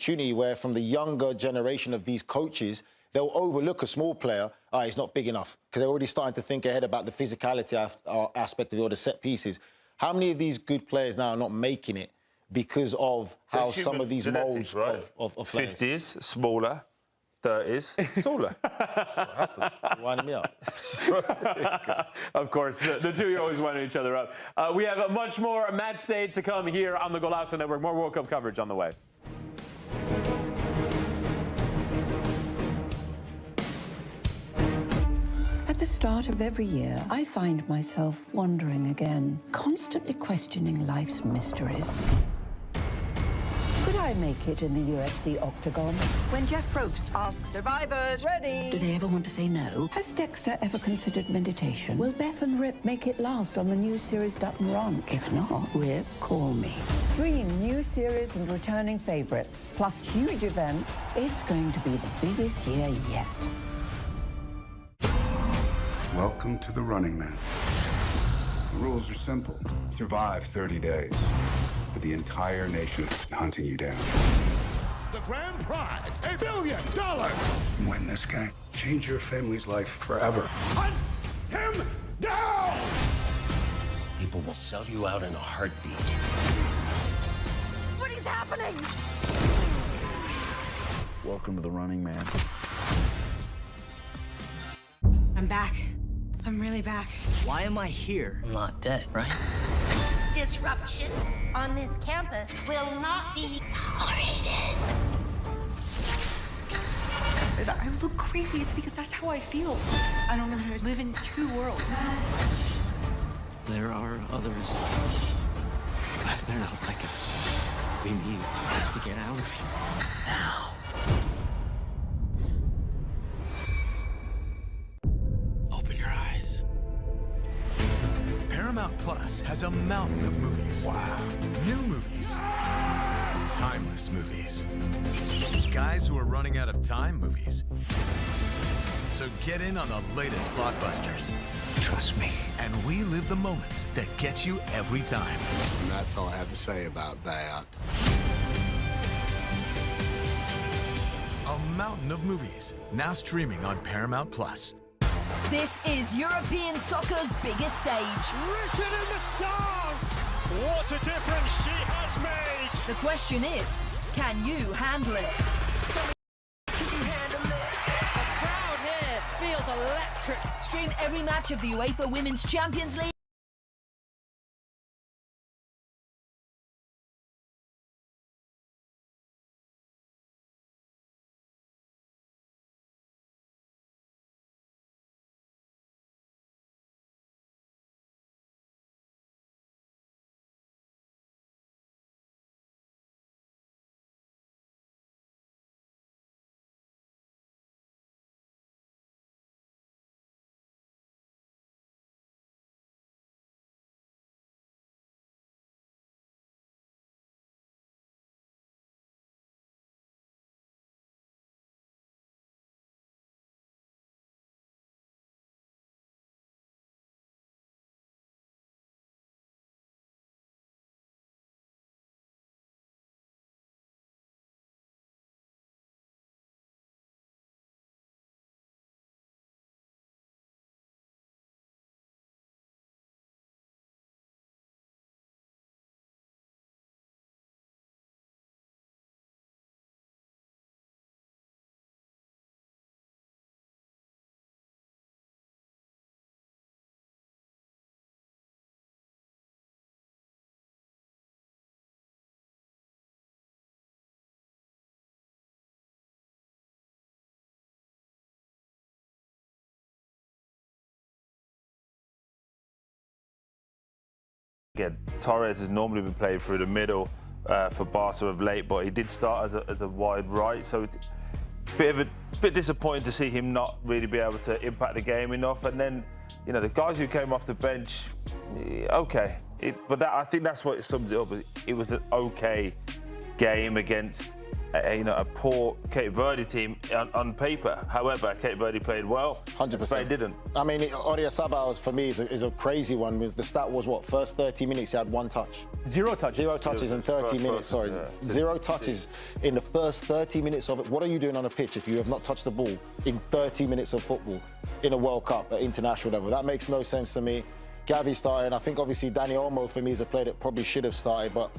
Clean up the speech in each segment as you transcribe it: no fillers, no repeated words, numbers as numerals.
opportunity where from the younger generation of these coaches, they'll overlook a small player. He's not big enough, because they're already starting to think ahead about the physicality aspect of all the set pieces. How many of these good players now are not making it because of how some of these molds of players? 50s, smaller. 30s, taller. Winding me up. Of course, the two are always winding each other up. We have a much more match day to come here on the Golazo Network. More World Cup coverage on the way. At the start of every year, I find myself wondering again, constantly questioning life's mysteries. Could I make it in the UFC octagon? When Jeff Probst asks survivors, ready? Do they ever want to say no? Has Dexter ever considered meditation? Will Beth and Rip make it last on the new series Dutton Ranch? If not, Rip, call me. Stream new series and returning favorites, plus huge events. It's going to be the biggest year yet. Welcome to the Running Man. The rules are simple. Survive 30 days. But the entire nation is hunting you down. The grand prize, $1 billion! Win this game. Change your family's life forever. Hunt him down! People will sell you out in a heartbeat. What is happening? Welcome to the Running Man. I'm back. I'm really back. Why am I here? I'm not dead, right? Disruption on this campus will not be tolerated. If I look crazy, it's because that's how I feel. I don't know how to live in two worlds. There are others. But they're not like us. We need to get out of here now. Open your eyes. Paramount Plus has a mountain of movies. Wow. New movies. Timeless movies. Guys who are running out of time movies. So get in on the latest blockbusters. Trust me. And we live the moments that get you every time. And that's all I have to say about that. A mountain of movies, now streaming on Paramount Plus. This is European soccer's biggest stage. Written in the stars! What a difference she has made! The question is, can you handle it? Can you handle it? The crowd here feels electric. Stream every match of the UEFA Women's Champions League. Again, Torres has normally been played through the middle for Barca of late, but he did start as a wide right, so it's a bit disappointing to see him not really be able to impact the game enough. And then, you know, the guys who came off the bench, okay, I think that's what sums it up. It was an okay game against a poor Cape Verde team on paper. However, Cape Verde played well. 100%. Spain didn't. I mean, Oyarzabal for me is a crazy one. The stat was what? First 30 minutes, he had 1 touch. 0 touches. 0 touches in 30 minutes. Sorry, 0 touches in the first 30 minutes of it. What are you doing on a pitch if you have not touched the ball in 30 minutes of football in a World Cup at international level? That makes no sense to me. Gavi started. I think obviously Dani Olmo for me is a player that probably should have started, but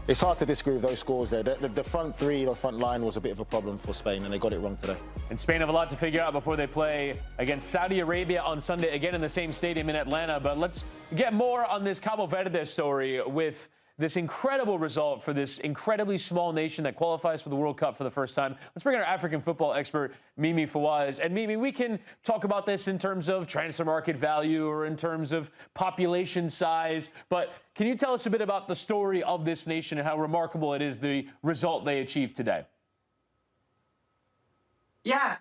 it's hard to disagree with those scores there. The front three, the front line was a bit of a problem for Spain, and they got it wrong today. And Spain have a lot to figure out before they play against Saudi Arabia on Sunday, again in the same stadium in Atlanta. But let's get more on this Cabo Verde story with this incredible result for this incredibly small nation that qualifies for the World Cup for the first time. Let's bring in our African football expert, Mimi Fawaz. And Mimi, we can talk about this in terms of transfer market value or in terms of population size, but can you tell us a bit about the story of this nation and how remarkable it is, the result they achieved today? Yeah,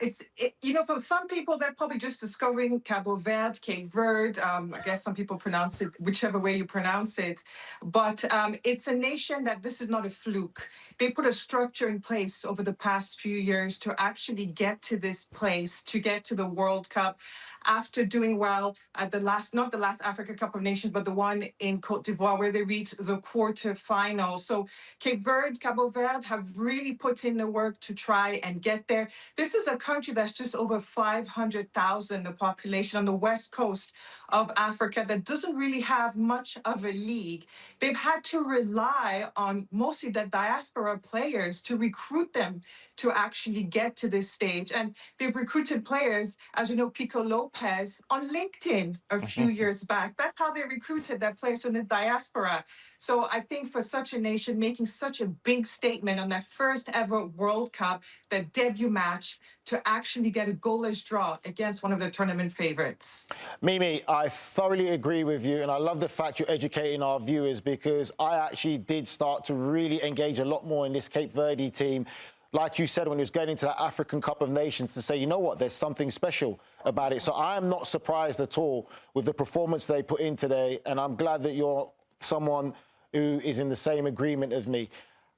for some people, they're probably just discovering Cabo Verde, Cape Verde. I guess some people pronounce it whichever way you pronounce it. But it's a nation that this is not a fluke. They put a structure in place over the past few years to actually get to this place, to get to the World Cup after doing well at not the last Africa Cup of Nations, but the one in Cote d'Ivoire where they reached the quarterfinal. So Cabo Verde have really put in the work to try and get there. This is a country that's just over 500,000, the population on the west coast of Africa, that doesn't really have much of a league. They've had to rely on mostly the diaspora players to recruit them to actually get to this stage. And they've recruited players, as you know, Pico Lopez on LinkedIn a few years back. That's how they recruited their players from the diaspora. So I think for such a nation making such a big statement on their first ever World Cup, their debut match, to actually get a goalless draw against one of the tournament favorites. Mimi, I thoroughly agree with you, and I love the fact you're educating our viewers, because I actually did start to really engage a lot more in this Cape Verde team. Like you said, when he was going into that African Cup of Nations, to say, you know what, there's something special about it. So I am not surprised at all with the performance they put in today, and I'm glad that you're someone who is in the same agreement as me.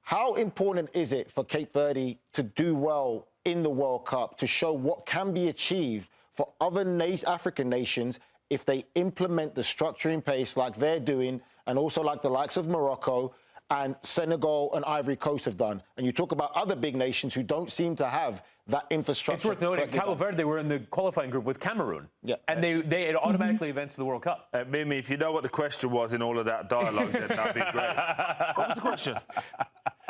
How important is it for Cape Verde to do well in the World Cup, to show what can be achieved for other African nations if they implement the structure in place like they're doing, and also like the likes of Morocco and Senegal and Ivory Coast have done? And you talk about other big nations who don't seem to have that infrastructure. It's worth noting, Cabo Verde, they were in the qualifying group with Cameroon. Yeah. And they automatically advanced to the World Cup. Mimi, if you know what the question was in all of that dialogue, then that'd be great. What was the question?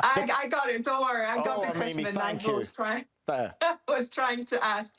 I got it. Don't worry. I got the question Mimi, that Nigel was trying to ask.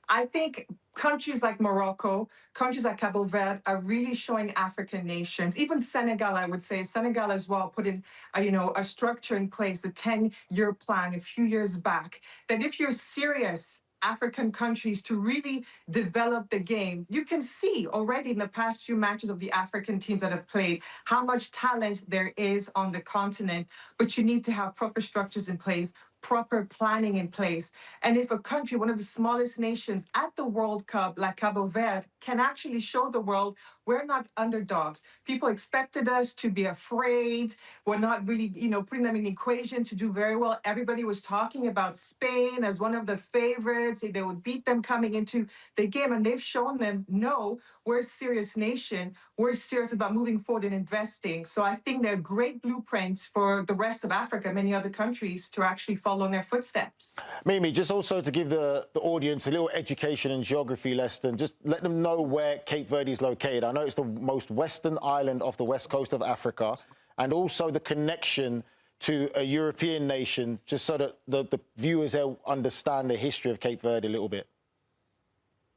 I think countries like Morocco, countries like Cabo Verde are really showing African nations, even Senegal, I would say, Senegal as well, put in a structure in place, a 10-year plan a few years back, that if you're serious African countries to really develop the game, you can see already in the past few matches of the African teams that have played how much talent there is on the continent, but you need to have proper structures in place, proper planning in place. And if a country, one of the smallest nations at the World Cup, like Cabo Verde, can actually show the world we're not underdogs. People expected us to be afraid. We're not really, putting them in the equation to do very well. Everybody was talking about Spain as one of the favorites. They would beat them coming into the game. And they've shown them, no, we're a serious nation. We're serious about moving forward and investing. So I think they're great blueprints for the rest of Africa, many other countries, to actually follow in their footsteps. Mimi, just also to give the audience a little education and geography lesson, just let them know where Cape Verde is located. I know it's the most western island off the west coast of Africa, and also the connection to a European nation, just so that the viewers understand the history of Cape Verde a little bit.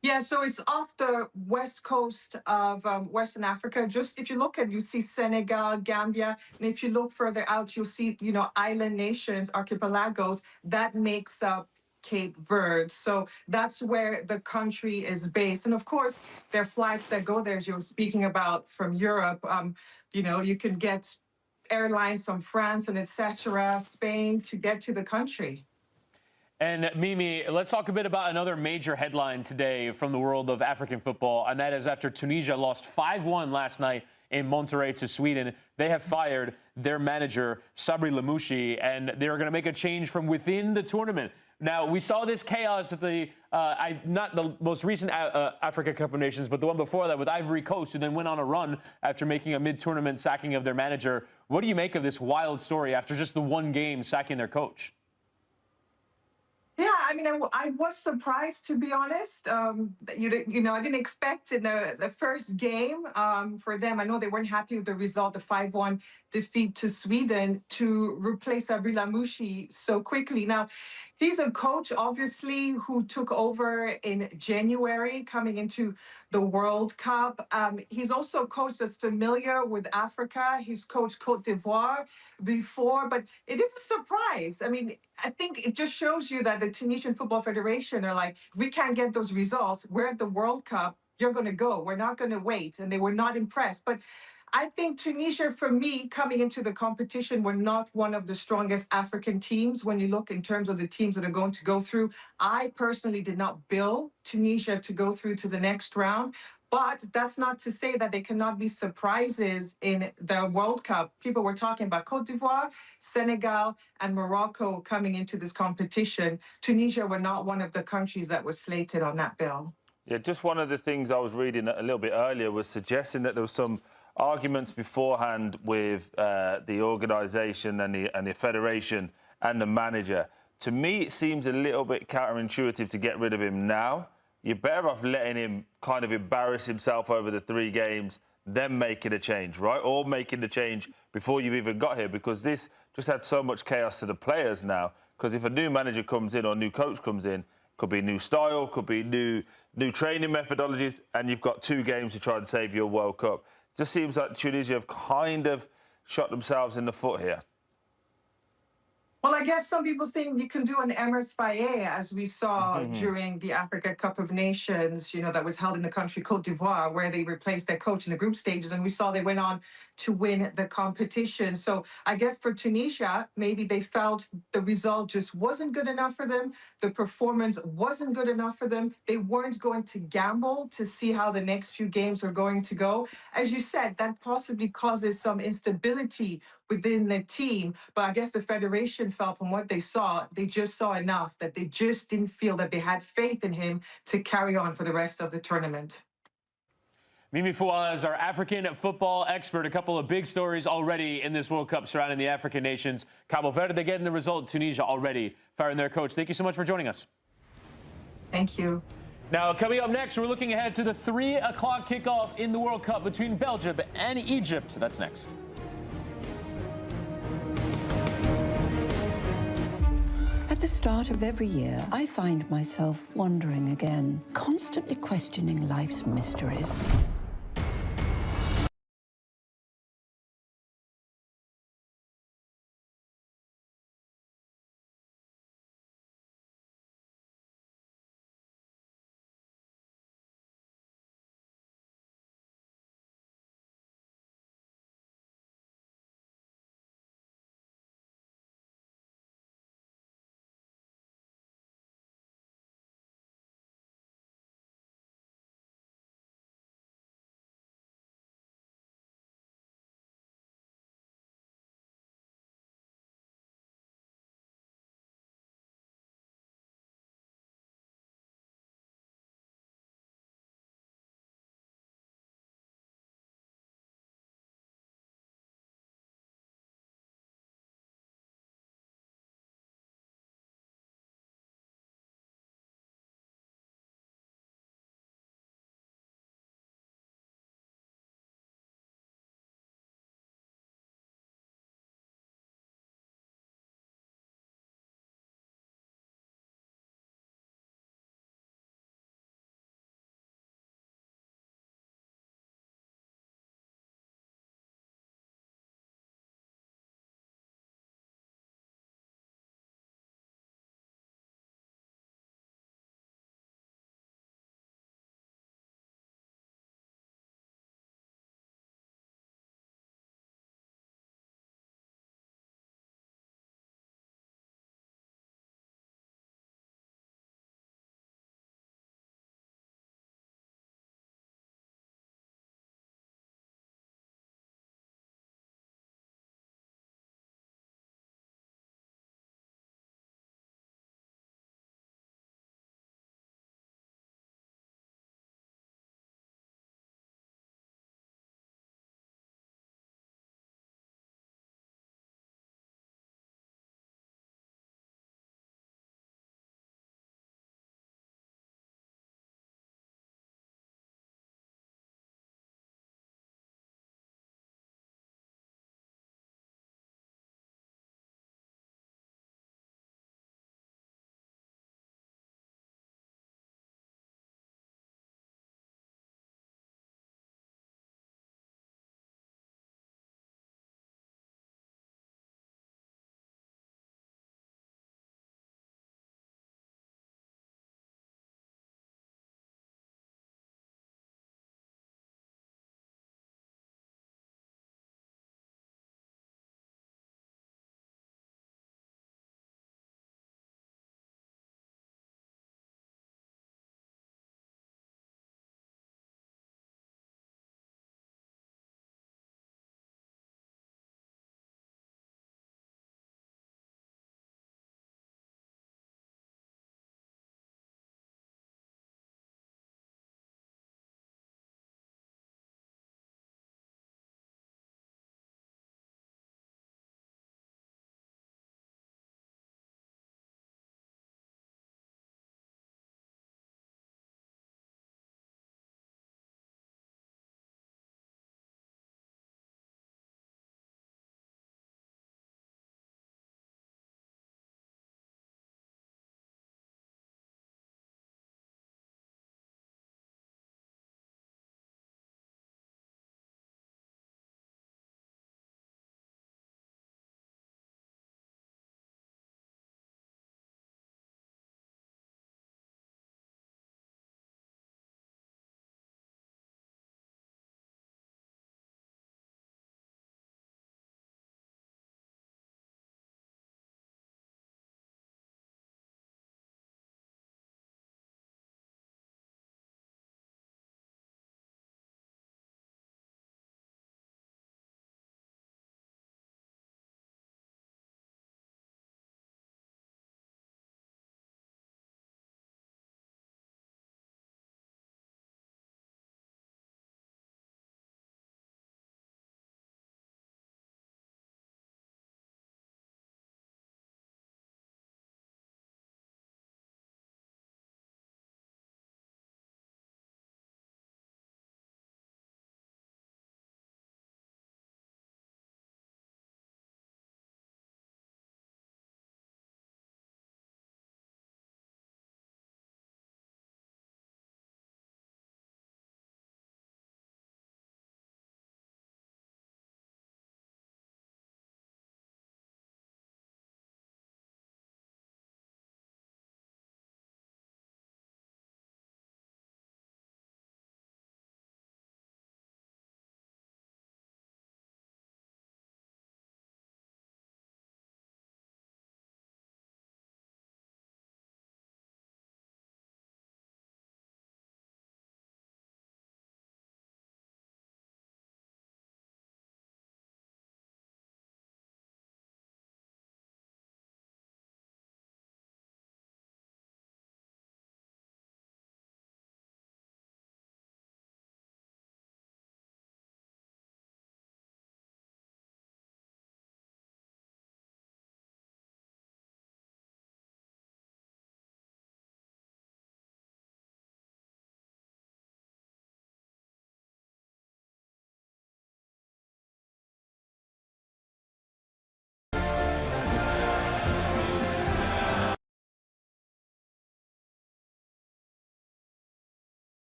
Yeah, so it's off the west coast of Western Africa. Just if you look you see Senegal, Gambia, and if you look further out, you'll see, island nations, archipelagos, that makes up Cape Verde. So that's where the country is based. And of course, there are flights that go there, as you were speaking about, from Europe. You can get airlines from France and etc., Spain, to get to the country. And Mimi, let's talk a bit about another major headline today from the world of African football, and that is after Tunisia lost 5-1 last night in Monterrey to Sweden. They have fired their manager, Sabri Lamouchi, and they're going to make a change from within the tournament. Now, we saw this chaos at the, not the most recent Africa Cup of Nations, but the one before that with Ivory Coast, who then went on a run after making a mid-tournament sacking of their manager. What do you make of this wild story after just the one game sacking their coach? Yeah, I mean, I was surprised, to be honest. You know, I didn't expect in the first game for them. I know they weren't happy with the result, the 5-1 defeat to Sweden, to replace Sabri Lamouchi so quickly. Now, he's a coach, obviously, who took over in January coming into the World Cup. He's also a coach that's familiar with Africa. He's coached Cote d'Ivoire before, but it is a surprise. I mean, I think it just shows you that the Tunisian Football Federation are like, if we can't get those results, we're at the World Cup, you're going to go. We're not going to wait. And they were not impressed. But I think Tunisia, for me, coming into the competition, were not one of the strongest African teams when you look in terms of the teams that are going to go through. I personally did not bill Tunisia to go through to the next round. But that's not to say that there cannot be surprises in the World Cup. People were talking about Cote d'Ivoire, Senegal, and Morocco coming into this competition. Tunisia were not one of the countries that was slated on that bill. Yeah, just one of the things I was reading a little bit earlier was suggesting that there was some arguments beforehand with the organisation and the federation and the manager. To me, it seems a little bit counterintuitive to get rid of him now. You're better off letting him kind of embarrass himself over the 3 games, then making a change, right? Or making the change before you've even got here, because this just had so much chaos to the players now. Because if a new manager comes in or a new coach comes in, could be new style, could be new training methodologies, and you've got 2 games to try and save your World Cup. It just seems like Tunisia have kind of shot themselves in the foot here. Well, I guess some people think you can do an Emirates Faye, as we saw during the Africa Cup of Nations, you know, that was held in the country Cote d'Ivoire, where they replaced their coach in the group stages. And we saw they went on to win the competition. So I guess for Tunisia, maybe they felt the result just wasn't good enough for them. The performance wasn't good enough for them. They weren't going to gamble to see how the next few games are going to go. As you said, that possibly causes some instability within the team. But I guess the federation felt from what they saw, they just saw enough, that they just didn't feel that they had faith in him to carry on for the rest of the tournament. Mimi Fouad is our African football expert. A couple of big stories already in this World Cup surrounding the African nations. Cabo Verde getting the result. Tunisia already firing their coach. Thank you so much for joining us. Thank you. Now, coming up next, we're looking ahead to the 3 o'clock kickoff in the World Cup between Belgium and Egypt. That's next. At the start of every year, I find myself wondering again, constantly questioning life's mysteries.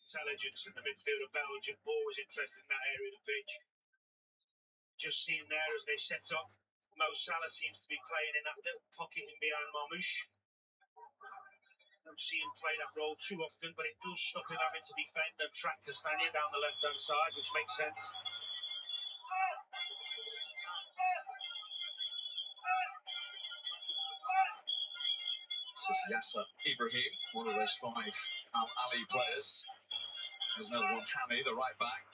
Intelligence in the midfield of Belgium, always interested in that area of the pitch. Just seeing there as they set up, Mo Salah seems to be playing in that little pocket in behind Marmoush. Don't see him play that role too often, but it does stop him having to defend and track Castagna down the left-hand side, which makes sense. This is Yasser Ibrahim, one of those 5 Al Ali players. There's another one, Hammy, the right back.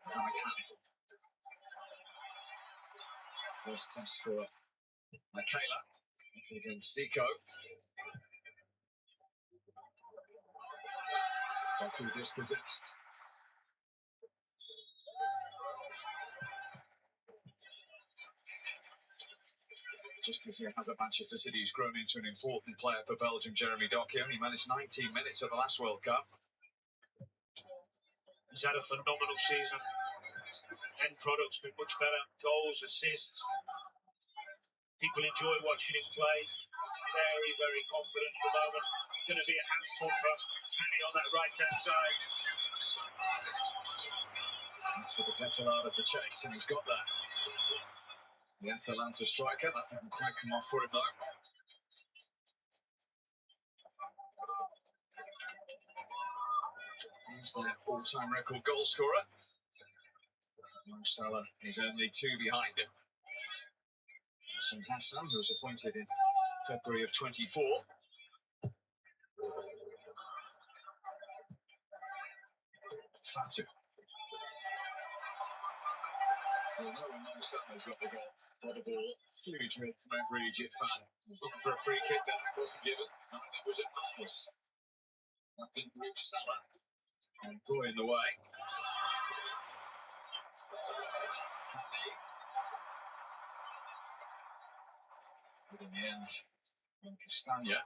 Mohamed Hammy. First test for Michaela against Zico. Doku dispossessed. Just as he has at Manchester City, he's grown into an important player for Belgium, Jeremy Doku. He managed 19 minutes at the last World Cup. He's had a phenomenal season. End product's been much better. Goals, assists. People enjoy watching him play. Very, very confident at the moment. It's going to be a handful for Penny on that right-hand side. That's for the Catalana to chase, and he's got that. The Atalanta striker, that didn't quite come off for him though. He's their all-time record goal scorer. Mo Salah is only 2 behind him. Hassan Hassan, who was appointed in February of 24. Fatu. Well, no one knows Salah's got the goal. Got the ball. Huge red from every Egypt fan. Looking for a free kick that wasn't given. No, that was enormous. That didn't reach Salah. And Goy in the way. But in the end, Castagna.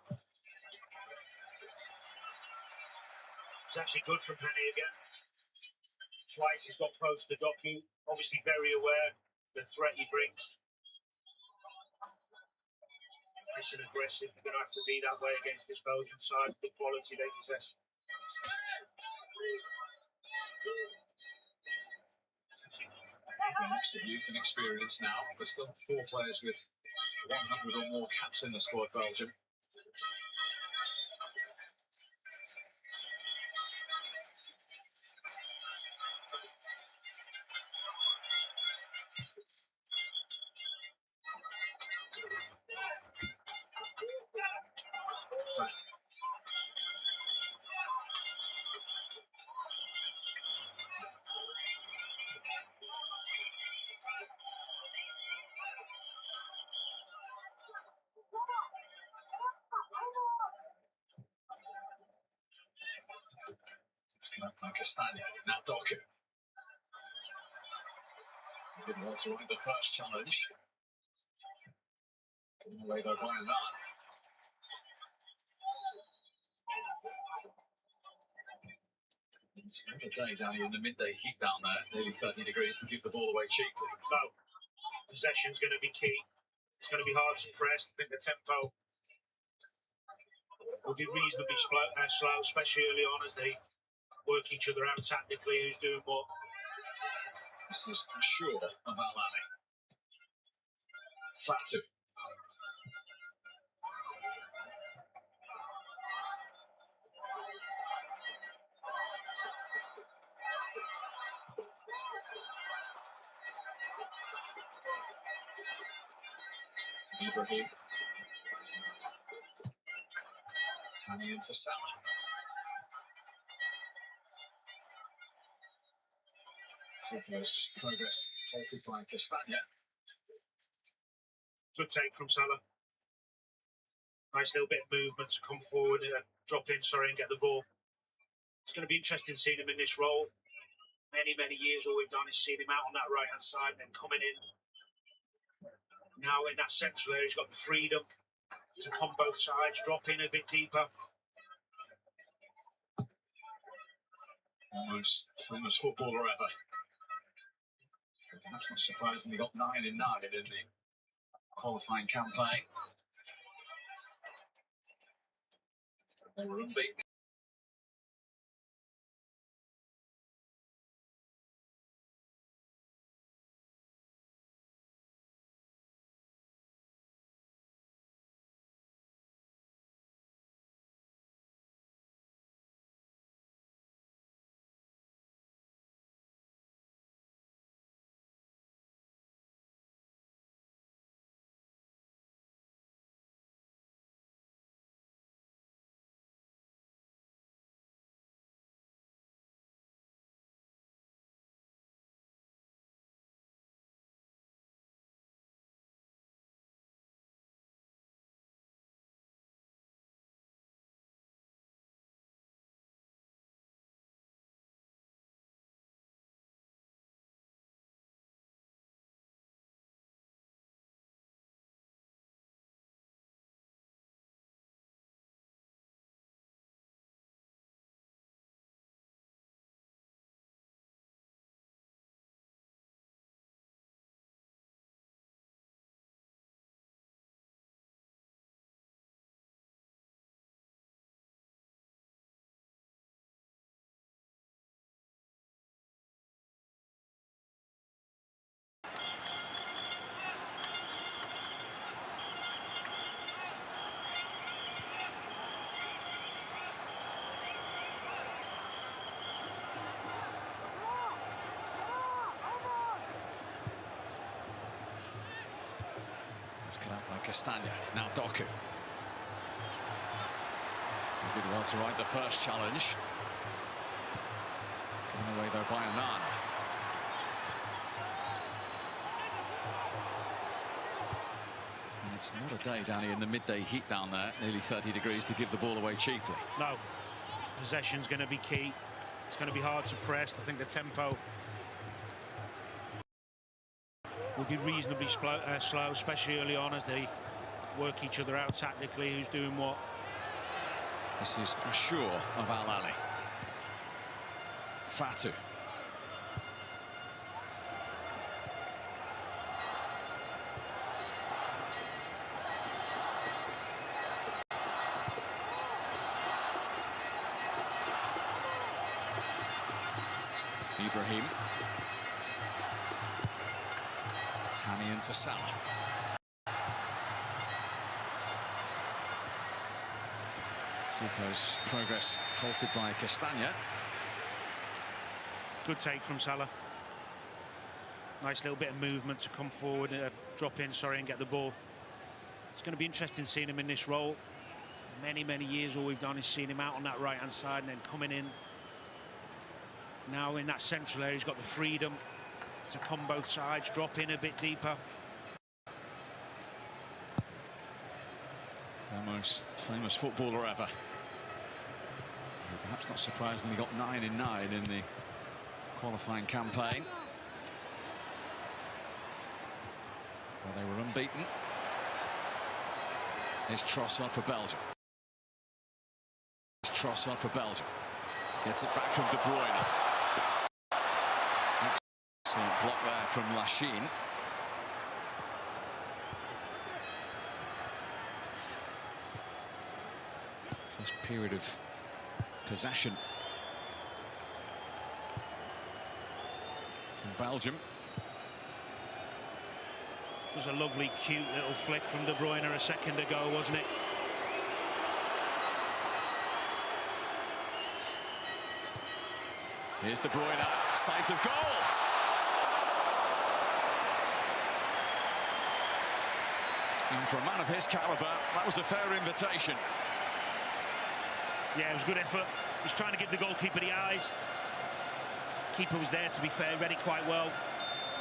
It's actually good from Penny again. Twice he's got close to Doku. Obviously very aware the threat he brings. Nice and aggressive. They're going to have to be that way against this Belgian side, the quality they possess. A mix of youth and experience now. There's still 4 players with 100 or more caps in the squad, Belgium. Fat. It's come up by Castagna. Now Doku. He didn't want to win the first challenge. Given away though by that. It's another day, Danny, in the midday heat down there, nearly 30 degrees, to give the ball away cheaply. No. Possession's going to be key. It's going to be hard to press. I think the tempo will be reasonably slow, especially early on as they work each other out tactically, who's doing what. This is Ashur of Al Ali. Fatu. Ibrahim. Penny into Salah. Zico's progress halted by Castagna. Good take from Salah. Nice little bit of movement to come forward, drop in, and get the ball. It's going to be interesting seeing him in this role. Many, many years all we've done is seen him out on that right-hand side and then coming in. Now in that central area, he's got the freedom to come both sides, drop in a bit deeper. Most famous footballer ever. Perhaps not surprisingly, got 9 in 9 in the qualifying campaign. They were unbeaten. It's cut out by Castagna. Now Doku. He did well to ride the first challenge. Given away though by Anana. And it's not a day, Danny, in the midday heat down there. Nearly 30 degrees to give the ball away cheaply. No. Possession's going to be key. It's going to be hard to press. I think the tempo will be reasonably slow, especially early on as they work each other out tactically, who's doing what. This is Ashur of Al Ali. Fatu. Ibrahim. Hani into Salah. Zico's progress halted by Castagna. Good take from Salah. Nice little bit of movement to come forward, drop in, and get the ball. It's going to be interesting seeing him in this role. Many years all we've done is seen him out on that right-hand side and then coming in. Now in that central area, he's got the freedom to come both sides, drop in a bit deeper. The most famous footballer ever. Who perhaps not surprisingly got 9 in 9 in the qualifying campaign, where they were unbeaten. Here's Trossard for Belgium. Trossard for Belgium. Gets it back from De Bruyne. Excellent block there from Lachine. First period of possession from Belgium. It was a lovely, cute little flick from De Bruyne a second ago, wasn't it? Here's De Bruyne, sight of goal. And for a man of his calibre, that was a fair invitation. Yeah, it was a good effort. He was trying to give the goalkeeper the eyes. Keeper was there, to be fair, read it quite well.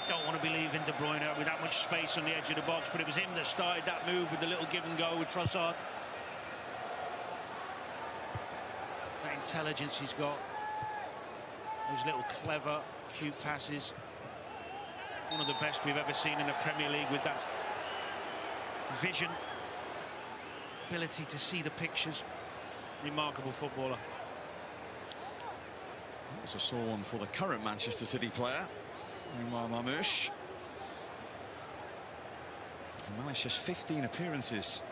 Don't want to be leaving De Bruyne with that much space on the edge of the box, but it was him that started that move with the little give and go with Trossard. That intelligence he's got. Those little clever, cute passes. One of the best we've ever seen in the Premier League with that vision, ability to see the pictures. Remarkable footballer. It's a sore one for the current Manchester City player. Meanwhile, Marmoush. He managed just 15 appearances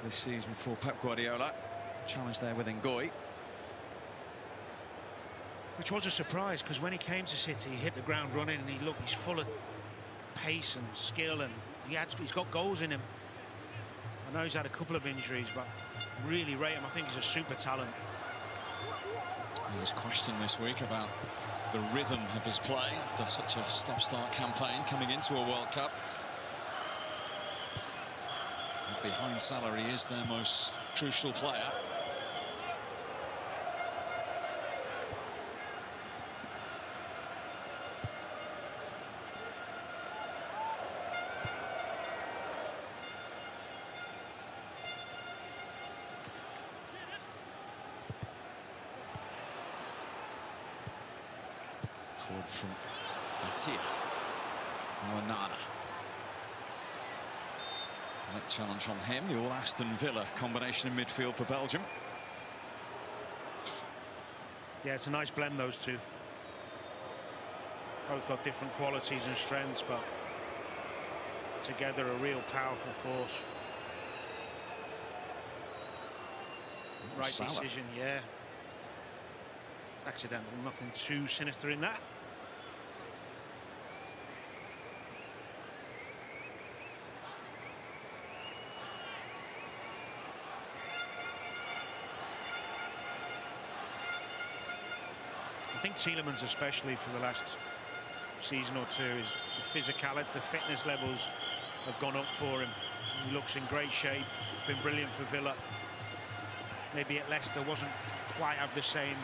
this season for Pep Guardiola. Challenge there with Ngoy. Which was a surprise, because when he came to City, he hit the ground running, and he's full of pace and skill, and he's got goals in him. I know he's had a couple of injuries, but really rate him. I think he's a super talent. He was questioned this week about the rhythm of his play after such a stop-start campaign coming into a World Cup. And behind Salah, he is their most crucial player. Forward from Matia. Now Onana. Late challenge on him. The all Aston Villa combination in midfield for Belgium. Yeah, it's a nice blend, those two. Both got different qualities and strengths, but together a real powerful force. Right Salah. decision, yeah. Accidental, nothing too sinister in that. I think Tielemans, especially for the last season or two, is the physicality, the fitness levels have gone up for him. He looks in great shape, been brilliant for Villa. Maybe at Leicester wasn't quite have the same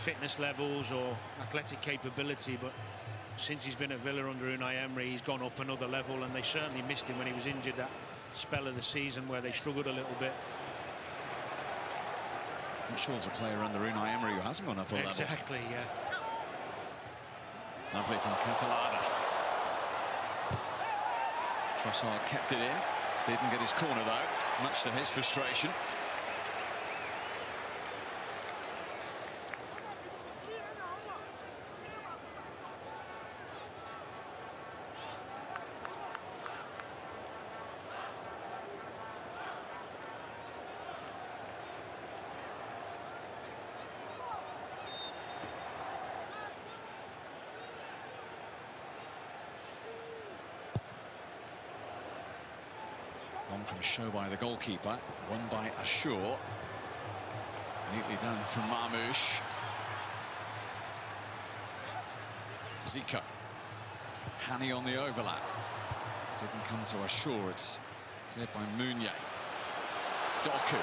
fitness levels or athletic capability, but since he's been at Villa under Unai Emery, he's gone up another level, and they certainly missed him when he was injured that spell of the season where they struggled a little bit. I'm sure there's a player under Unai Emery who hasn't gone up a level. Exactly, yeah. Lovely from Catalana. Trossard kept it in. Didn't get his corner though, much to his frustration. One from Show by the goalkeeper, one by Ashur. Neatly done from Marmoush. Zico. Hani on the overlap. Didn't come to Ashur. It's cleared by Meunier. Doku.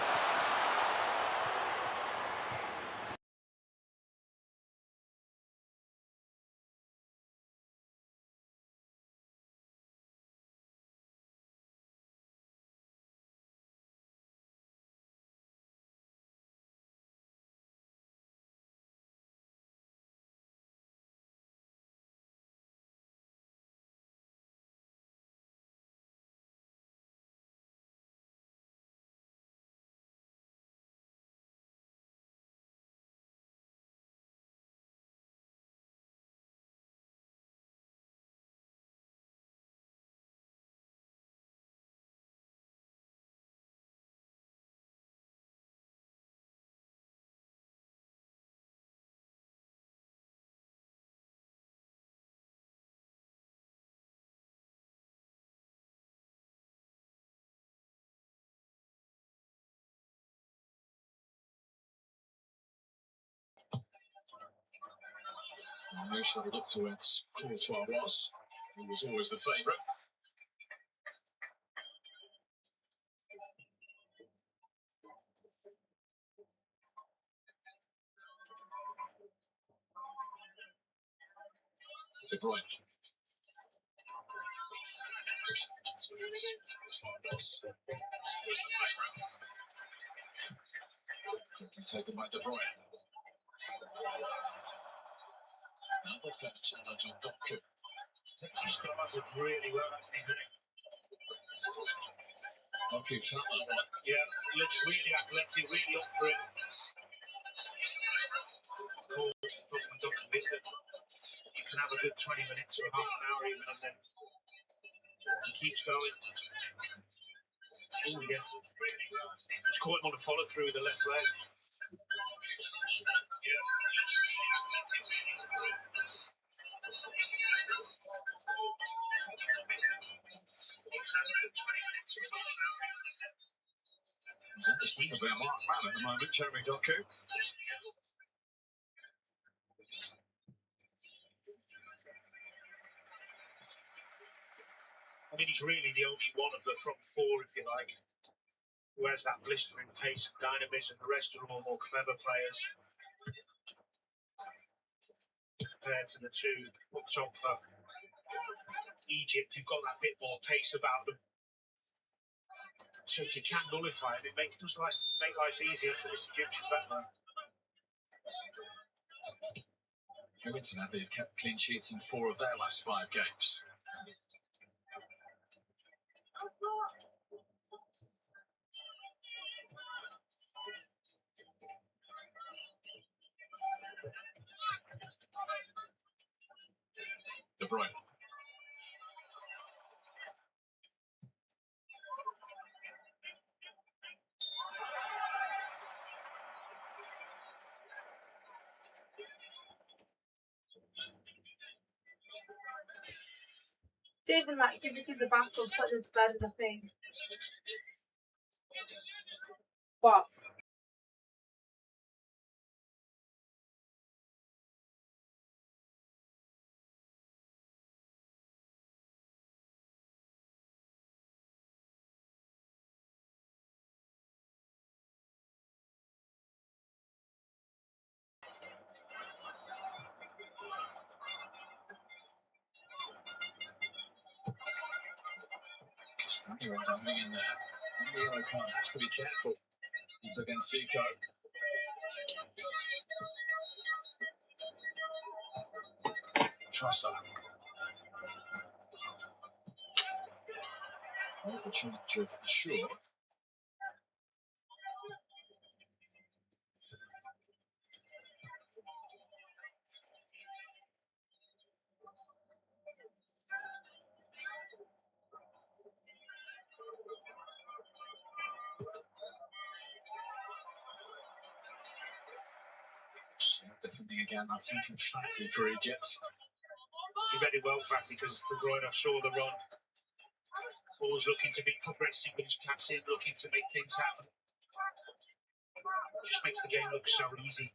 Marmoush had a look towards Courtois Ross, who was always the favourite. De Bruyne. Ross, always the favourite. Quickly taken by De Bruyne. Another fair challenge on Doku. He started really well, hasn't he? Doku felt that one. Yeah, he looks really athletic, really up for it. You can have a good 20 minutes or half an hour even, and then he keeps going. Oh, yes. Just caught him on a follow through with the left leg. He's in this thing about Mark Man at the moment, Jeremy Doku. I mean, he's really the only one of the front four, if you like, who has that blistering pace and dynamism. The rest are all more clever players compared to the two up top for Egypt, who've got that bit more pace about them. So if you can nullify it, does make life easier for this Egyptian backman. Coincidentally, they've kept clean sheets in 4 of their last 5 games. De Bruyne. David, like, give your kids a bath and put them to bed and a thing. What? Castagne diving in there. And the yellow card has to be careful. He's against Zico. Trossard. The charge of Shaw. Defending again, that's him from Fatty for Egypt. He read it well, Fatty, because De Bruyne saw the run. Always looking to be progressive with his passing, looking to make things happen. Just makes the game look so easy.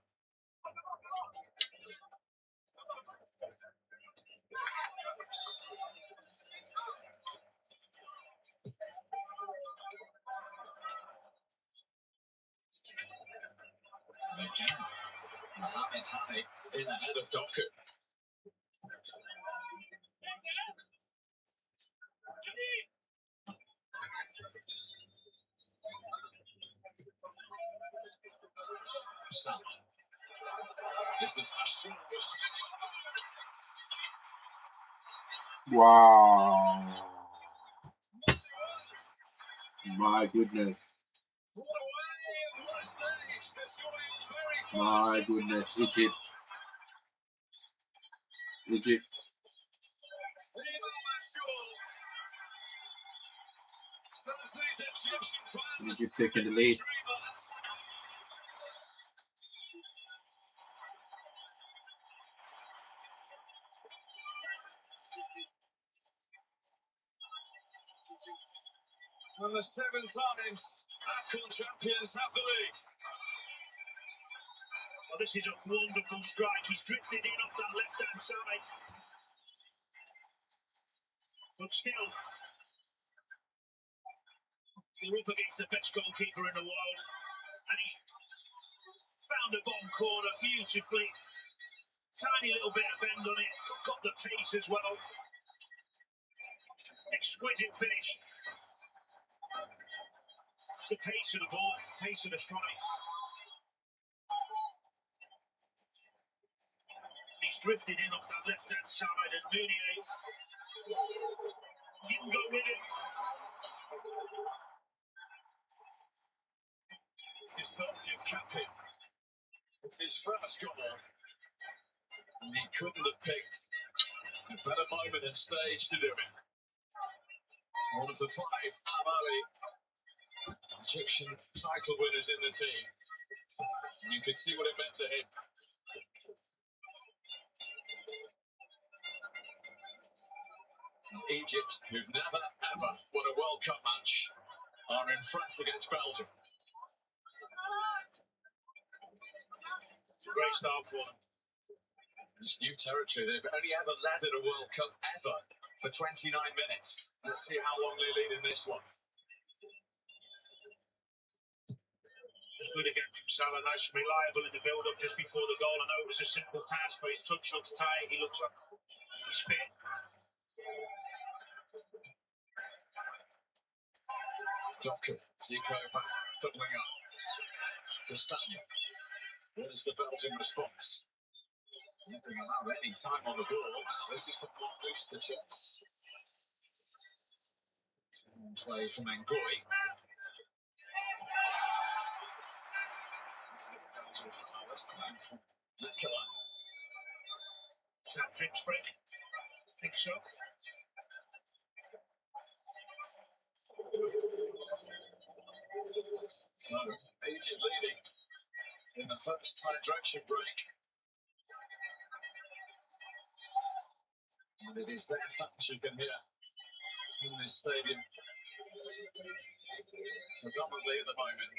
And again, Mohamed Hani in ahead of Doku. Salah. This is Ashur. Wow. My goodness. My goodness, Egypt. Egypt. Egypt taking the lead. And the 7 times AFCON champions have the lead. Well, this is a wonderful strike. He's drifted in off that left-hand side. But still, you're up against the best goalkeeper in the world. And he's found a bottom corner beautifully. Tiny little bit of bend on it. Got the pace as well. Exquisite finish. It's the pace of the ball, pace of the strike. He's drifted in off that left-hand side, and Meunier didn't go with it. It's his 30th cap in. It's his first goal. And he couldn't have picked a better moment and stage to do it. One of the 5 Amali Egyptian title winners in the team. And you could see what it meant to him. Egypt, who've never ever won a World Cup match, are in front against Belgium. It's a great start for them. It's new territory. They've only ever led in a World Cup ever for 29 minutes. Let's see how long they lead in this one. It's good again from Salah. Nice and reliable in the build-up just before the goal. I know it was a simple pass, but his touch looks tight. He looks like he's fit. Docker, Zico back, doubling up. Castagna. What is the Belgian response? Not being allowed any time on the ball. Now, this is from Marmouche to Chess. Play from Ngoy. Let's get the Belgian foul this time from Nicola. Is that Drips break? I think so. So, Egypt leading in the first hydration break. And it is their fans you can hear in this stadium, predominantly at the moment.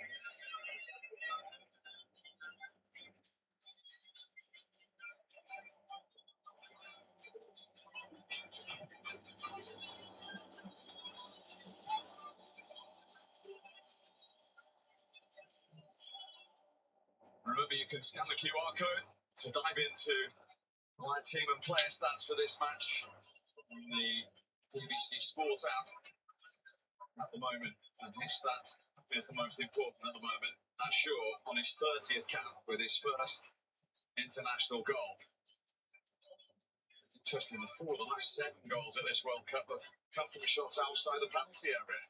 Remember, you can scan the QR code to dive into live team and player stats for this match on the BBC Sports app at the moment. And his stat is the most important at the moment. That's Shaw on his 30th cap with his first international goal. It's interesting, the 4 of the last 7 goals at this World Cup have come from shots outside the penalty area.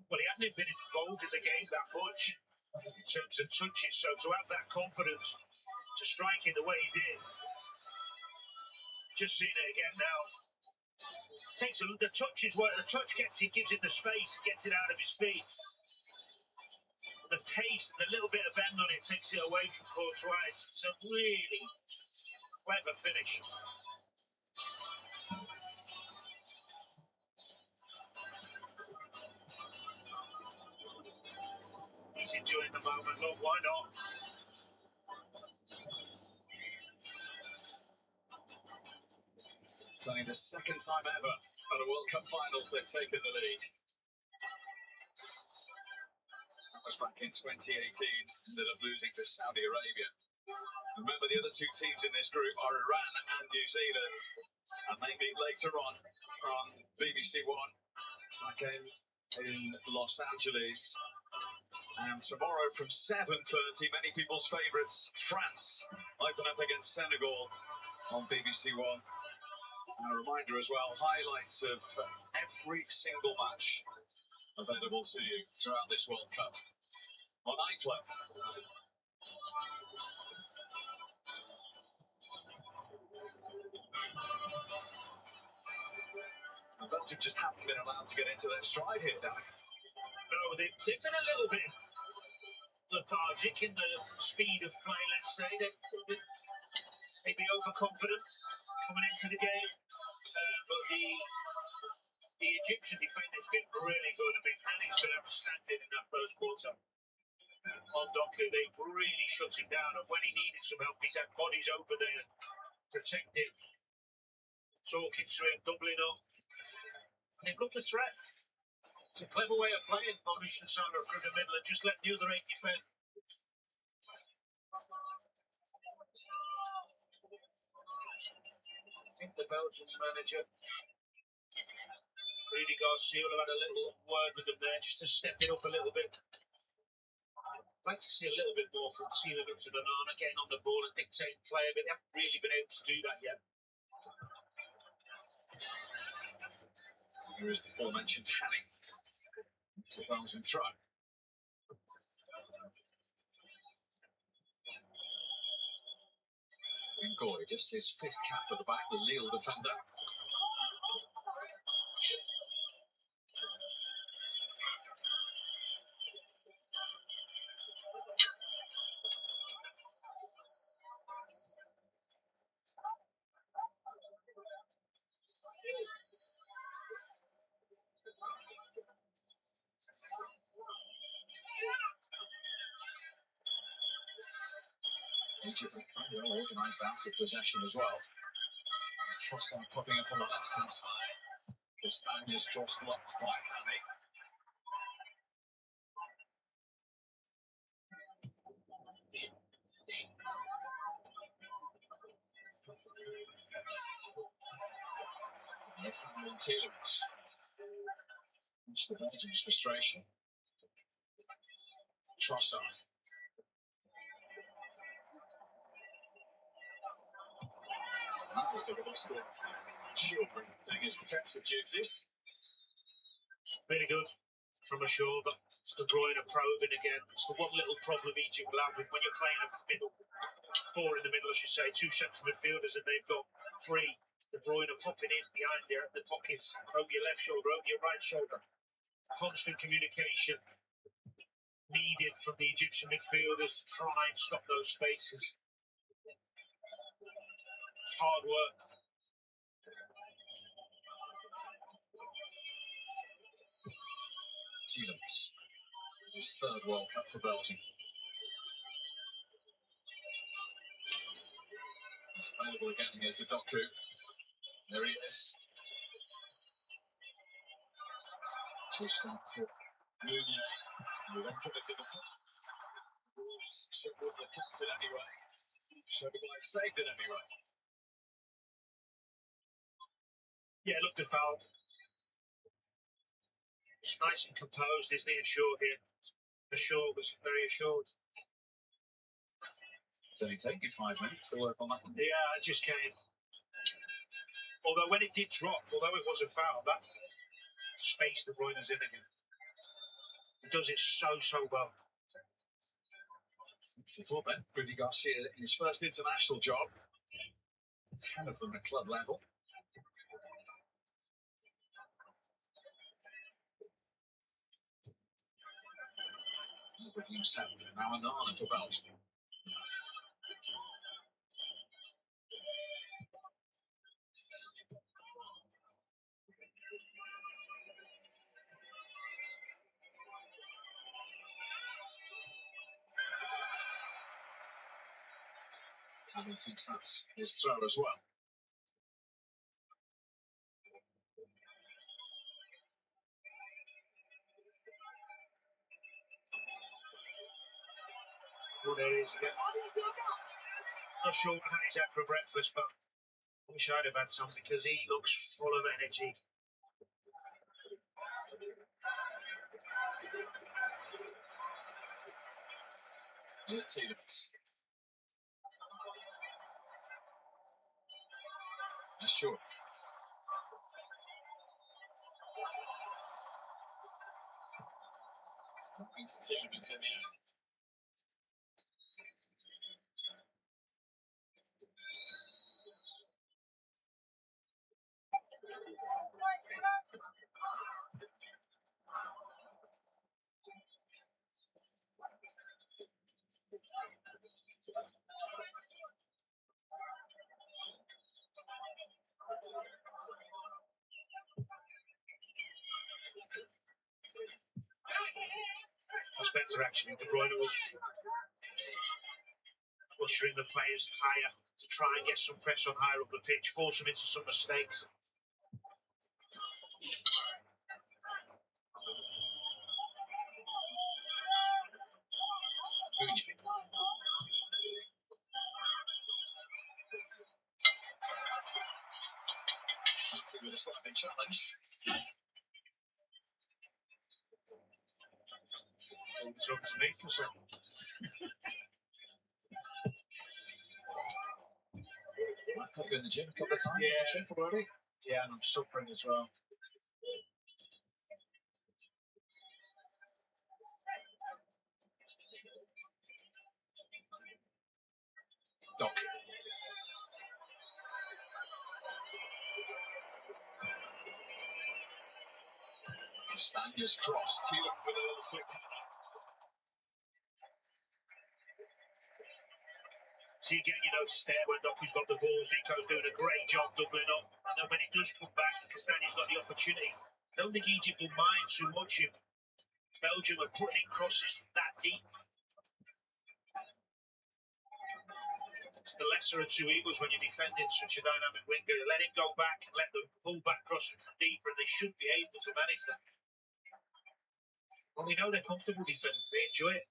Well, he hadn't been involved in the game that much in terms of touches, so to have that confidence to strike it the way he did. Just seeing it again now. Takes the touch is where the touch gets, he gives it the space, gets it out of his feet. The pace and the little bit of bend on it takes it away from Courtois. It's a really clever finish. He's enjoying the moment. Look, why not? It's only the second time ever at a World Cup finals they've taken the lead. That was back in 2018, ended up losing to Saudi Arabia. Remember, the other 2 teams in this group are Iran and New Zealand, and they meet later on BBC One, back in Los Angeles. And tomorrow from 7:30, many people's favourites, France, open up against Senegal on BBC One. And a reminder as well, highlights of every single match available to you throughout this World Cup on iPlayer. And Belgium just haven't been allowed to get into their stride here, Dan. No, they've been a little bit lethargic in the speed of play, let's say. They'd be overconfident coming into the game. But the Egyptian defender's been really good. I mean, Hanni's been outstanding in that first quarter. On Doku, they've really shut him down. And when he needed some help, he's had bodies over there protecting, talking to him, doubling up. And they've looked a threat. It's a clever way of playing, Marmouche and Salah through the middle and just let the other 8 defend. I think the Belgian manager, Rudy Garcia, will have had a little word with them there just to step it up a little bit. I'd like to see a little bit more from Tina and Banana getting on the ball and dictating play, but they haven't really been able to do that yet. Here is the aforementioned Hanni. It's a Belgian throw. Ngoy, just his 5th cap at the back, the Lille defender. Egypt very well organised out of possession as well. Trossard popping up on the left-hand side. Castagne's cross blocked by Hammy. Nathaniel Tielemans. Much to Belgium's frustration. Trossard. That is the gospel. Sure, doing his defensive duties. Really good from ashore, but De Bruyne probing again. It's the one little problem Egypt will have when you're playing a middle, 4 in the middle, I should say, 2 central midfielders, and they've got 3. De Bruyne popping in behind you at the pockets, over your left shoulder, over your right shoulder. Constant communication needed from the Egyptian midfielders to try and stop those spaces. Hard work. Tielemans. His 3rd World Cup for Belgium. He's available again here to Doku. There he is. Two-step for Meunier. And then put it to the front. Should wouldn't have kept it anyway. Should have saved it anyway. Yeah, look, the foul. It's nice and composed, isn't it, ashore here? Ashore was very assured. It's only taken you 5 minutes to work on that one. Yeah, I just came. Although when it did drop, although it was a foul, that space De Bruyne's in again. He does it so well. I thought that Rudy Garcia in his first international job. 10 of them at club level. Ibrahim's help now and Nana for Belgium. And he thinks that's his throw as well. Well, there is again. Not sure what he's had for breakfast, but I wish I'd have had some because he looks full of energy. Here's Tielemans. Sure. Into Tielemans in the end. That's better actually. De Bruyne was ushering the players higher to try and get some pressure on higher up the pitch, force them into some mistakes. With a slightly challenge. It's up to me for a second. I've got you in the gym a couple of times. Yeah. Already. Yeah, and I'm suffering as well. Doc. Castanya's cross. Thielen with a little flick. So you get your notice there when Doku's got the ball. Zico's doing a great job doubling up. And then when it does come back, Castanya's got the opportunity. I don't think Egypt will mind too much if Belgium are putting in crosses that deep. It's the lesser of two evils when you're defending such a dynamic winger. Let it go back and let the full-back cross it from deeper, and they should be able to manage that. Well, we know they're comfortable defending. They enjoy it.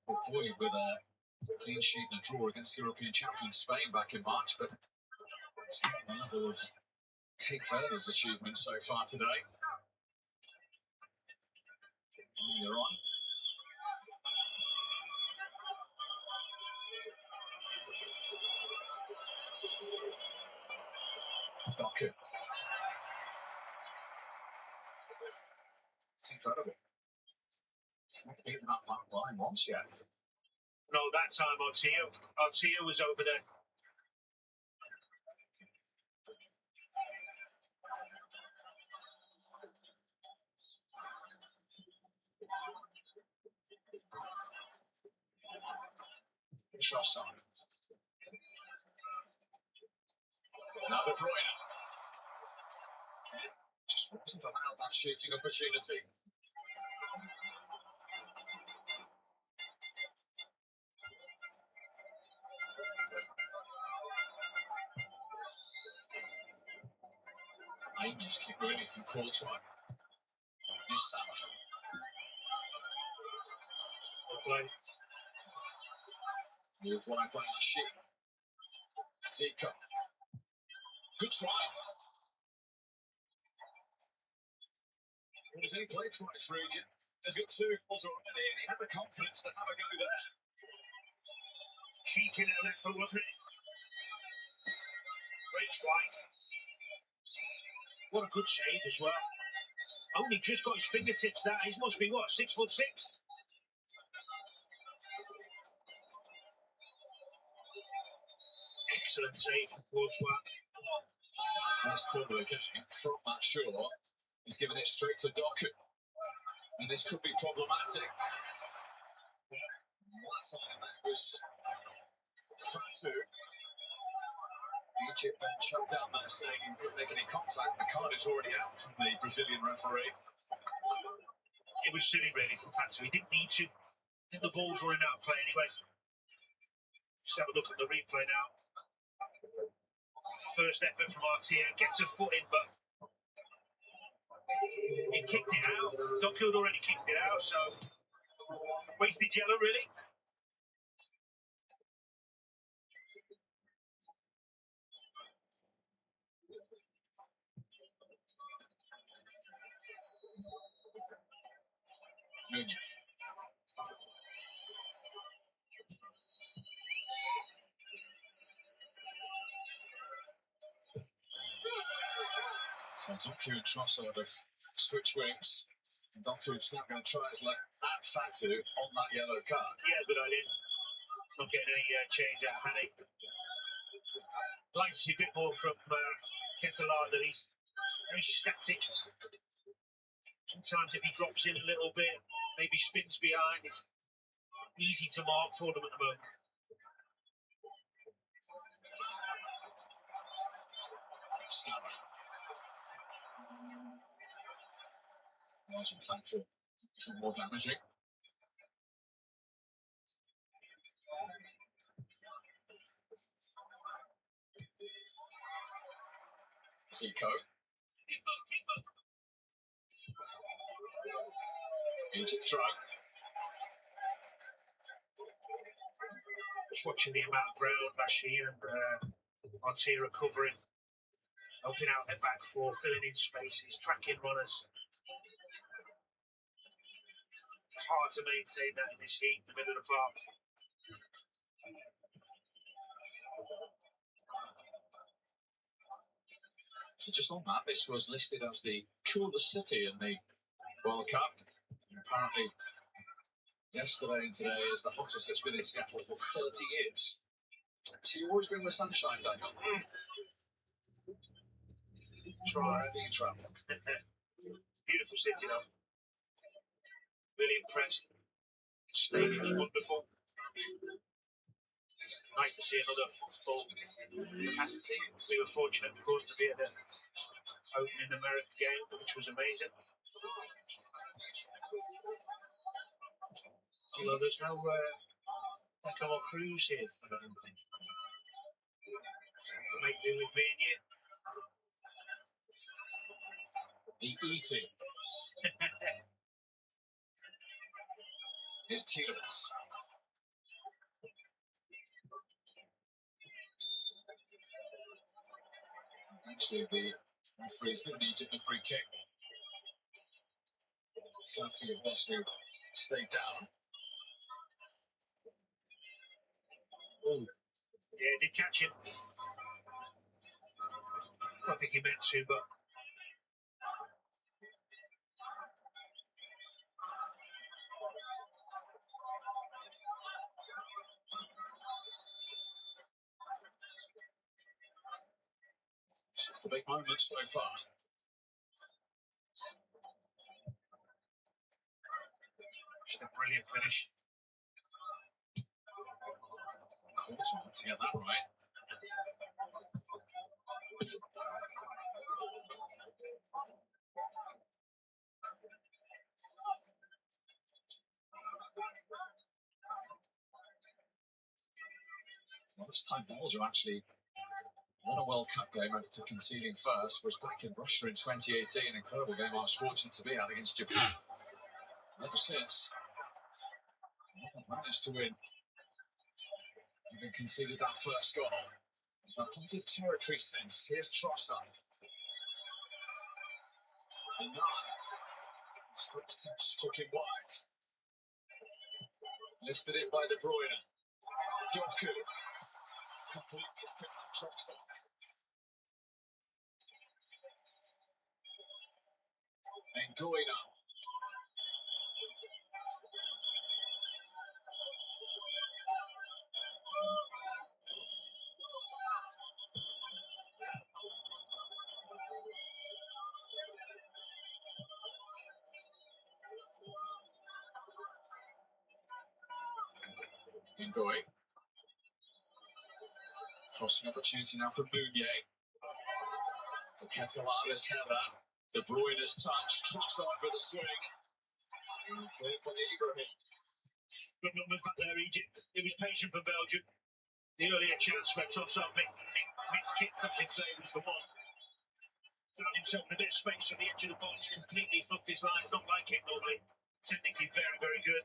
Boy, with a clean sheet and a draw against European champion Spain back in March, but it's not the level of Cape Verde's achievement so far today. They're on. Doku. It's incredible. He's not beaten that back line once yet. No, that time Artia was over there. Trossard. Now De Bruyne. Just wasn't allowed that shooting opportunity. Amiens keep moving from Courtois. Here's Salah. Well played. Move wide by Rashid. Zico. Good try. Well, he's only played twice for Egypt. He's got 2 goals already, and he had the confidence to have a go there. Cheeky little left foot, wasn't it? Great strike. What a good save as well. Only just got his fingertips there. He must be, what, 6'6"? Excellent save from Courtois. First corner again from that shore. He's given it straight to Doku. And this could be problematic. That time that was Fatu. Egypt then shut down there saying he couldn't make any contact. The card is already out from the Brazilian referee. It was silly really from Fatu. He didn't need to. I think the ball's running out of play anyway. Just have a look at the replay now. First effort from Artia, gets a foot in, but he kicked it out. Doku had already kicked it out, so wasted yellow really. Nunez. So Doku and Trossard have switched wings. And Doku's now going to try his luck at Fatu on that yellow card. Yeah, good idea. It's not getting any change out of Hani. I'd like to see a bit more from Ketelada. He's very static. Sometimes if he drops in a little bit, maybe spins behind, it's easy to mark for them at the moment. Nice and thankful. Some more damaging. Zico. Egypt throw. Just watching the amount of ground Bashir and Artia recovering, helping out their back four, filling in spaces, tracking runners. It's hard to maintain that in this heat in the middle of the park. So just on that, this was listed as the coolest city in the World Cup. And apparently, Yesterday and today is the hottest it's been in Seattle for 30 years. So you always bring the sunshine, Daniel. Try wherever you travel. Beautiful city, though. Really impressed. Stadium's wonderful. Nice to see another full capacity. We were fortunate, of course, to be at the opening America game, which was amazing. Although there's no Decor cruise here, I don't think. So have to make do with me and you. The eating is tearless. Actually, the referee's given Egypt the free kick. Sati was to stay down. Ooh. Yeah, did catch him. I don't think he meant to, but It's just the big moment so far. just a brilliant finish. Caught on to get that right. Well, this time Belgium actually won a World Cup game after conceding first, was back in Russia in 2018. Incredible game I was fortunate to be at against Japan. Ever since, they haven't managed to win. Even conceded that first goal. They've had plenty of territory since. Here's Trossard. And now, his footsteps took him wide. Lifted in by De Bruyne. Doku. Completely skipped Trossard. And Goina. Ngoy. Crossing opportunity now for Meunier. The Catalana's header. De Bruyne's touch. Trossard with a swing. Cleared by Ibrahim. Good numbers back there, Egypt. It was patient for Belgium. The earlier chance for Trossard, miskick, I should say, was the one. Found himself in a bit of space on the edge of the box, completely fluffed his lines, not like him normally. Technically very, very good.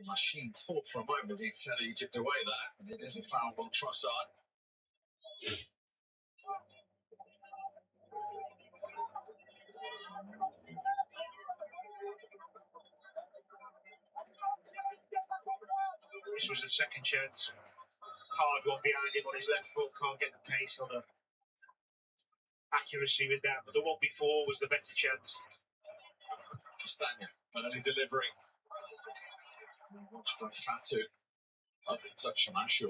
Machine thought for a moment he'd send Egypt away there, and it is a foul on Trossard. This was the second chance. Hard one behind him on his left foot, can't get the pace on the accuracy with that, but the one before was the better chance. Castagna, early delivery. Watched by Fatu. Lovely touch from Ashur.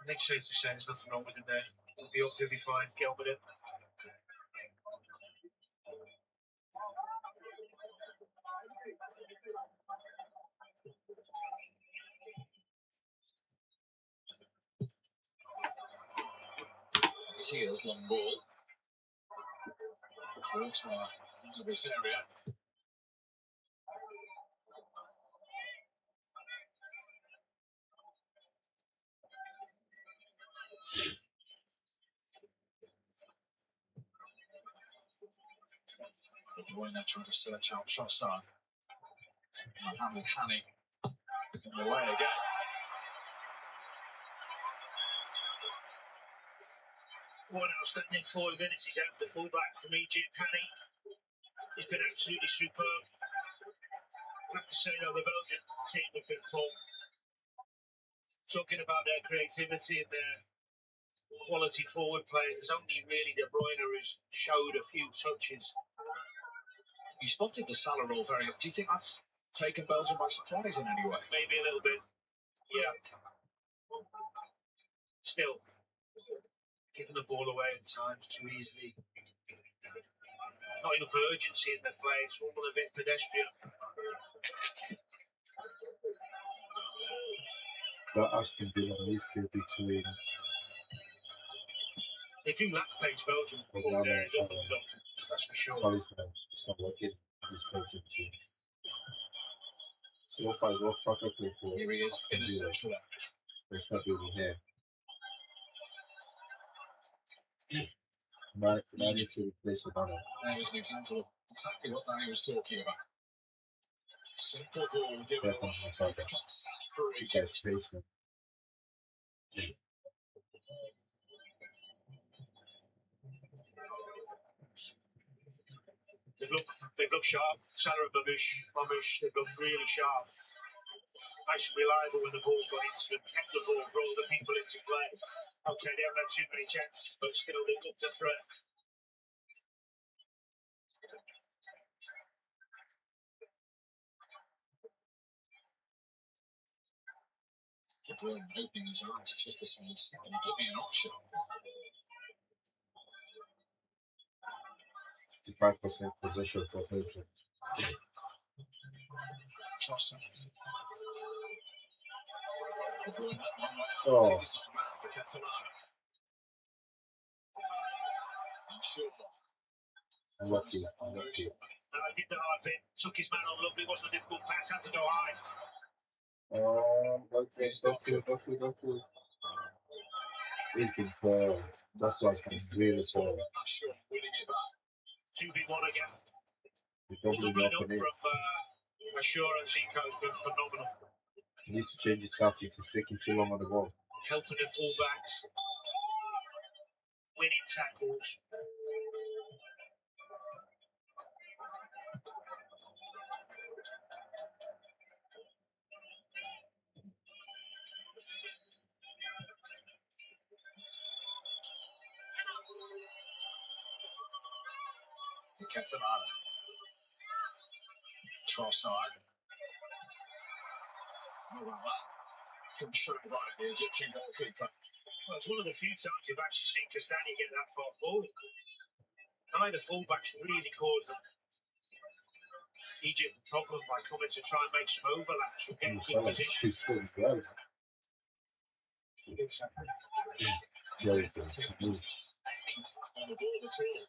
I think safe to say there's nothing wrong with him there. He'll be fine. Get on with it. Tears long ball. Courtois into this area. De Bruyne trying to search out Trossard. Mohamed Hani in the way again. What outstanding 40 minutes he's out. The fullback from Egypt, Hani. He's been absolutely superb. I have to say, though, the Belgian team have been poor. Talking about their creativity and their quality forward players, there's only really De Bruyne who's showed a few touches. You spotted the Salah roll very. Do you think that's taken Belgium by surprise in any way? Maybe a little bit, yeah. Still, giving the ball away at times too easily. Not enough urgency in the play, it's all a bit pedestrian. That Aston Villa midfield between. They do lack pace, Belgium. Forward there is up and up, that's for sure. Talisman, it's not working. This Belgium team. So far, it's worked perfectly for. Here he is in the central area. There's not building here. I need to replace Obama. There was an example of exactly what Danny was talking about. Simple ball given There comes Masada. for There's Egypt. spaceman. They've looked sharp. Salah and Mamouche, they've looked really sharp. Nice and reliable when the ball's gone into them, kept the ball, rolled the people into play. Okay, they haven't had too many chances, but still they looked the threat. De Bruyne opening his arms just to say, "Can you give me an option?" 55% possession for Belgium. Trossard. De Bruyne that one way. Oh. He's around the Catalan. And sure. Unlucky. I did the hard bit, took his man on lovely, wasn't a difficult pass, had to go high. Don't feel. He's been poor. That was been really poor. Sure, winning it back. 2v1 again. The doubling up on him. From Ashura and Zico has been phenomenal. He needs to change his tactics. He's taking too long on the ball. Helping the fullbacks. Winning tackles. The Catalan. Trossard. Oh, well, that from straight right, the Egyptian goalkeeper. Well, it's one of the few times you've actually seen Castagna get that far forward. Neither fullbacks really caused them Egypt a problem by coming to try and make some overlaps or get good position. She's pretty well. Very good. Moves. Any time on the ball at all.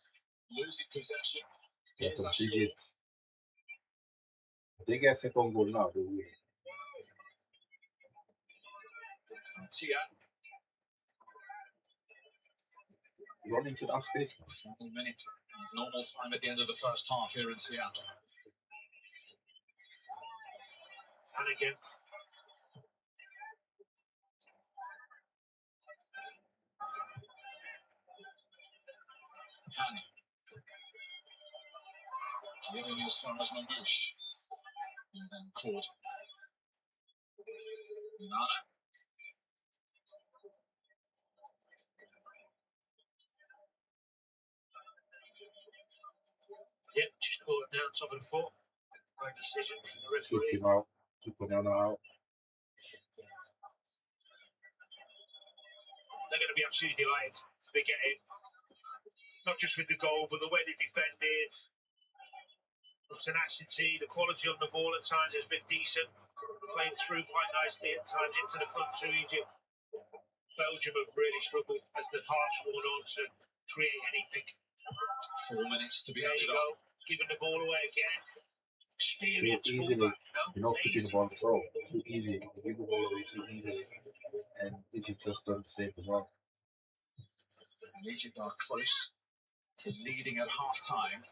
Losing possession. Yeah, Here's comes Ashura. Egypt. If they get second goal now, they win. Tia. Run into that space. Final minute of normal time at the end of the first half here in Seattle. And again. Hani. Getting as far as Mamouche. And then caught. Nana. Yep, just caught it down top of the foot. Right decision from the Took referee. him out. Took Onana out. They're going to be absolutely delighted if they get in. Not just with the goal, but the way they defended. The tenacity, the quality on the ball at times has been decent. Played through quite nicely at times into the front to Egypt. Belgium have really struggled as the half's worn on to create anything. 4 minutes to be There you added on. go, giving the ball away again. So Experience easily. fullback, You're not keeping the ball at all. Too easy. You give the ball away too easily. And Egypt just done the same as well. And Egypt are close to leading at half time.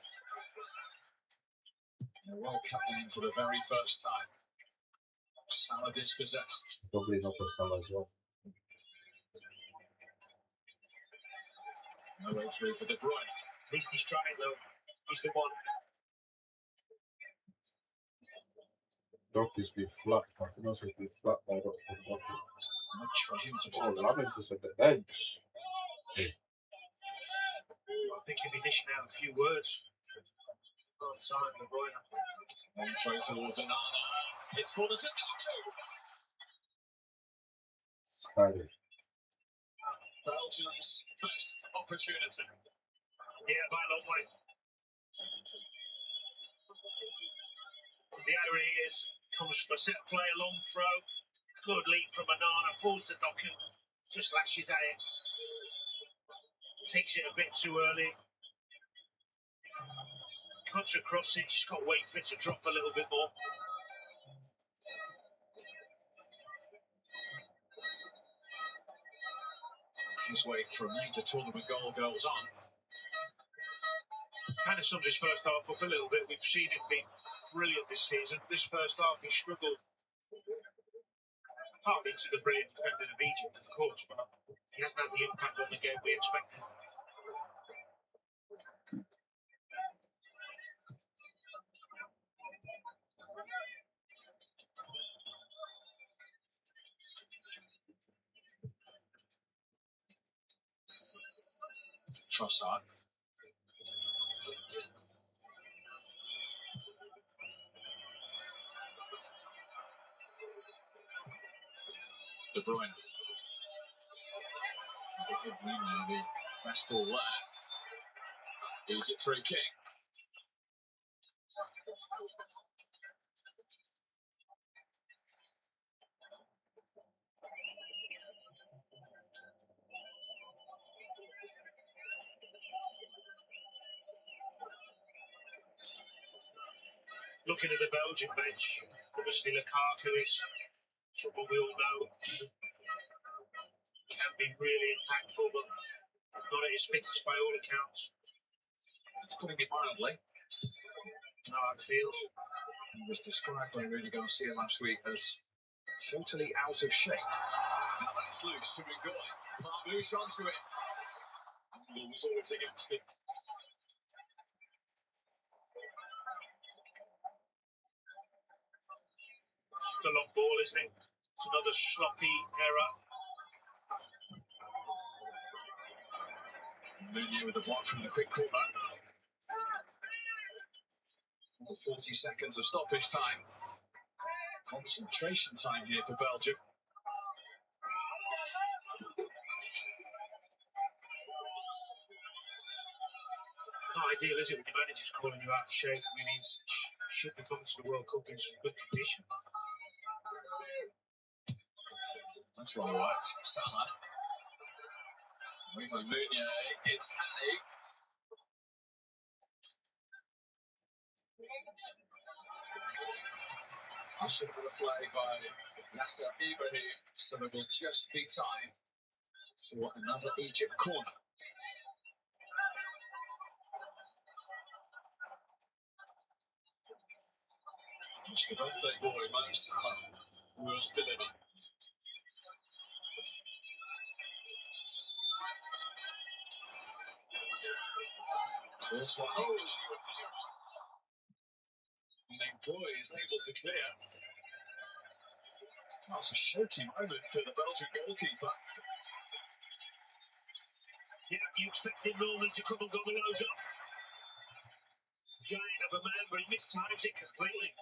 The World Cup game for the very first time. Salah dispossessed. Doubling up on Salah as well. No way through for De Bruyne. At least he's trying, though. He's the one. Docu's been flat. I think that's been flat by Doc from Docu. Much for him to Oh, do. Lamens at the bench. I think he'll be dishing out a few words. Outside De Bruyne. One throw towards Onana. It's fallen to Doku. Skyler. Belgium's best opportunity. Yeah, by a long way. The irony is, comes from a set play, a long throw. Good leap from Onana, falls to Doku. Just lashes at it. Takes it a bit too early. Cuts across it, just got to wait for it to drop a little bit more. His wait for a major tournament goal goes on. Kind of sums his first half up a little bit. We've seen him be brilliant this season. This first half he struggled. Partly to the brilliant defending of Egypt, of course, but he hasn't had the impact on the game we expected. Trossard. De Bruyne. The best ball there. Egypt free kick. Looking at the Belgian bench, obviously Lukaku is someone we all know can be really impactful, but not at his fittest by all accounts. It's putting it mildly. How it feels. He was described by Rudy Garcia last week as totally out of shape. Now that's loose to Ngoy. Marmouche onto it. Ball was always against him. It's a long ball, isn't it? It's another sloppy error. Meunier with the block from the quick corner. 40 seconds of stoppage time. Concentration time here for Belgium. Not ideal, is it, when your manager's calling you out of shape? I mean, he should be coming to the World Cup in some good condition. That's well worked. Salah. Away by Meunier. It's Hani. I should have been a flag by Nasser Ibrahim, so there will just be time for another Egypt corner. It's the birthday boy, Mo Salah, will deliver. Courtois. And then Goy is able to clear. That's a shaky moment for the Belgian goalkeeper. Yeah, you expected Norman to come and gobble those up. Giant of a man, but he mistimes it completely.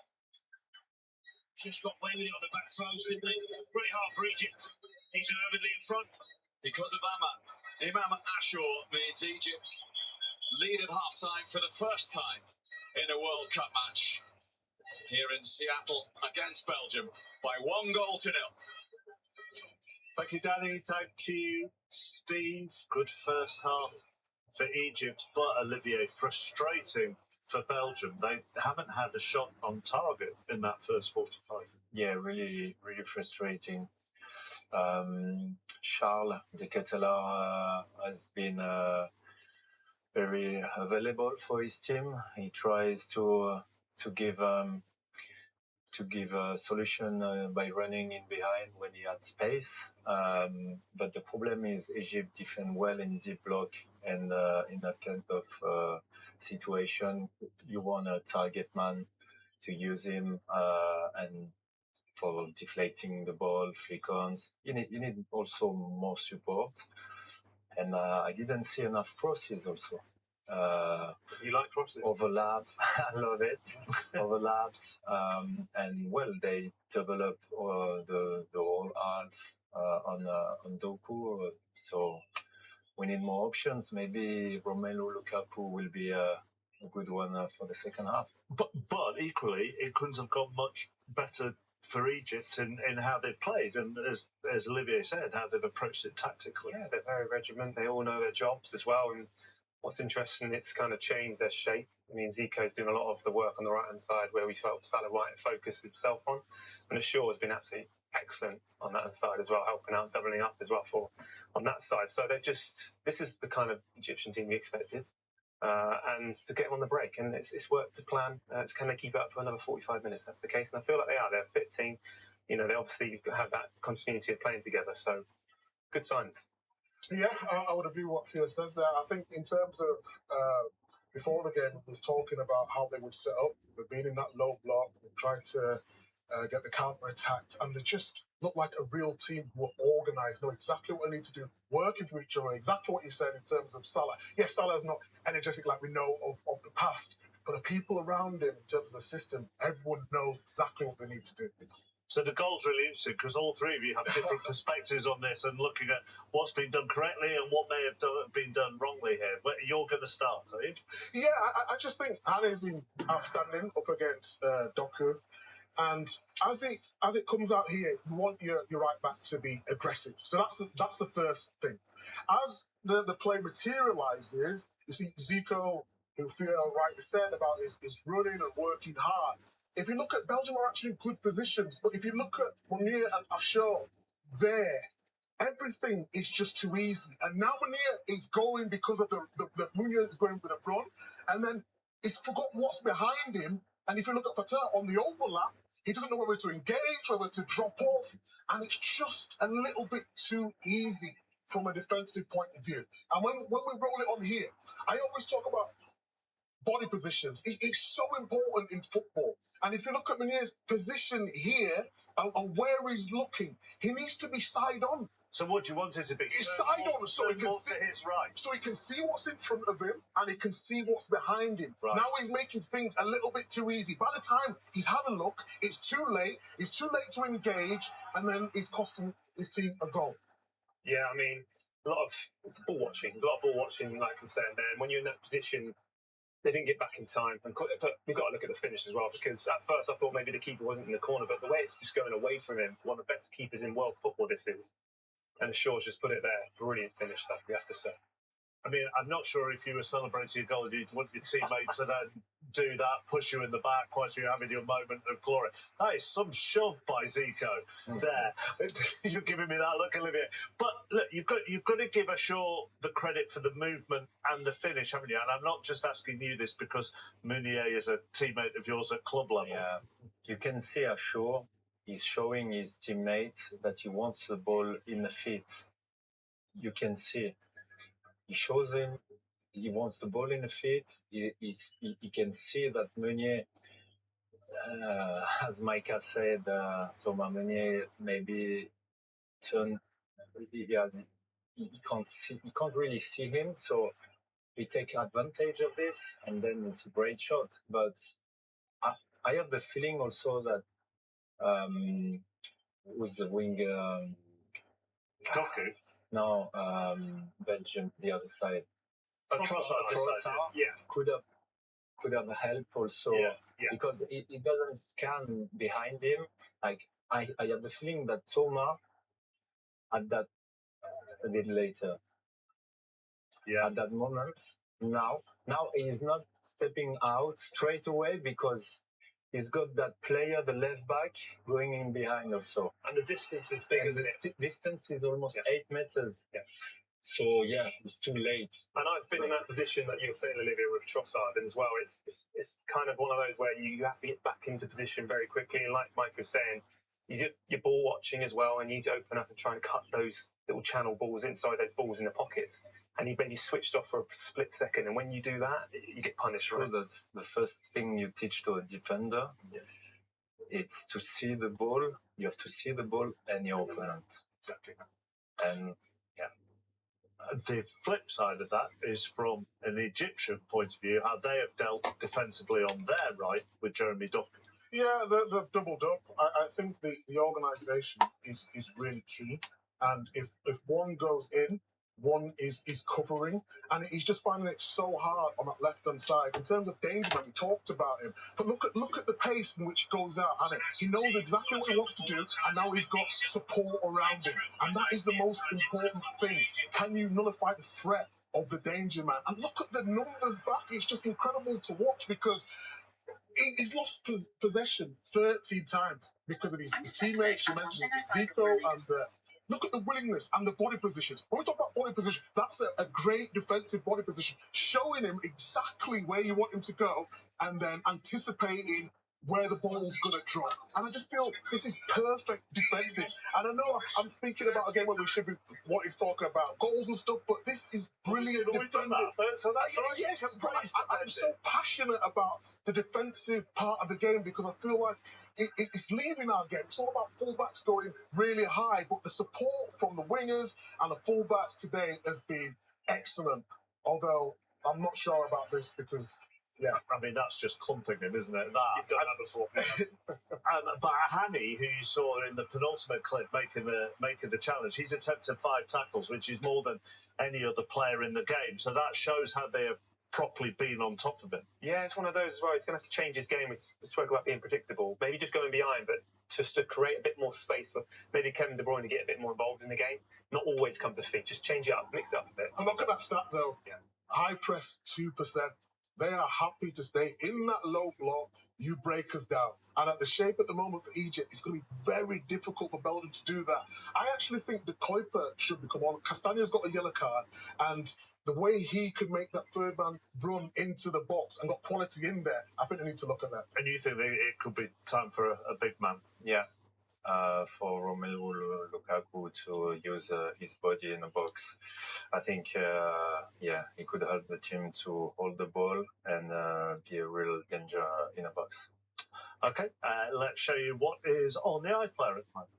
Just got away with it on the back throws, didn't he? Great half for Egypt. Deservedly in front. Because of Imam Ashur means Egypt lead at half-time for the first time in a World Cup match here in Seattle against Belgium by 1-0. Thank you, Danny. Thank you, Steve. Good first half for Egypt, but Olivier, frustrating for Belgium. They haven't had a shot on target in that first 45. Yeah, really, really frustrating. Charles de Ketelaere has been very available for his team. He tries to give to give a solution by running in behind when he had space. But the problem is Egypt defend well in deep block, and in that kind of situation, you want a target man to use him and for deflating the ball, flick-ons. You need also more support. And I didn't see enough crosses also. You like crosses? Overlaps, I love it. Overlaps, and well, they double up the whole half on Doku. So we need more options. Maybe Romelu Lukaku will be a good one for the second half. But equally, it couldn't have gone much better for Egypt in how they've played, and as Olivier said, how they've approached it tactically. Yeah, they're very regiment. They all know their jobs as well. And what's interesting, it's kind of changed their shape. I mean, Zico's doing a lot of the work on the right-hand side where we felt Salah might focus himself on. And Ashore has been absolutely excellent on that hand side as well, helping out, doubling up as well on that side. So this is the kind of Egyptian team we expected. And to get them on the break, and it's worked to plan. Can they keep it up for another 45 minutes? That's the case, and I feel like they are. They're a fit team. You know, they obviously have that continuity of playing together. So, good signs. Yeah, I would agree with what Theo says there. I think in terms of before the game, was talking about how they would set up. They've been in that low block. They've tried to get the counter attacked, and they just look like a real team who are organised, know exactly what they need to do, working for each other. Exactly what you said in terms of Salah. Yes, Salah's not energetic like we know of the past, but the people around him in terms of the system, everyone knows exactly what they need to do. So the goal's really interesting because all three of you have different perspectives on this and looking at what's been done correctly and what may have been done wrongly here. But you're going to start, are you? Yeah, I just think Hane's been outstanding up against Doku. And as it comes out here, you want your right back to be aggressive. So that's the first thing. As the play materialises, you see Zico, who Theo rightly said about is running and working hard. If you look at Belgium are actually in good positions, but if you look at Munir and Ashore, everything is just too easy. And now Munir is going because of the Munir is going with a run, and then he's forgot what's behind him. And if you look at Fatah on the overlap, he doesn't know whether to engage, whether to drop off, and it's just a little bit too easy from a defensive point of view. And when we roll it on here, I always talk about body positions. It's so important in football. And if you look at Munir's position here and where he's looking, he needs to be side on. So what do you want it to be? He's side on, so he can see his right. So he can see what's in front of him and he can see what's behind him. Right. Now he's making things a little bit too easy. By the time he's had a look, it's too late. It's too late to engage, and then he's costing his team a goal. Yeah, I mean, it's ball watching. There's a lot of ball watching, like I said there. And when you're in that position, they didn't get back in time. But we've got to look at the finish as well, because at first I thought maybe the keeper wasn't in the corner, but the way it's just going away from him, one of the best keepers in world football this is. And Ashore's just put it there. Brilliant finish, that, we have to say. I mean, I'm not sure if you were celebrating a goal, you'd want your teammate to then do that, push you in the back whilst you're having your moment of glory. That is some shove by Zico there. You're giving me that look, Olivier. But look, you've got to give Ashore the credit for the movement and the finish, haven't you? And I'm not just asking you this because Meunier is a teammate of yours at club level. Yeah, you can see Ashore. He's showing his teammate that he wants the ball in the feet. You can see. He shows him he wants the ball in the feet. He can see that Meunier, as Micah said, Thomas Meunier maybe turn. He can't really see him, so he take advantage of this, and then it's a great shot. But I have the feeling also that with the winger. Doku? No, Belgium, the other side. Trossard, yeah, could have helped also, because it doesn't scan behind him. Like I have the feeling that Thomas at that a bit later. Yeah. At that moment, now he's not stepping out straight away because he's got that player, the left back, going in behind also. And the distance is big, isn't it? Distance is almost 8 meters. Yeah. So yeah, it's too late. And I've been in that position that you were saying, Olivia, with Trossard as well. It's kind of one of those where you have to get back into position very quickly. And like Mike was saying, you're ball watching as well, and you need to open up and try and cut those little channel balls inside those balls in the pockets. And when you switched off for a split second, and when you do that, you get punished. True, that's the first thing you teach to a defender. Yeah. It's to see the ball. You have to see the ball and your opponent. Exactly. And the flip side of that is from an Egyptian point of view, how they have dealt defensively on their right with Jeremy Duck. Yeah, the doubled up. I think the organisation is really key. And if one goes in, one is covering, and he's just finding it so hard on that left-hand side. In terms of danger, we talked about him. But look at the pace in which he goes out, and he knows exactly what he wants to do, and now he's got support around him. And that is the most important thing. Can you nullify the threat of the danger man? And look at the numbers back. It's just incredible to watch because he's lost possession 13 times because of his teammates. You mentioned Zico, and look at the willingness and the body positions. When we talk about body position, that's a great defensive body position, showing him exactly where you want him to go and then anticipating where the ball's going to drop. And I just feel this is perfect defending. And I know I'm speaking about a game where we should be wanting to talk about goals and stuff, but this is brilliant defending. So that's right. Yes, but I'm so passionate about the defensive part of the game because I feel like it's leaving our game. It's all about fullbacks going really high, but the support from the wingers and the fullbacks today has been excellent. Although I'm not sure about this because... yeah, I mean, that's just clumping him, isn't it? You've done that before. But Hani, who you saw in the penultimate clip making the challenge, he's attempted 5 tackles, which is more than any other player in the game. So that shows how they have properly been on top of him. Yeah, it's one of those as well. He's going to have to change his game. We spoke about being predictable. Maybe just going behind, but just to create a bit more space for maybe Kevin De Bruyne to get a bit more involved in the game. Not always come to feet. Just change it up, mix it up a bit. And look at that stat, though. Yeah. High press 2%. They are happy to stay in that low block. You break us down. And at the shape at the moment for Egypt, it's going to be very difficult for Belgium to do that. I actually think the Kuiper should become on. Castagne's got a yellow card, and the way he could make that third man run into the box and got quality in there, I think they need to look at that. And you think it could be time for a big man? yeah, for Romelu Lukaku to use his body in the box, I think he could help the team to hold the ball and be a real danger in a box. Okay, let's show you what is on the iPlayer at the moment.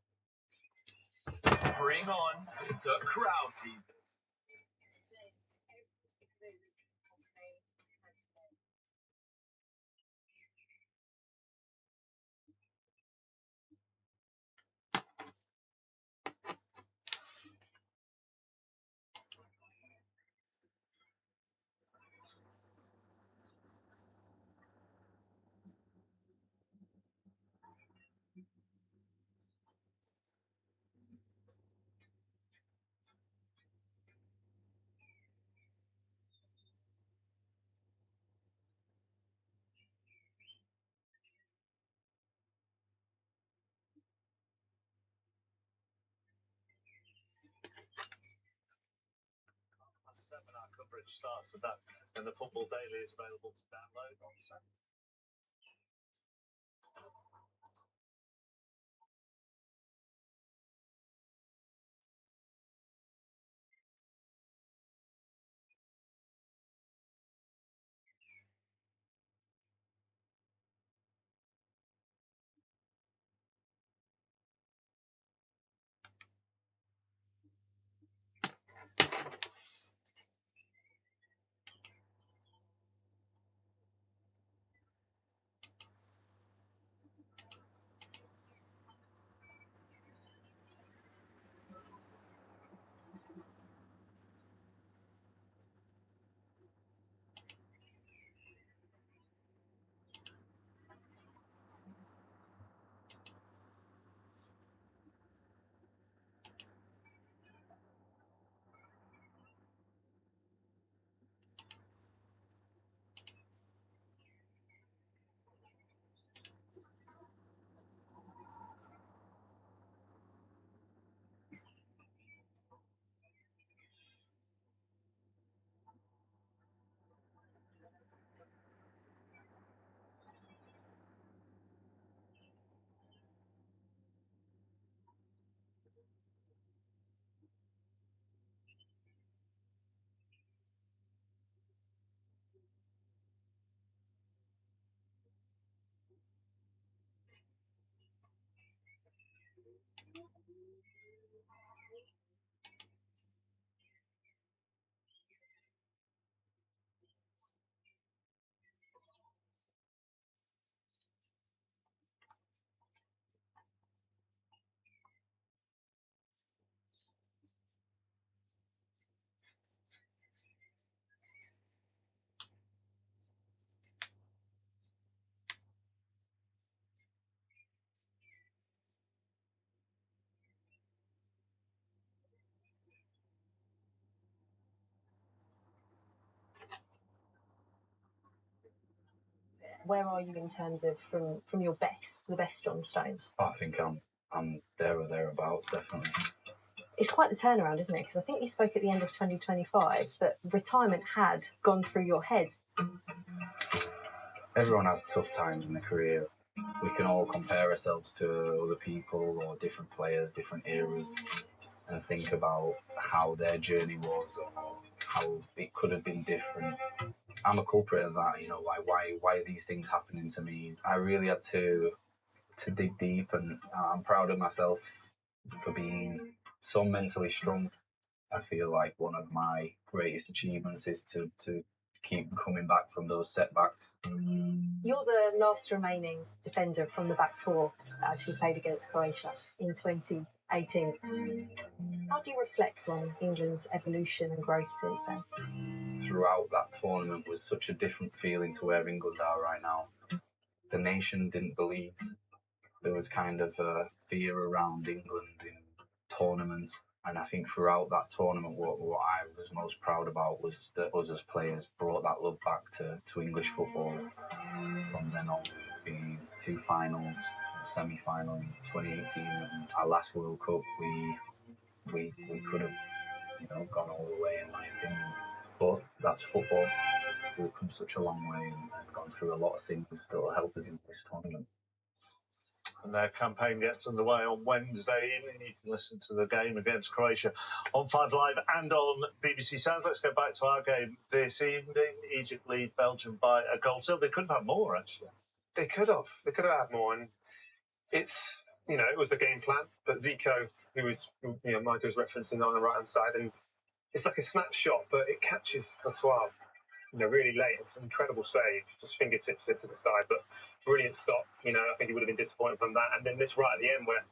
Bring on the crowd, please. Seminar coverage starts at that, and the Football Daily is available to download on Saturday. Where are you in terms of from your best, the best John Stones? I think I'm there or thereabouts, definitely. It's quite the turnaround, isn't it? Because I think you spoke at the end of 2025 that retirement had gone through your head. Everyone has tough times in their career. We can all compare ourselves to other people or different players, different eras, and think about how their journey was or how it could have been different. I'm a culprit of that, you know, why are these things happening to me? I really had to dig deep, and I'm proud of myself for being so mentally strong. I feel like one of my greatest achievements is to keep coming back from those setbacks. You're the last remaining defender from the back four that actually played against Croatia in 2018. How do you reflect on England's evolution and growth since then? Throughout that tournament was such a different feeling to where England are right now. The nation didn't believe. There was kind of a fear around England in tournaments, and I think throughout that tournament what I was most proud about was that us as players brought that love back to English football. From then on, we've been 2 finals, a semi-final in 2018, and our last World Cup we could have, you know, gone all the way in my opinion. But that's football. We've come such a long way and gone through a lot of things that will help us in this tournament. And their campaign gets underway on Wednesday evening. You can listen to the game against Croatia on 5 Live and on BBC Sounds. Let's go back to our game this evening. Egypt lead Belgium by a goal. So they could have had more, actually. They could have had more, and it's, you know, it was the game plan. But Zico, who was, you know, Mike was referencing on the right hand side, and it's like a snapshot, but it catches Courtois, you know, really late. It's an incredible save, just fingertips it to the side, but brilliant stop. You know, I think he would have been disappointed from that. And then this right at the end where,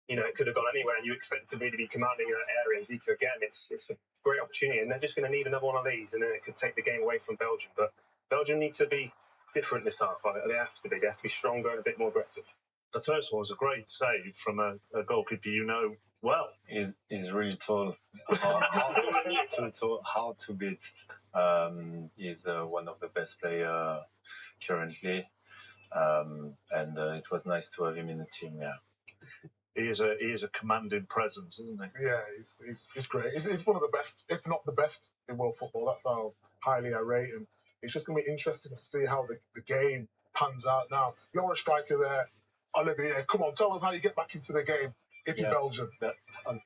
you know, it could have gone anywhere and you expect to really be commanding that area. Zico again, it's a great opportunity, and they're just going to need another one of these, and then it could take the game away from Belgium. But Belgium need to be different this half. They have to be. They have to be stronger and a bit more aggressive. The first one was a great save from a goalkeeper you know well. He's really tall. Hard to beat. He's one of the best players currently. And it was nice to have him in the team. Yeah, he is a commanding presence, isn't he? Yeah, he's great. He's one of the best, if not the best, in world football. That's how highly I rate him. It's just going to be interesting to see how the game pans out now. You're a striker there, Olivier. Come on, tell us how you get back into the game if you're Belgium. But,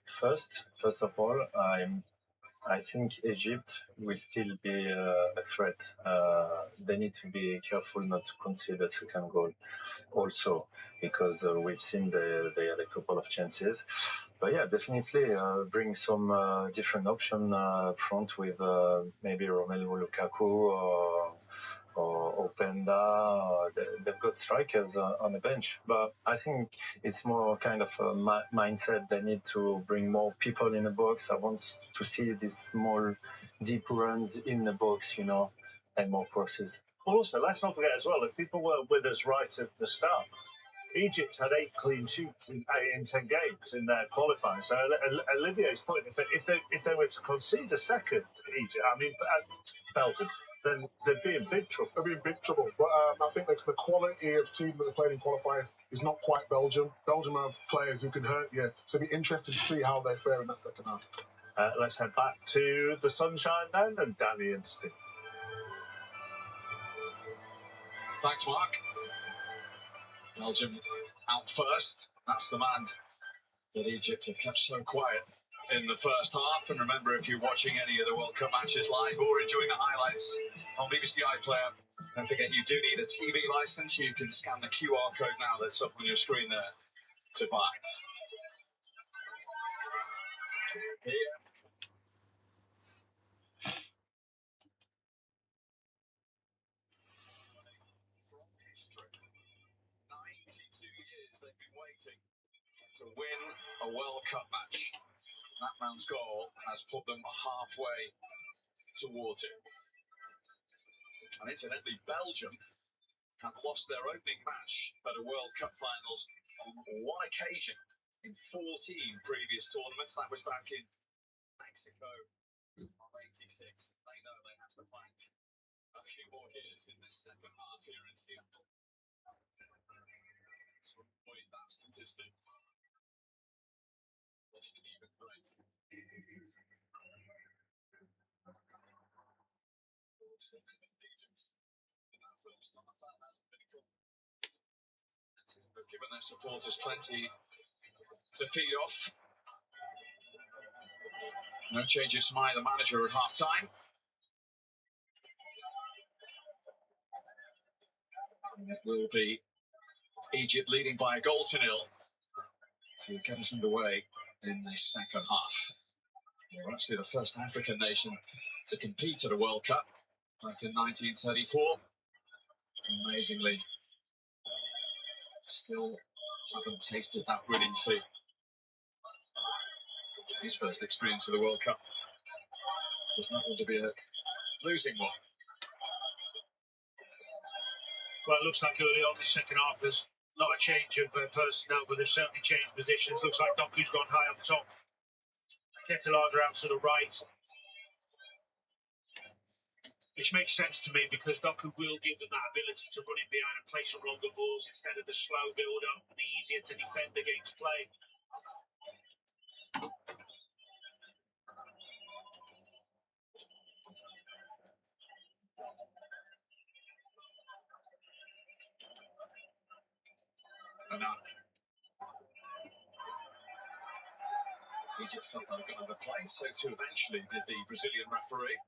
first of all, I think Egypt will still be a threat. They need to be careful not to concede a second goal also, because we've seen they had a couple of chances. But yeah, definitely bring some different option front with maybe Romelu Lukaku or Openda. They've got strikers on the bench, but I think it's more kind of a mindset. They need to bring more people in the box. I want to see these small, deep runs in the box, you know, and more crosses. Also, let's not forget as well, if people were with us right at the start, Egypt had 8 clean sheets in 10 games in their qualifying. So Olivier's point, if they were to concede a second, Egypt, Belgium, then they'd be in big trouble. They'd be in big trouble. But I think the quality of team that they played in qualifying is not quite Belgium. Belgium have players who can hurt you. So it'd be interesting to see how they fare in that second half. Let's head back to the sunshine then, and Danny and Steve. Thanks, Mark. Belgium out first. That's the man that Egypt have kept so quiet in the first half. And remember, if you're watching any of the World Cup matches live or enjoying the highlights on BBC iPlayer, don't forget you do need a TV licence. You can scan the QR code now that's up on your screen there to buy. Here. They've been waiting to win a World Cup match. That man's goal has put them halfway towards it. And incidentally, Belgium have lost their opening match at a World Cup finals on one occasion in 14 previous tournaments. That was back in Mexico of '86. They know they have to fight A few more gears in this second half here in Seattle. To avoid that statistic. But it didn't even great. They've given their supporters plenty to feed off. No changes from either manager at half time. It will be Egypt leading by a goal to nil to get us underway in the second half. We're actually the first African nation to compete at a World Cup back in 1934. Amazingly, still haven't tasted that winning feat. His first experience of the World Cup does not want to be a losing one. Well, it looks like early on the second half there's not a change of personnel, but they've certainly changed positions. Looks like Doku's gone high up top. Ketelada out to the right. Which makes sense to me because Doku will give them that ability to run in behind and play some longer balls instead of the slow build-up and the easier to defend against play. Egypt felt they were going to play, so too eventually did the Brazilian referee.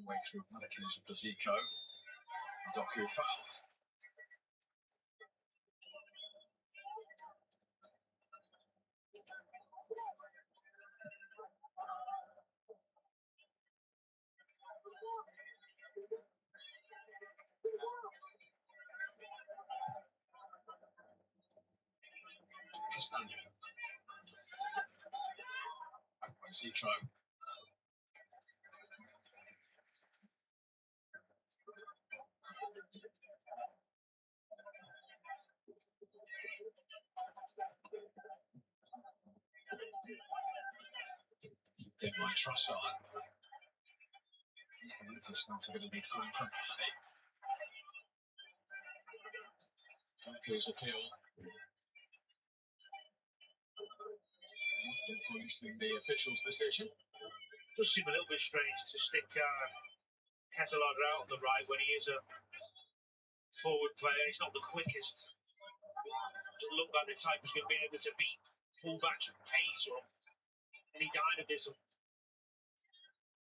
Way through on that occasion for Zico. Doku fouled. Castagna. By Zico. Give my trust on. Is the latest not going to be time for Fanny. Doku's appeal. Influencing the official's decision. Does seem a little bit strange to stick Ketelada out on the right when he is a forward player. He's not the quickest. Doesn't look like the type who's going to be able to beat fullbacks with pace or any dynamism.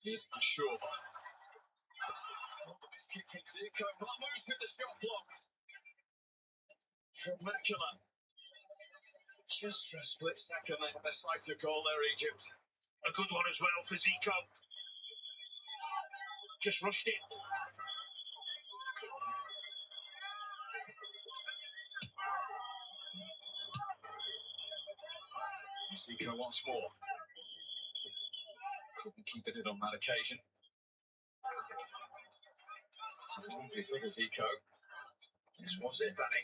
He's assured. Nice kick from Zico. Marmoush with the shot blocked. From Makula. Just for a split second, they have a sight of goal there, Egypt. A good one as well for Zico. Just rushed it. Zico once more. Couldn't keep it in on that occasion. It's a lovely figure, Zico. This was it, Danny.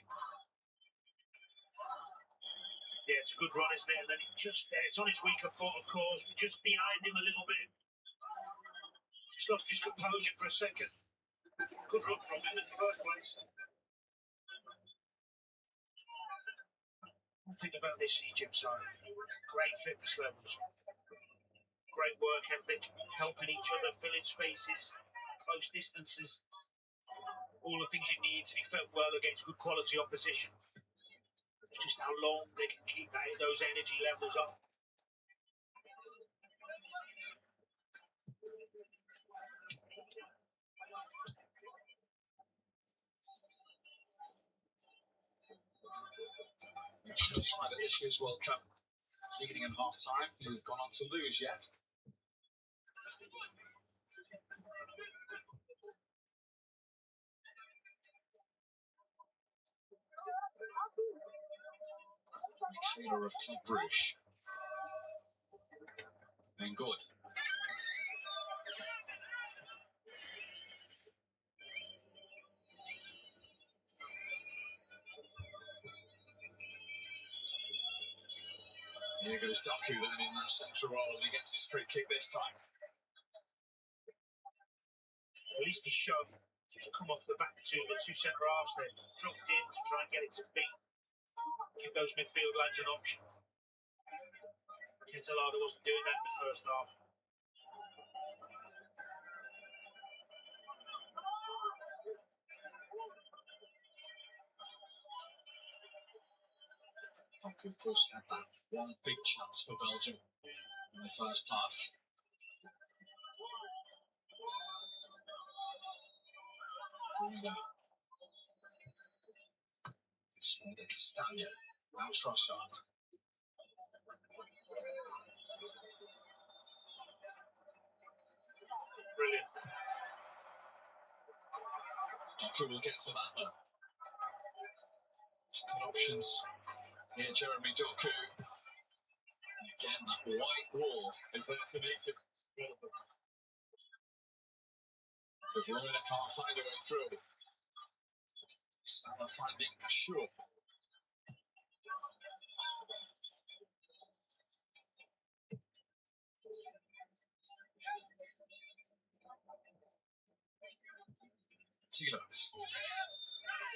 Yeah, it's a good run, isn't it? And then it's on his weaker foot, of course, but just behind him a little bit. Just lost his composure for a second. Good run from him in the first place. One thing about this Egypt side, great fitness levels, great work ethic, helping each other, filling spaces, close distances, all the things you need to defend well against good quality opposition. It's just how long they can keep those energy levels up. First side at this year's World Cup, leading in half time, who've gone on to lose yet. Shearer of Club Brugge. And good. Here goes Doku then in that central role, and he gets his free kick this time. At least he's shown to come off the back two, the two centre halves there, dropped in to try and get it to feet. Give those midfield lads an option. Quintalado wasn't doing that in the first half. Doku, of course, had that one big chance for Belgium in the first half. Smoda Castagna, now Trossard. Brilliant. Doku will get to that though. He's got options. Here, Jeremy Doku. And again, that white wall is there to meet him. But Lorena can't find a way through. Salah finding Ashur. Tielemans.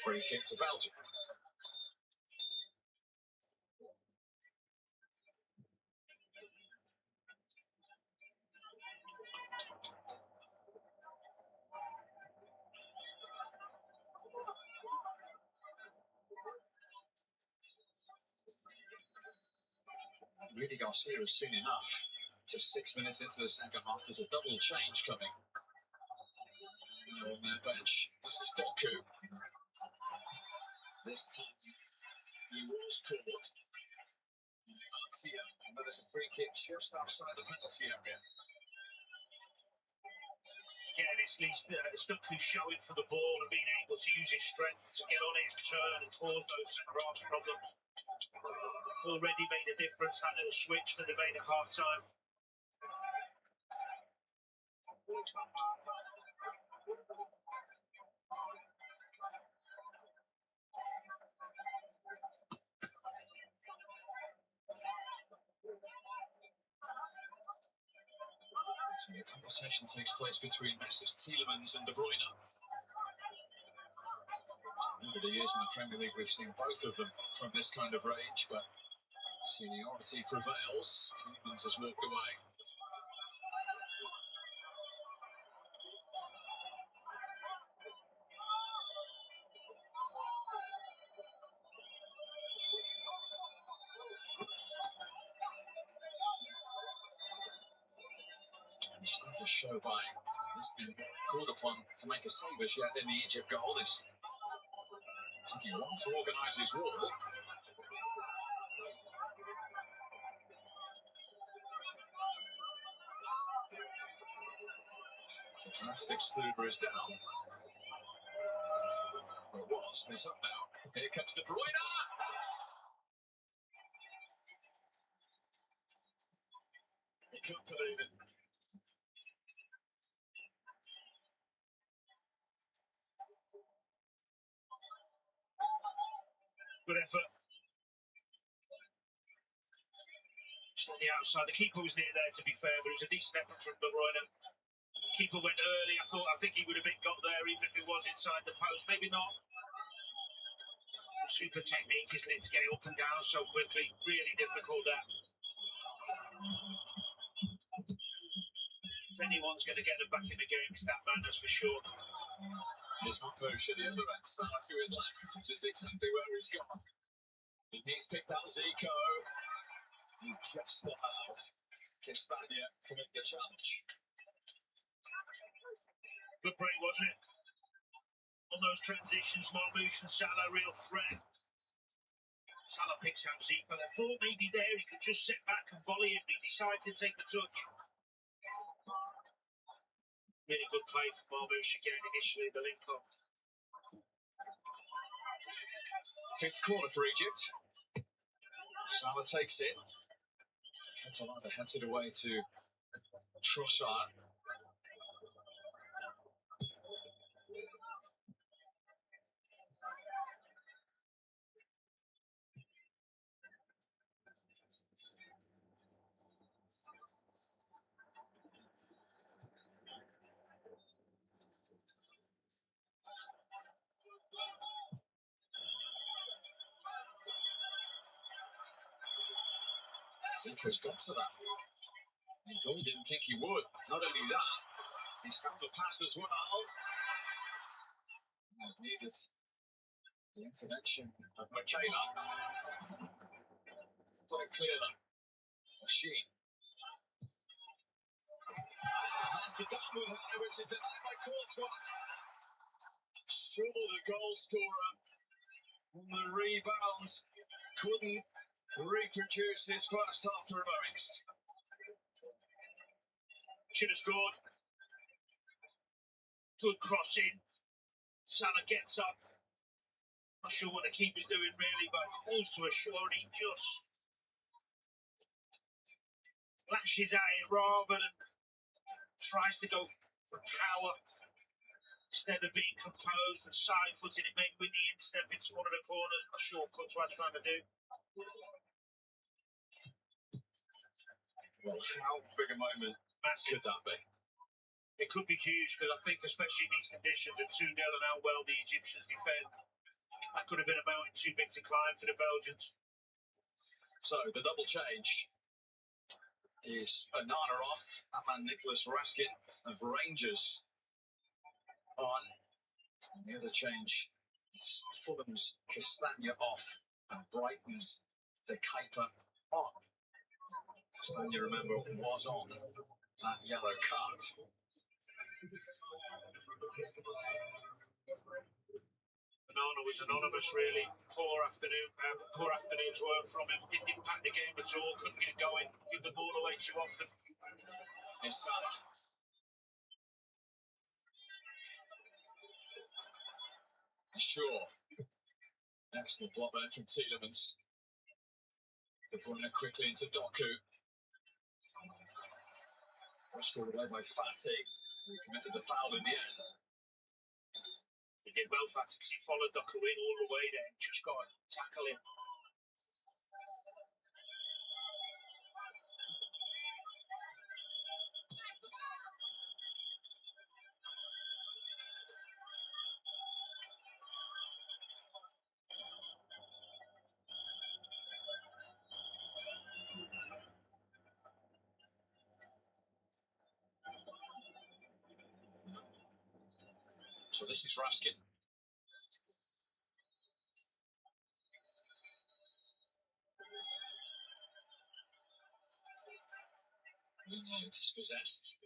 Free kick to Belgium. Really Garcia has seen enough. Just 6 minutes into the second half, there's a double change coming. On their bench, this is Doku. This time, he was caught. Martia, and there's a free kick just outside the penalty area. Yeah, it's Doku showing for the ball and being able to use his strength to get on it, turn and cause those centre half problems. Already made a difference, that little switch that they made at half time. So a conversation takes place between Messrs Tielemans and De Bruyne. Over the years in the Premier League, we've seen both of them from this kind of range, but seniority prevails. Tielemans has walked away. Mustafa Shobai has been called upon to make a save as yet in the Egypt goal. This taking long to organise his wall. The draft excluder is down. Well, it was, but it's up now. Here comes De Bruyne! He can't believe it. Good effort. Just on the outside. The keeper was near there, to be fair, but it was a decent effort from De Bruyne. Keeper went early. I think he would have got there even if it was inside the post. Maybe not. Super technique, isn't it, to get it up and down so quickly. Really difficult that. If anyone's going to get them back in the game, it's that man, that's for sure. Here's Marmouche at the other end, Salah to his left, which is exactly where he's gone. And he's picked out Zico. He just allowed Castagna to make the challenge. Good break, wasn't it? On those transitions, Marmouche and Salah, real threat. Salah picks out Zico. They thought maybe there he could just sit back and volley it, but he decided to take the touch. Really good play for Marmouche again initially, the link up. Fifth corner for Egypt. Salah takes it. Catalana heads it away to Trossard. Zico's got to that. And Goal didn't think he would. Not only that, he's found the pass as well. And needed the intervention of Michaela. Got it clear though. Machine. And that's the downward high, which is denied by Courtois. Sure, the goal scorer on the rebound couldn't reproduce his first half heroics. Should have scored. Good crossing. Salah gets up. Not sure what the keeper's doing really, but falls to a shore. He just lashes at it rather than tries to go for power instead of being composed and side-footing it, maybe with the instep into one of the corners. Not sure what Courtois trying to do. Well, how big a moment could that be? It could be huge because I think, especially in these conditions, at 2-0 and how well the Egyptians defend, that could have been a mountain too big to climb for the Belgians. So the double change is Onana off, that man Nicholas Raskin of Rangers on. And the other change is Fulham's Castagna off and Brighton's De Kuyper on. Castagna, remember, was on that yellow card. Onana was anonymous, really. Poor afternoon's work from him. Didn't impact the game at all. Couldn't get going. Give the ball away too often. It's Salah. Sure. Excellent block there from Tielemans. De Bruyne quickly into Doku. Rushed all the way by Fati, who committed the foul in the end. He did well, Fati, because he followed Doku in all the way there and just got to tackle him. So this is Raskin. Dispossessed.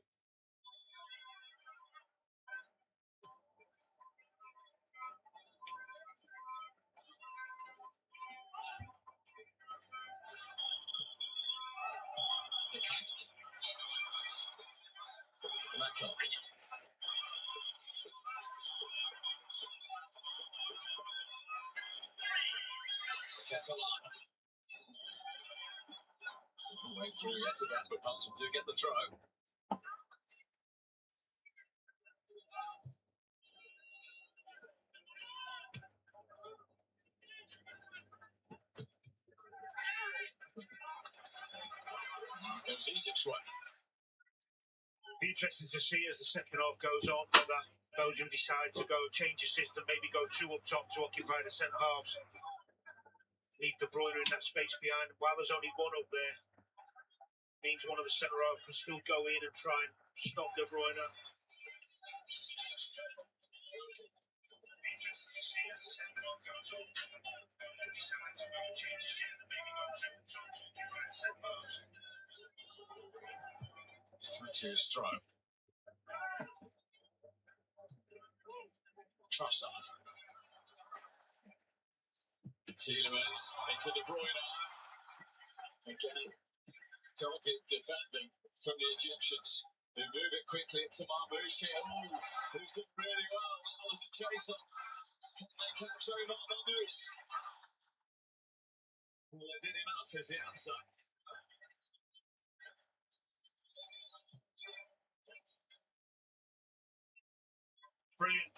De Kuyper. Michael. Catalana. All the way through yet again, but Belgium do get the throw. Now it goes Egypt's way. Be interesting to see as the second half goes on whether Belgium decide to go change the system, maybe go two up top to occupy the centre halves. Leave De Bruyne in that space behind. While there's only one up there, means one of the centre halves can still go in and try and stop De Bruyne. Be interesting to see as the second half goes on Belgium decide to go change the system, maybe go two up top to occupy the centre halves. Fati's throw. Trossard. Tielemans into De Bruyne. Again, dogged defending from the Egyptians, who move it quickly into Marmoush here, who's done really well. That was a chaser. Can they capture Marmoush? Well, they did enough is the answer. Brilliant.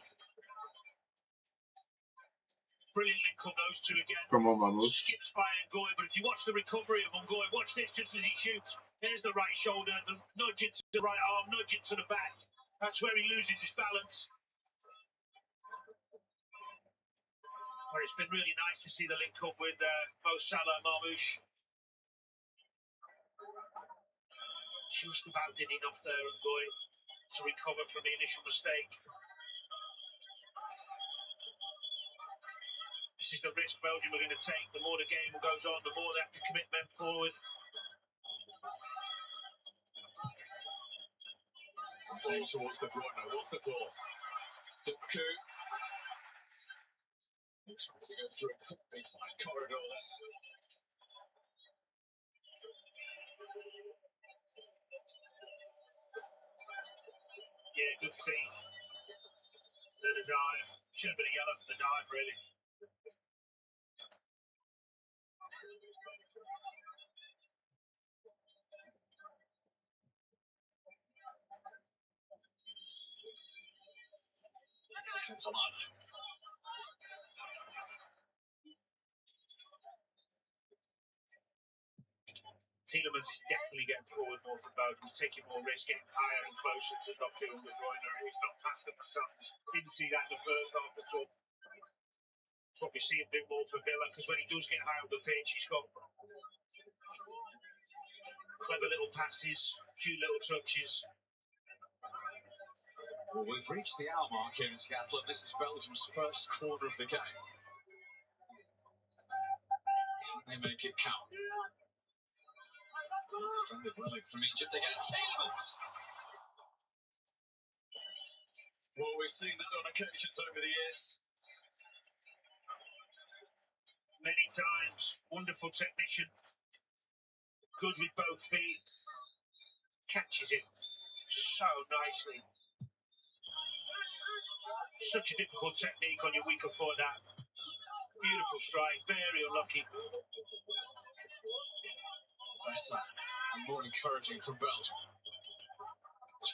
Brilliant link up, those two again. Come on, Mamouche. Skips by Ngoy, but if you watch the recovery of Ngoy, watch this just as he shoots. There's the right shoulder, the nudge into the right arm, nudge into the back. That's where he loses his balance. But it's been really nice to see the link up with Mo Salah and Marmoush. just about did enough there and going to recover from the initial mistake. This is the risk Belgium are going to take. The more the game goes on, the more they have to commit men forward. Team towards De Bruyne. What's the ball? Doku. He's trying to go through a very tight corridor there. Yeah, good feet. Then a dive. Should have been a yellow for the dive, really. Catalan. Tielemans is definitely getting forward more for Belgium. He's taking more risk, getting higher and closer to Doku and De Bruyne. He's not past them at times. Didn't see that in the first half at all. That's what we see him do more for Villa, because when he does get high up the pitch, he's got clever little passes, cute little touches. Well, we've reached the hour mark here in Seattle, and this is Belgium's first quarter of the game. Can they make it count? Defended well from Egypt again. Tielemans! Well, we've seen that on occasions over the years. Many times. Wonderful technician. Good with both feet. Catches it so nicely. Such a difficult technique on your weaker foot, that. Beautiful strike, very unlucky. Better and more encouraging from Belgium.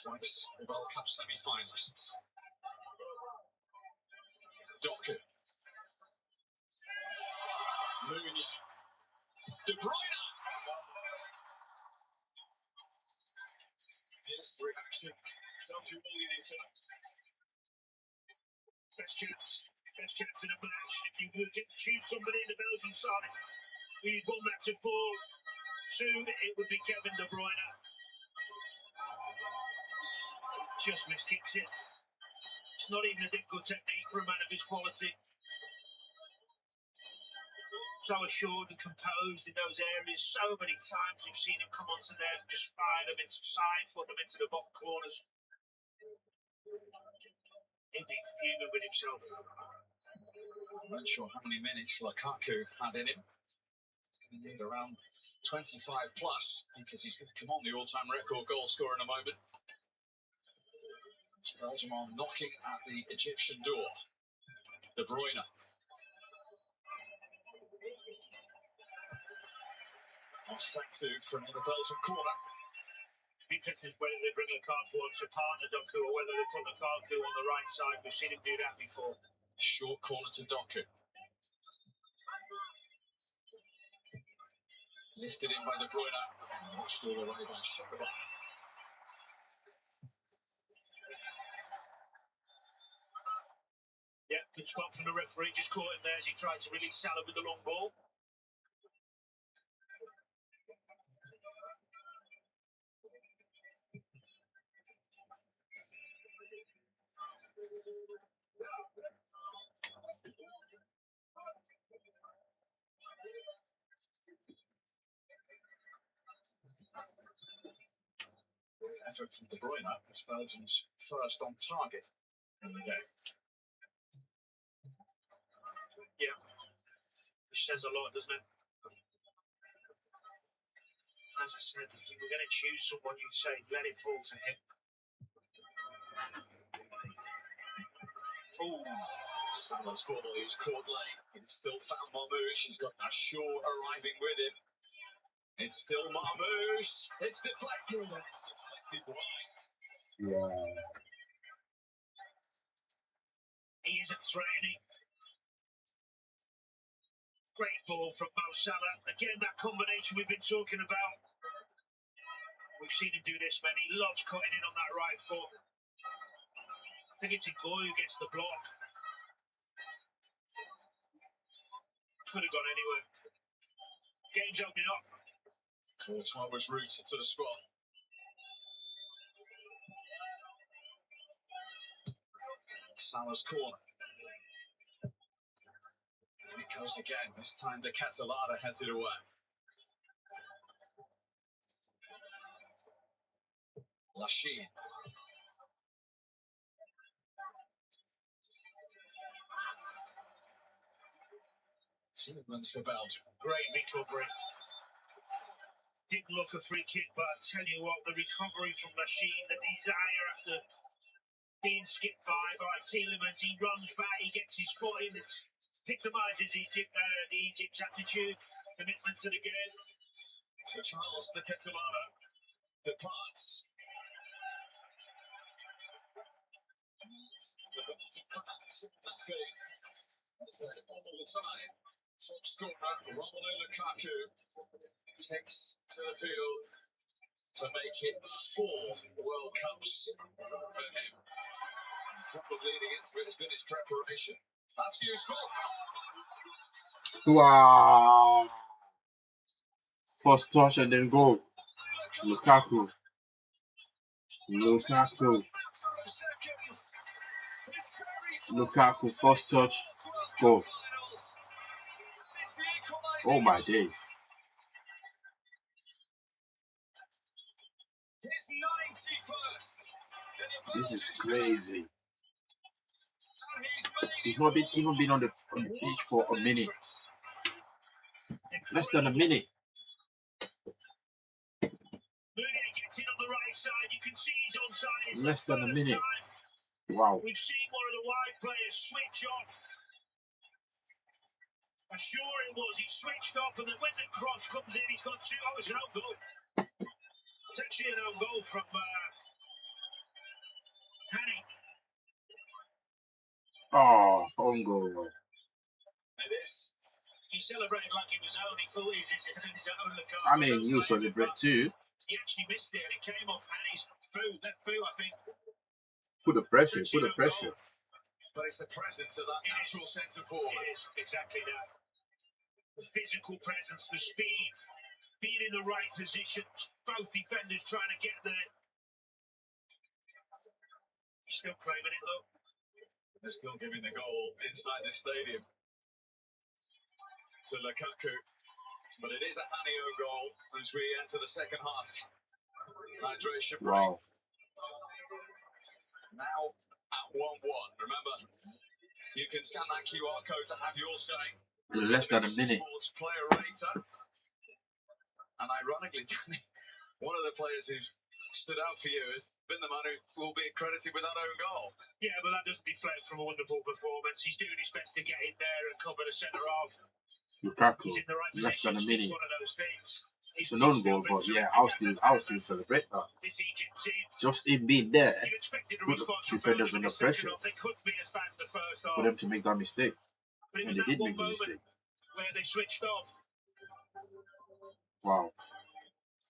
Twice the World Cup semi-finalists. Doku. Meunier. De Bruyne. Here's the reaction. Tells you all you need to know. Best chance in a match. If you could choose somebody in the Belgian side who you'd want that to fall to, it would be Kevin De Bruyne. Just miskicks it. It's not even a difficult technique for a man of his quality. So assured and composed in those areas. So many times we've seen him come onto there and just fire them into side, foot them into the bottom corners. He'd be fuming with himself. I'm not sure how many minutes Lukaku had in him. He's going to need around 25 plus, because he's going to come on the all-time record goal scorer in a moment. Belgium are knocking at the Egyptian door. De Bruyne. Off back to from the Belgian corner. It'd be interesting whether they bring Lukaku on to partner Doku or whether they put Lukaku on the right side. We've seen him do that before. Short corner to Doku. Lifted in by De Bruyne. Watched all the way by Sheva. Yeah, good spot from the referee. Just caught him there as he tried to release Salah with the long ball. Effort from De Bruyne was Belgium's first on target in the game. Yeah, which says a lot, doesn't it? As I said, if you were going to choose someone, you'd say let it fall to him. Oh, Salah's ball, he was caught late. He's still found Marmouche. He's got Ashur arriving with him. It's still Marmouche. It's deflected, and it's deflected wide. Yeah. He isn't threatening. Great ball from Mo Salah. Again, that combination we've been talking about. We've seen him do this, man. He loves cutting in on that right foot. I think it's Ngoy who gets the block. Could have gone anywhere. Game's opening up. Courtois was rooted to the spot. Salah's corner. And it goes again. This time the Catalana heads it away. Lachine. Tielemans for Belgium. Great recovery. Didn't look a free kick, but I tell you what, the recovery from Lachine, the desire after being skipped by Tielemans, he runs back, he gets his foot in, it epitomises Egypt's attitude, commitment to the game. So Charles the Catalana departs. The Belgian fans in that field. It's there all the time. Top scorer Romelu Lukaku takes to the field to make it 4 World Cups for him. Probably leading into it has been his preparation. That's useful. Wow. First touch and then goal. Lukaku. Lukaku, first touch, goal. Oh my days. This is crazy. He's not even been on the pitch for a minute. Less than a minute. Less than a minute. Wow. We've seen one of the wide players switch off. I'm sure it was. He switched off, and then when the cross comes in, he's got 2. Oh, it's an own goal. It's actually an own goal from Hanny. Oh, own goal. It is. He celebrated like it was own. He thought it was his own. I mean, you celebrate too. He actually missed it, and it came off Hanny's boot, left boot, I think. Put the pressure, put the pressure. But it's the presence of that natural centre forward. It is, exactly that. The physical presence, the speed, being in the right position, both defenders trying to get there. He's still claiming it, though. They're still giving the goal inside the stadium to Lukaku. But it is a Hanio goal as we enter the second half. Hydration break. Wow. Now at 1-1. Remember, you can scan that QR code to have your say. In less than a minute. Sports player rater. And ironically, Danny, one of the players who's stood out for you has been the man who will be credited with that own goal. Yeah, but that doesn't deflect from a wonderful performance. He's doing his best to get in there and cover the centre half. Lukaku, He's in the right less position. than a minute. It's one of those things. It's an own goal, but yeah, I'll still celebrate that. This Egypt team, Just him being there, you expected a put the response from defenders Belgium in under the second pressure half. They couldn't be as bad in the first half. for them to make that mistake. But it And was they that did one make the moment mistake. where they switched off. Wow.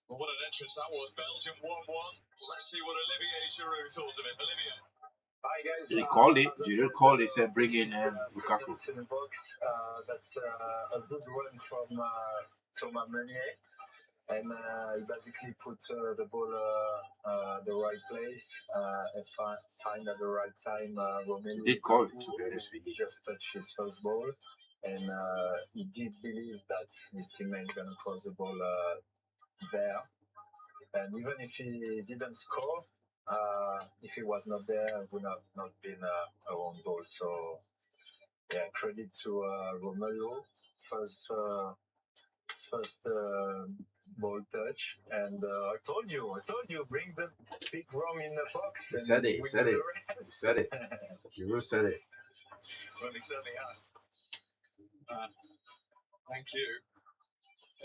Well, what an entrance that was. Belgium 1-1. Let's see what Olivier Giroud thought of it. Olivier. Hi guys. He called it. Giroud called it. Said bring in Lukaku. In the box. That's a good run from Thomas Meunier, and he basically put the ball the right place and find at the right time. Romelu He did call it, to be honest with you. Just touched his first ball, and he did believe that his teammate gonna cross the ball there. And even if he didn't score, if he was not there, it would have not been a own goal. So, yeah, credit to Romelu, first ball touch. And I told you, bring the big Rom in the box. He said it, he said it. He said it. Giroud said it. Well, he certainly has. Thank you,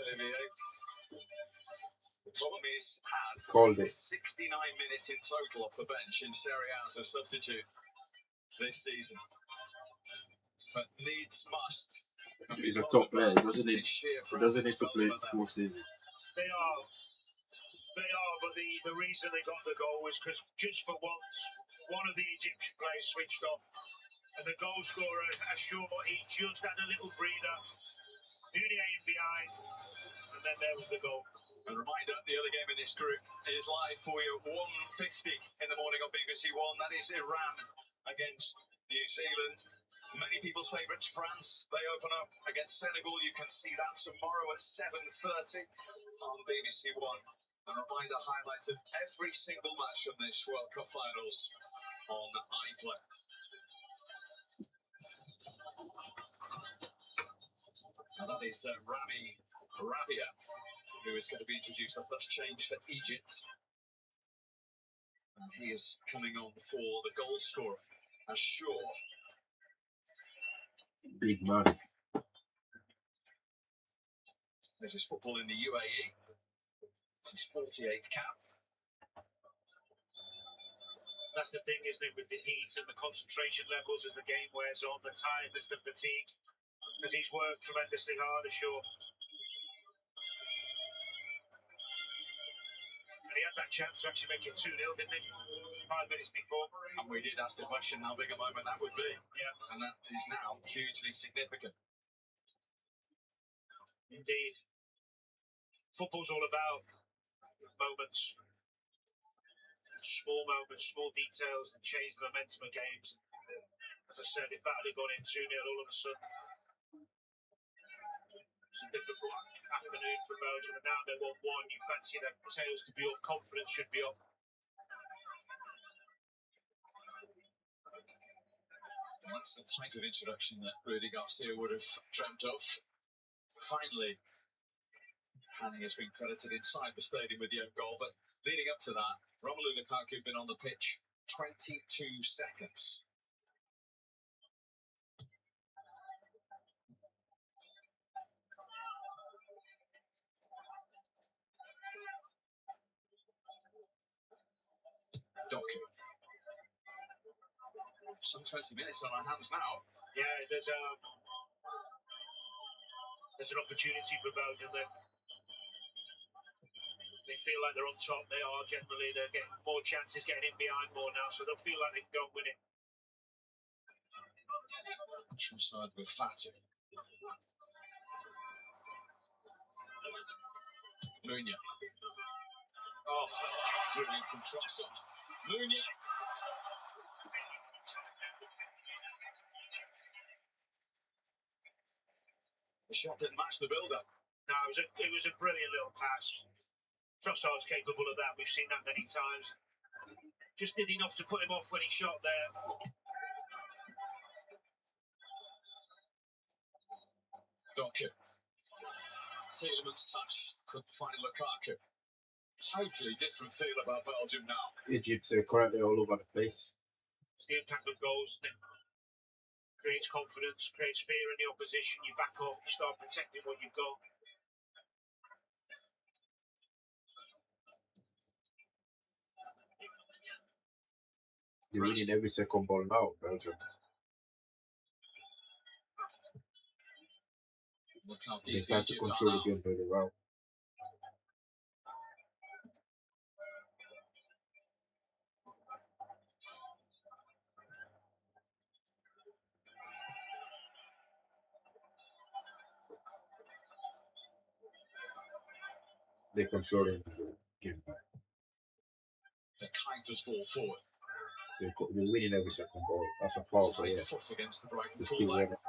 Olivier. The problem is Called had it. 69 minutes in total off the bench in Serie A as a substitute this season. But needs must. He's a top player. He doesn't need to play full season. They are, but the reason they got the goal was because just for once, one of the Egyptian players switched off. And the goal scorer, Ashur, he just had a little breather. Meunier in behind. And then there was the goal. A reminder, the other game in this group is live for you at 1:50 in the morning on BBC One. That is Iran against New Zealand. Many people's favourites, France. They open up against Senegal. You can see that tomorrow at 7:30 on BBC One. A reminder, highlights of every single match from this World Cup finals on iPlayer. And that is Rami Rabia, who is going to be introduced, the first change for Egypt. And he is coming on for the goal scorer, Ashur. Big man. This is football in the UAE. It's his 48th cap. That's the thing, isn't it, with the heat and the concentration levels as the game wears on, the tiredness, the fatigue, as he's worked tremendously hard, Ashur. And he had that chance to actually make it 2-0, didn't he? 5 minutes before. And we did ask the question how big a moment that would be. Yeah. And that is now hugely significant. Indeed. Football's all about moments. Small moments, small details that change the momentum of games. As I said, if that had gone in 2-0 all of a sudden, it's a difficult afternoon for Belgium, and now they won 1. You fancy their tails to be up, confidence should be up. That's the type of introduction that Rudy Garcia would have dreamt of. Finally, Hani has been credited inside the stadium with the own goal, but leading up to that, Romelu Lukaku had been on the pitch 22 seconds. Doku. Some 20 minutes on our hands now. Yeah, there's an opportunity for Belgium there. They feel like they're on top. They are generally. They're getting more chances, getting in behind more now, so they'll feel like they can go and win it. Trossard with Fatu. Munya. Oh, brilliant from Trossard. Munya. The shot didn't match the build-up. No, it was a brilliant little pass. Trossard's capable of that. We've seen that many times. Just did enough to put him off when he shot there. Doku. Tielemans' touch couldn't find Lukaku. Totally different feel about Belgium now. Egypt are currently all over the place. It's the impact of goals, isn't it? Creates confidence, creates fear in the opposition. You back off, you start protecting what you've got. They're winning every second ball now, Belgium. Look how deep They start to Egypt control are the game really well. They're controlling the game now. The kindest ball forward. They're winning every second ball. That's a foul, but yeah. Foot against the Brighton They're still fullback. winning.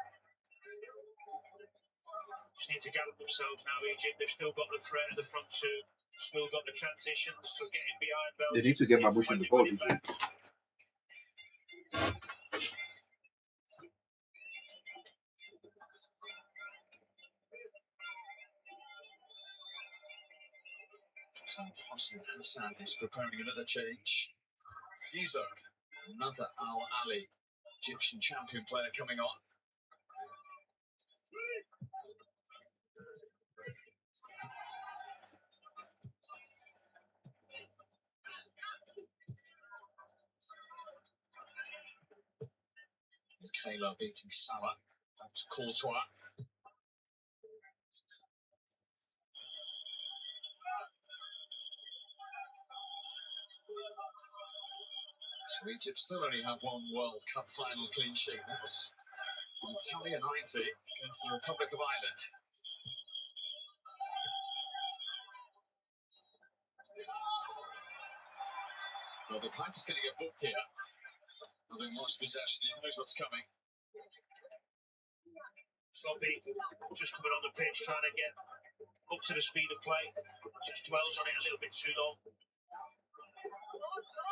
Just need to gather themselves now, Egypt. They've still got the threat of the front two. Still got the transitions, so getting behind Belgium. They need to get Mabush on the ball, Egypt. So Hassan is preparing another change. Zizo, another Al Ali, Egyptian champion player coming on. Michaela beating Salah. Back to Courtois. So Egypt still only have one World Cup final clean sheet. That was in Italia 90 against the Republic of Ireland. Well, the kite is going to get booked here. Having lost possession, he knows what's coming. Sloppy, just coming on the pitch, trying to get up to the speed of play. Just dwells on it a little bit too long. It's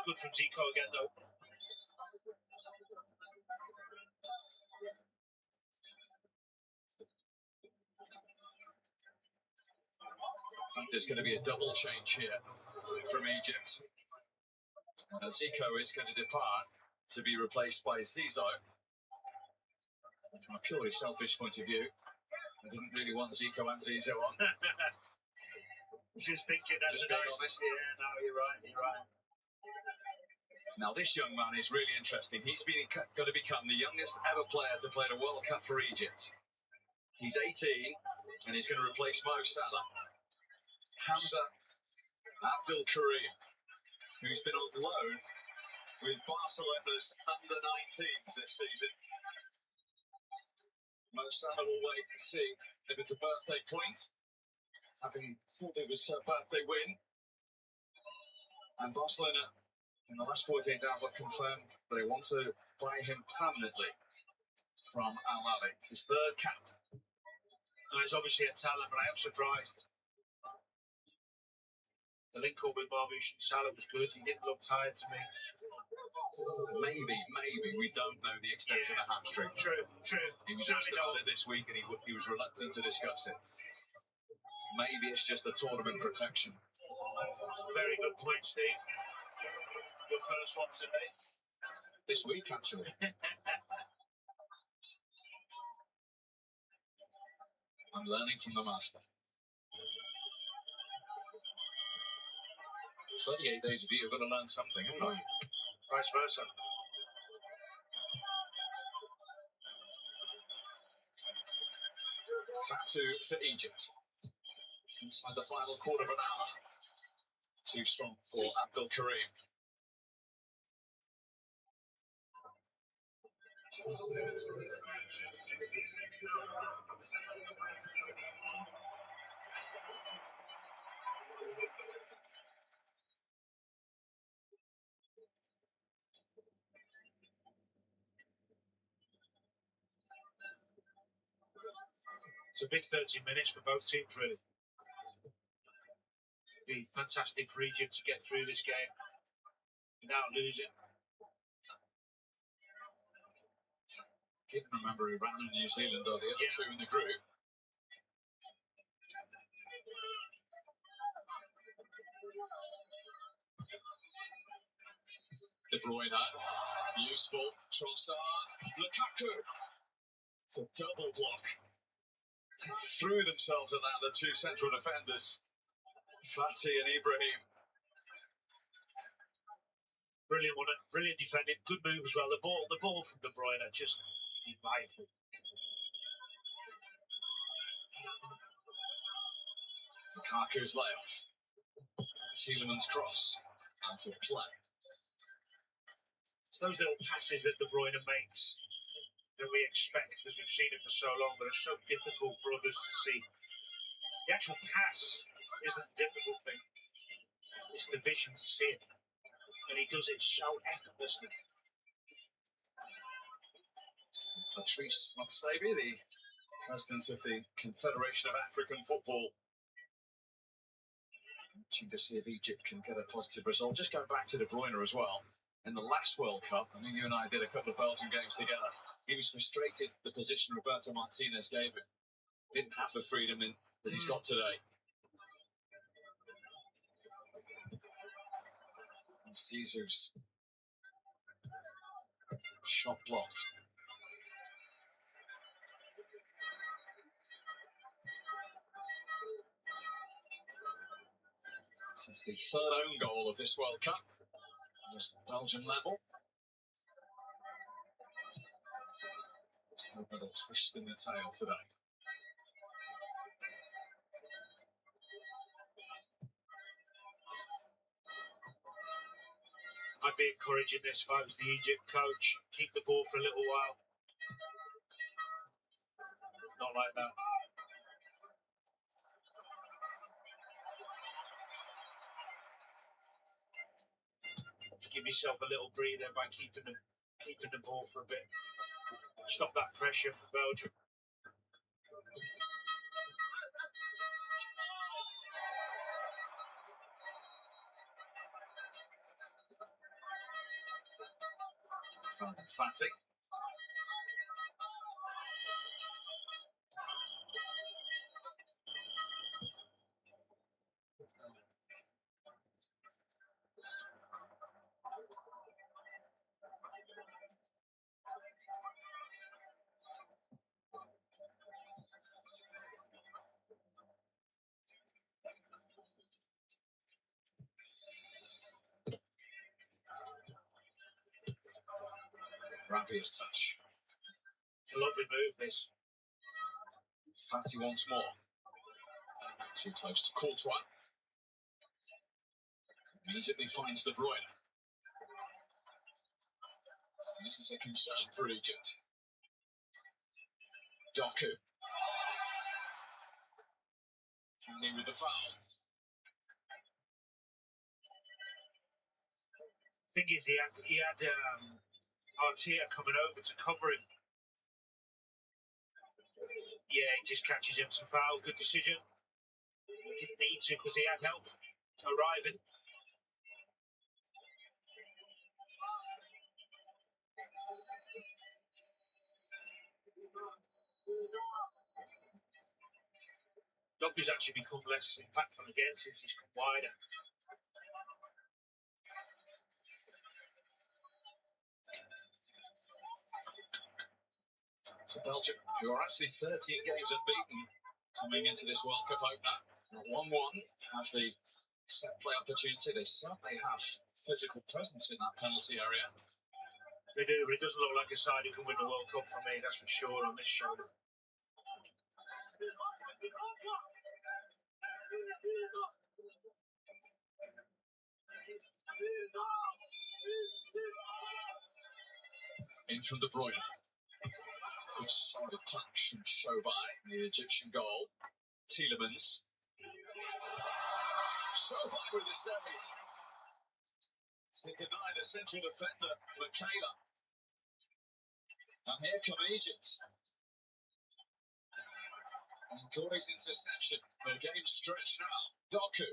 good from Zico again, though. I think there's going to be a double change here from Egypt. Zico is going to depart to be replaced by Zizo. From a purely selfish point of view, I didn't really want Zico and Zizo on. Just thinking that's Just being honest. Yeah, no, you're right, you're right. Now this young man is really interesting. He's going to become the youngest ever player to play at a World Cup for Egypt. He's 18 and he's going to replace Mo Salah. Hamza Abdul Karim, who's been on loan with Barcelona's under-19s this season. Mo Salah will wait and see if it's a birthday point, having thought it was a birthday win. And Barcelona, in the last 48 hours, have confirmed they want to buy him permanently from Al Ahly. It's his third cap. He's obviously a talent, but I am surprised. The link up with Marmoush and Salah was good. He didn't look tired to me. Maybe we don't know the extent of the hamstring. True. He was asked about it this week and he was reluctant to discuss it. Maybe it's just a tournament protection. Very good point, Steve. Your first one today. This week, actually. I'm learning from the master. 38 days of you, I've got to learn something, haven't I? Vice versa. Fatu for Egypt. Inside the final quarter of an hour. Too strong for Abdul Karim. It's a big 30 minutes for both teams, really. It'd be fantastic for Egypt to get through this game without losing. Didn't remember Iran and New Zealand are the other two in the group. De Bruyne, useful. Trossard, Lukaku. It's a double block. They threw themselves at that, the two central defenders, Fati and Ibrahim. Brilliant one, brilliant defending, good move as well. The ball from De Bruyne, just delightful. Lukaku's layoff. Tielemans' cross out of play. It's those little passes that De Bruyne makes that we expect, because we've seen it for so long, but are so difficult for others to see. The actual pass isn't the difficult thing. It's the vision to see it. And he does it so effortlessly. Patrice Motsepe, the president of the Confederation of African Football, watching to see if Egypt can get a positive result. Just going back to De Bruyne as well. In the last World Cup, I mean, you and I did a couple of Belgian games together. He was frustrated the position Roberto Martinez gave him. Didn't have the freedom that he's got today. And Zizou's shot blocked. So it's the third own goal of this World Cup. Just Belgium level. Let's hope with a twist in the tail today. I'd be encouraging this if I was the Egypt coach. Keep the ball for a little while. Not like that. Give yourself a little breather by keeping them keeping the ball for a bit. Stop that pressure for Belgium. Fatty. Rabia's touch. It's a lovely move, this. Fatty once more. Too close to Courtois. Immediately finds De Bruyne. This is a concern for Egypt. Doku. Handy with the foul. Thing is, he had Artia coming over to cover him. Yeah, he just catches him to foul. Good decision. He didn't need to because he had help arriving. Doku's actually become less impactful again since he's come wider. So Belgium, who are actually 13 games unbeaten coming into this World Cup opener. 1-1, have the set play opportunity. They certainly have physical presence in that penalty area. They do, but it doesn't look like a side who can win the World Cup for me, that's for sure, on this show. In from De Bruyne. Good solid touch from Shobai, the Egyptian goal. Tielemans. Shobai with the save. To deny the central defender, Michaela. And here come Egypt. And Goy's interception. The game stretched now. Doku.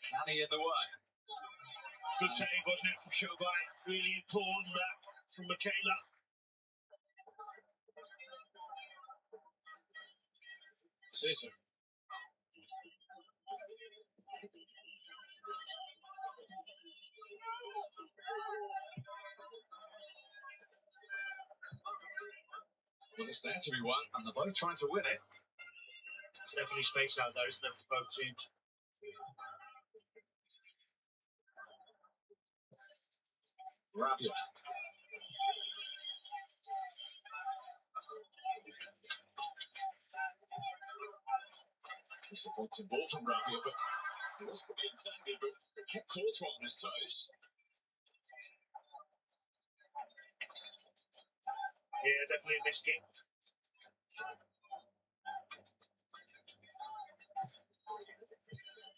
Canny in the way. Good save, wasn't it, from Shobai? Really important, that, from Michaela. Caesar. Well, it's there to be won, and they're both trying to win it. There's definitely space out there, isn't there, for both teams? Rabia. Disappointing ball from Rabia, but it was pretty intended, but it kept Courtois on his toes. Yeah, definitely a missed kick.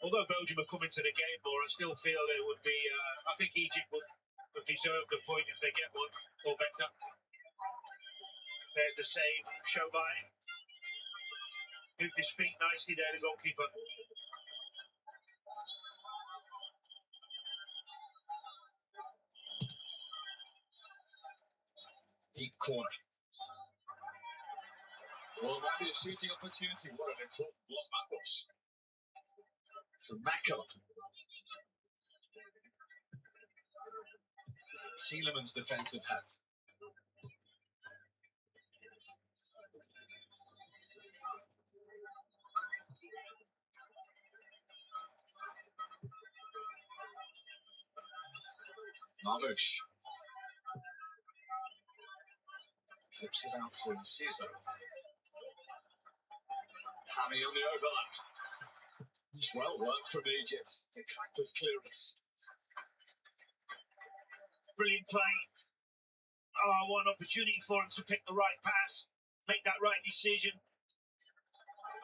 Although Belgium are coming to the game more, I still feel it would be, I think Egypt would deserve the point if they get one, or better. There's the save, Shobai. Moved his feet nicely there, the goalkeeper. Deep corner. Well, that might be a shooting opportunity. What an important block that was. From Mecca. Tielemans' defensive hand. Marmoush. Flips it out to Caesar. Hammy on the overlap. It's well worked from Egypt to Kappa's clearance. Brilliant play. Oh, one opportunity for him to pick the right pass, make that right decision.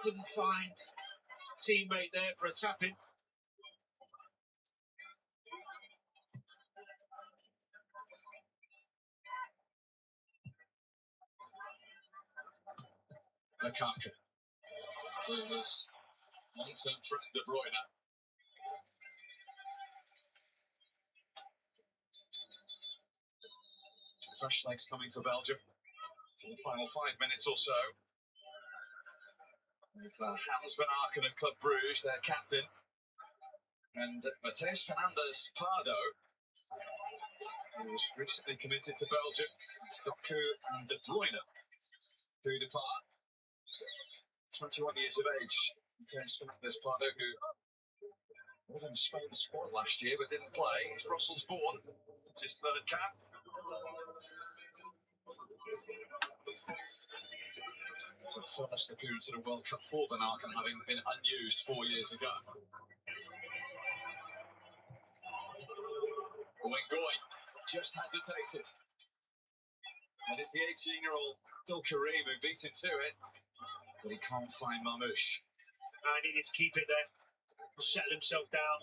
Couldn't find teammate there for a tap-in. Lukaku. To his long-term friend, De Bruyne. Fresh legs coming for Belgium for the final 5 minutes or so. With Hans van Aken of Club Brugge, their captain, and Mateus Fernandes Pardo, who was recently committed to Belgium. It's Doku and De Bruyne who depart. 21 years of age. Mateus Fernandes Pardo, who was in Spain's squad last year but didn't play. He's Brussels born. It's his third cap. It's a first appearance at a World Cup for Van Aken, having been unused 4 years ago. Wengoy just hesitated. And it's the 18-year-old Abdul Karim who beat him to it, but he can't find Marmoush. I needed to keep it there. He'll settle himself down.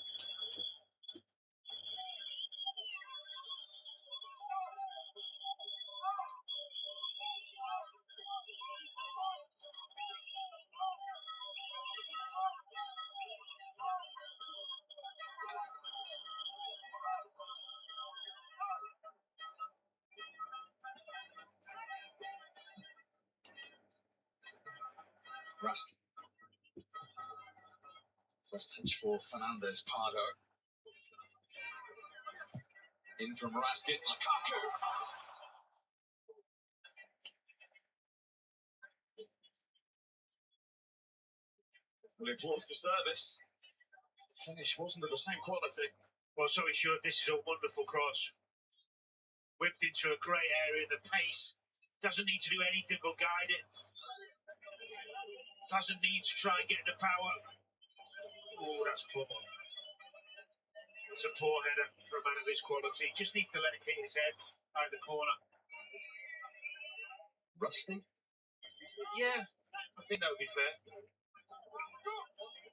Raskin. First touch for Fernandes Pardo. In from Raskin. Lukaku! Well, he applauds the service. The finish wasn't of the same quality. Well, so he should. This is a wonderful cross. Whipped into a great area. The pace doesn't need to do anything but guide it. Doesn't need to try and get the power. Oh, that's poor. It's a poor header for a man of his quality. Just needs to let it hit his head out the corner. Rusty? Yeah, I think that would be fair.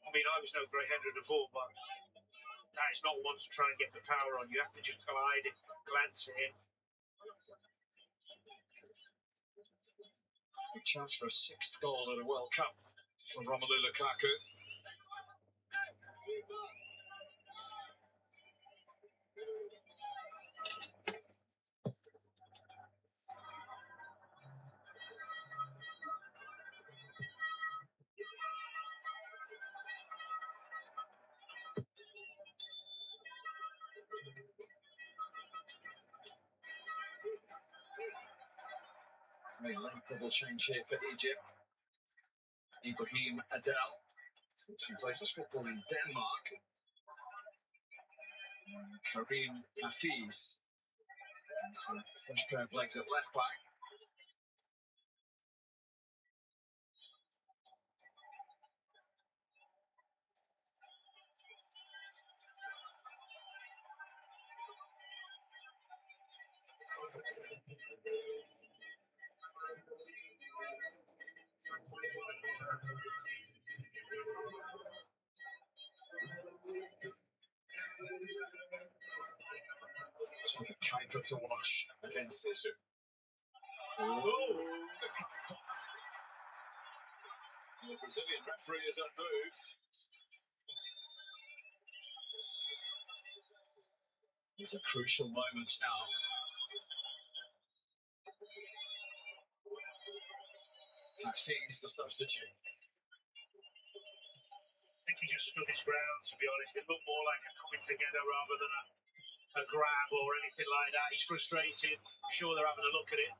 I mean, I was no great header of the ball, but that is not one to try and get the power on. You have to just glide it, glance it in. Big chance for a 6th goal at a World Cup from Romelu Lukaku. Very late double change here for Egypt. Ibrahim Adel, who plays his football in Denmark. Karim Hafiz, some fresh pair of legs at left back. It's for the Kuiper to watch against Sisu. Oh, the Brazilian referee is unmoved. These are crucial moments now. Hafiz, the substitute. I think he just stood his ground, to be honest. It looked more like a coming together rather than a grab or anything like that. He's frustrated. I'm sure they're having a look at it. I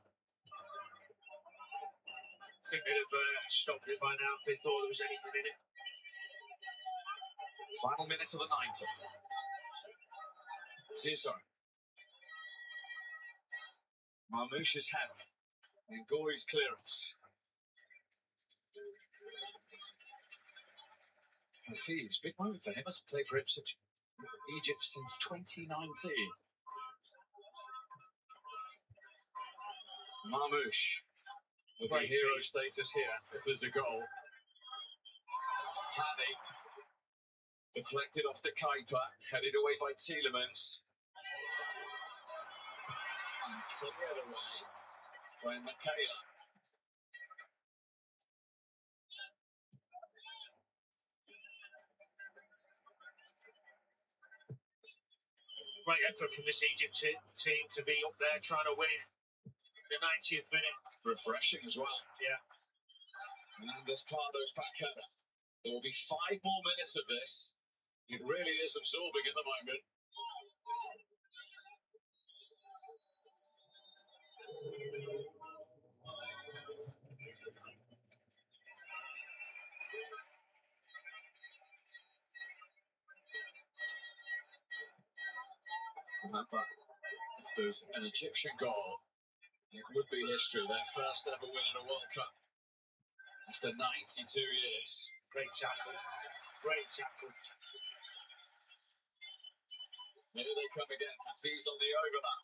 think they'd have stopped it by now if they thought there was anything in it. Final minute of the 90. Zizou. Marmoush's header. And Gory's clearance. Hafiz, big moment for him. Hasn't played for Ipswich Egypt since 2019. Marmoush. There'll be hero status here if there's a goal. Hani. Deflected off the Kuiper, headed away by Tielemans. And cleared away by Michaela. Great effort from this Egypt team to be up there trying to win it. The 90th minute. Refreshing as well. Yeah. And there's Pardo's back header. There will be 5 more minutes of this. It really is absorbing at the moment. Remember, if there's an Egyptian goal, it would be history. Their first ever win in a World Cup after 92 years. Great tackle. Great tackle. Here they come again. Hafiz on the overlap.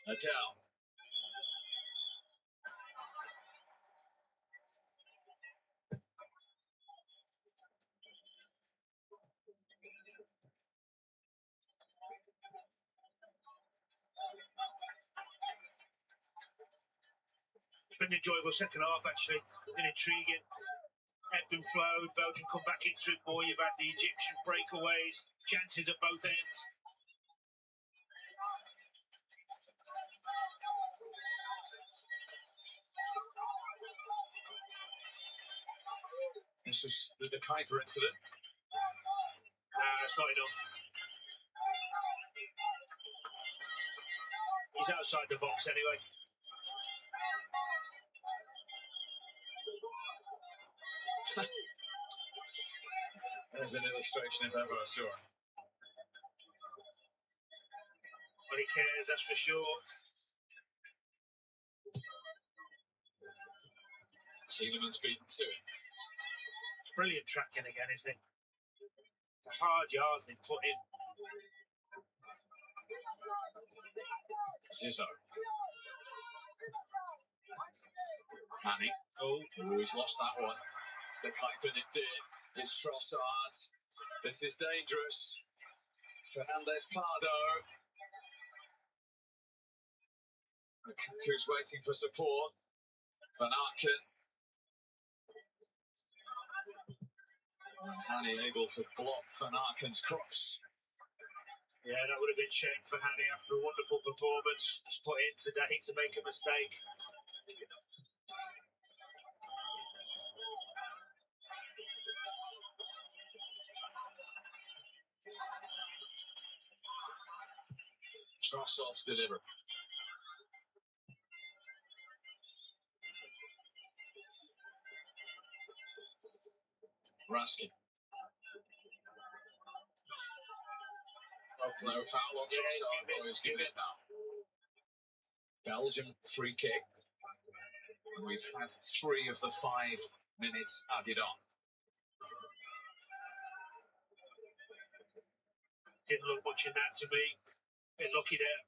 Adele. It's been an enjoyable second half, actually. Been intriguing. Ebbed and flowed. Belgium come back into it more. You've had the Egyptian breakaways. Chances at both ends. This was the Kuiper incident. Nah, that's not enough. He's outside the box anyway. There's an illustration if ever I saw it. But he cares, that's for sure. Tielemans beaten to it. It's brilliant tracking again, isn't it? The hard yards they put in. Zizzo. Hanny. Oh, he's lost that one. The Kuiper it did. It's Trossard. This is dangerous. Fernandez Pardo. Lukaku's waiting for support. Van Aken. Hanny able to block Van Aken's cross. Yeah, that would have been shame for Hanny after a wonderful performance. He's put in today to make a mistake. Trossard's delivered. Raskin. No foul on Trossard. Oh, he's given it now. Belgium free kick. And we've had 3 of the 5 minutes added on. Didn't look much in that to me. Bit lucky there.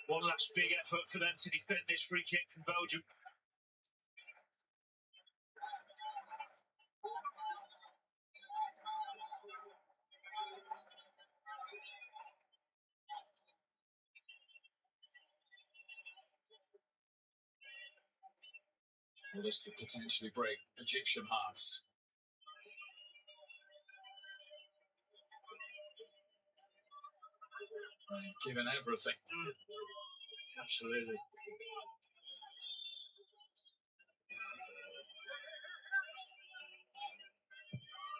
One last big effort for them to defend this free kick from Belgium. Well, this could potentially break Egyptian hearts. They've given everything. Absolutely.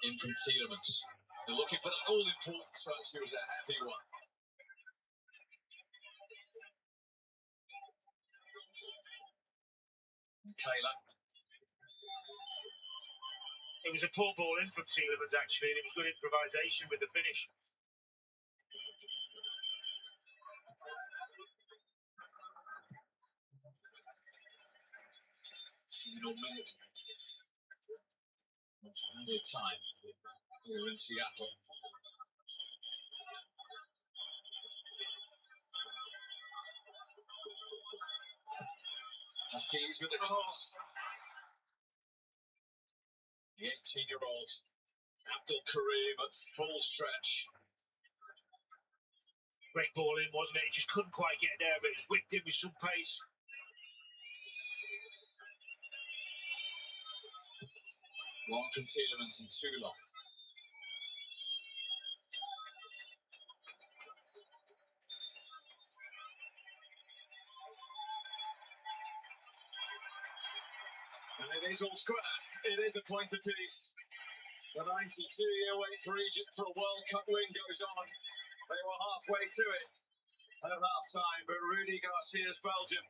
In from Tielemans. They're looking for that all-important touch. It was a heavy one. Michaela. It was a poor ball in from Tielemans, actually, and it was good improvisation with the finish. Final minute of added time here in Seattle. Hafiz with the cross. The 18-year-old Abdul Karim at full stretch. Great ball in, wasn't it? He just couldn't quite get there, but it was whipped in with some pace. One from Tielemans and too long. And it is all square. It is a point apiece. The 92-year wait for Egypt for a World Cup win goes on. They were halfway to it at half-time, but Rudy Garcia's Belgium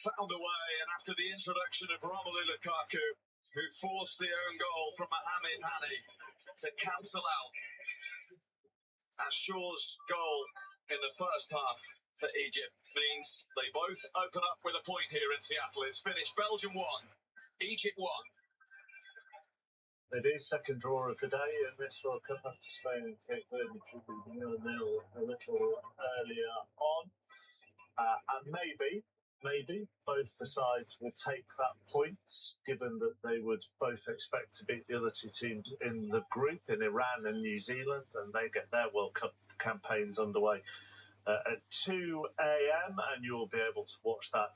found a way, and after the introduction of Romelu Lukaku, who forced the own goal from Mohamed Hani to cancel out Ashur's goal in the first half for Egypt, means they both open up with a point here in Seattle. It's finished Belgium 1, Egypt 1. They do second draw of the day in this World Cup after Spain and Cape Verde drew 0-0 a little earlier on. And maybe both the sides will take that points, given that they would both expect to beat the other two teams in the group, in Iran and New Zealand, and they get their World Cup campaigns underway at 2 a.m, and you'll be able to watch that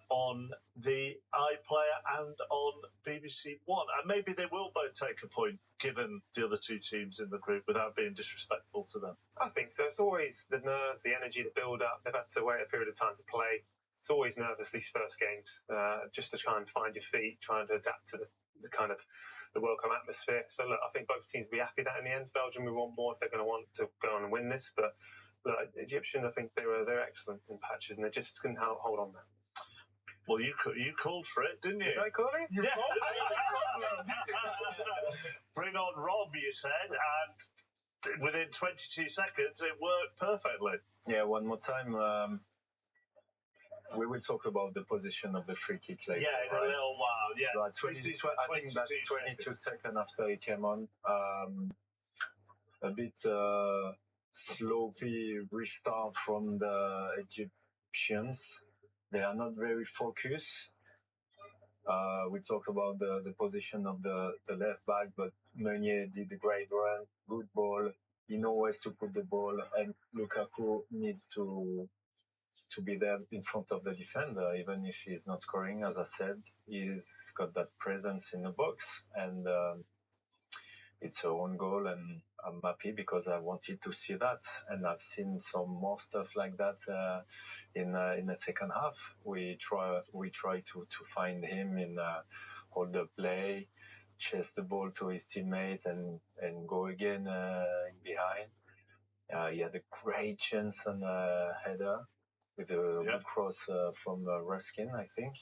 on the iPlayer and on BBC One. And maybe they will both take a point, given the other two teams in the group, without being disrespectful to them. I think so. It's always the nerves, the energy, the build-up. They've had to wait a period of time to play. It's always nervous, these first games, just to try and find your feet, trying to adapt to the kind of the World Cup atmosphere. So, look, I think both teams will be happy that in the end. Belgium, we want more if they're going to want to go on and win this. But look, Egyptian, I think they're excellent in patches, and they just couldn't hold on there. Well, you called for it, didn't you? Did I call it? Yeah. Bring on Rob, you said, and within 22 seconds, it worked perfectly. Yeah, one more time. We will talk about the position of the free kick later. Yeah, in a little while. Yeah, but I think that's 22 seconds after he came on. A bit sloppy restart from the Egyptians. They are not very focused. We talk about the position of the left back, but Meunier did a great run, good ball. He knows where to put the ball, and Lukaku needs to be there in front of the defender, even if he's not scoring. As I said, he's got that presence in the box, and it's a own goal, and I'm happy because I wanted to see that, and I've seen some more stuff like that in the second half. We try to find him in hold the play, chase the ball to his teammate, and go again in behind. He had a great chance on a header with a good cross from Ruskin, I think.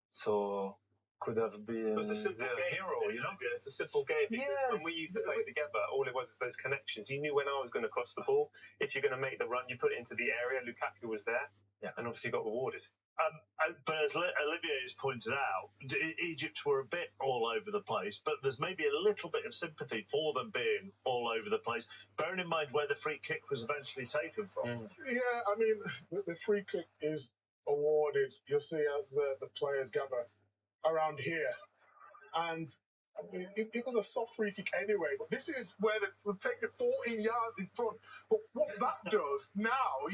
So could have been. It's a simple game, hero, you know. Yeah, it's a simple game. Because when we used to play together, all it was is those connections. You knew when I was going to cross the ball. If you're going to make the run, you put it into the area. Lukaku was there, and obviously got rewarded. But as Olivier has pointed out, Egypt were a bit all over the place, but there's maybe a little bit of sympathy for them being all over the place, bearing in mind where the free kick was eventually taken from. Yeah, I mean, the free kick is awarded, you'll see, as the players gather around here. And I mean, it was a soft free kick anyway, but this is where they'll take it 14 yards in front. But what that does now,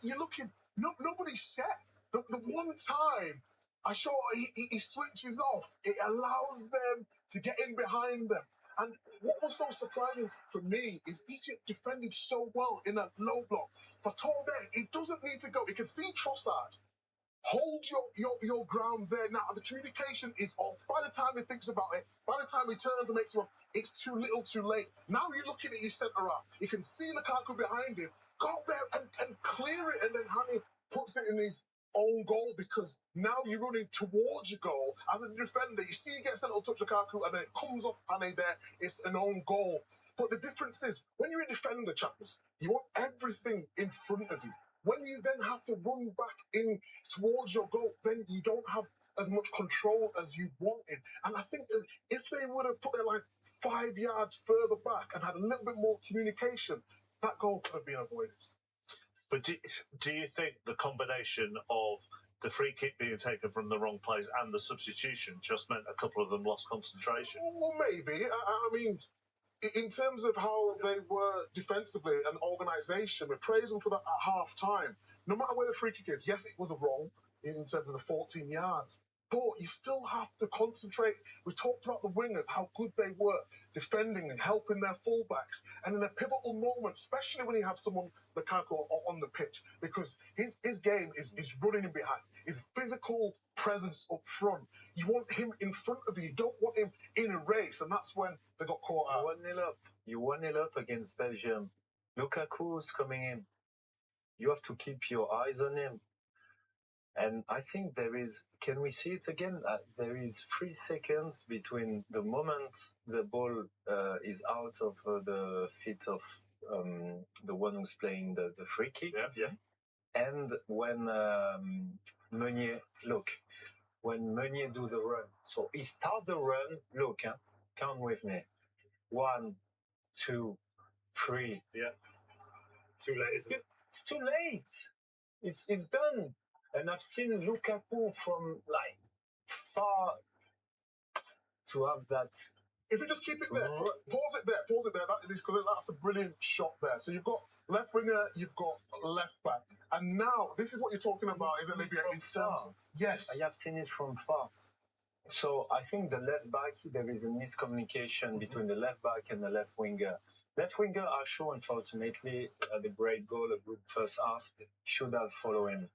you're looking, nobody's set. The one time I saw he switches off, it allows them to get in behind them. And what was so surprising for me is Egypt defended so well in a low block. For Tolde, he doesn't need to go. He can see Trossard. Hold your ground there. Now, the communication is off. By the time he thinks about it, by the time he turns and makes it, it's too little too late. Now you're looking at your centre-half. You can see Lukaku behind him. Go there and clear it, and then Hani puts it in his own goal, because now you're running towards your goal. As a defender, you see you get a little touch Lukaku, and then it comes off Hani there. It's an own goal. But the difference is, when you're a defender, chappers, you want everything in front of you. When you then have to run back in towards your goal, then you don't have as much control as you wanted. And I think if they would have put their line 5 yards further back and had a little bit more communication, that goal could have been avoided. But do you think the combination of the free kick being taken from the wrong place and the substitution just meant a couple of them lost concentration? Well, maybe. I mean, in terms of how they were defensively and organisation, we praise them for that at half-time. No matter where the free kick is, yes, it was a wrong in terms of the 14 yards. But you still have to concentrate. We talked about the wingers, how good they were defending and helping their fullbacks. And in a pivotal moment, especially when you have someone Lukaku on the pitch, because his game is running in behind. His physical presence up front. You want him in front of you. You don't want him in a race. And that's when they got caught out. 1-0 up. You 1-0 up against Belgium. Lukaku's coming in. You have to keep your eyes on him. And I think there is, can we see it again? There is 3 seconds between the moment the ball is out of the feet of the one who's playing the free kick. And when Meunier, look, when Meunier do the run. So he start the run, look, count with me. 1, 2, 3. Too late, isn't it? It's too late. It's done. And I've seen Lukaku from like far to have that. If you just keep it there, pause it there. Because that's a brilliant shot there. So you've got left winger, you've got left back, and now this is what you're talking about, isn't it? In terms, yes, I have seen it from far. So I think the left back, there is a miscommunication between the left back and the left winger. Left winger, Asho, unfortunately, had a great goal, a good first half, should have followed him.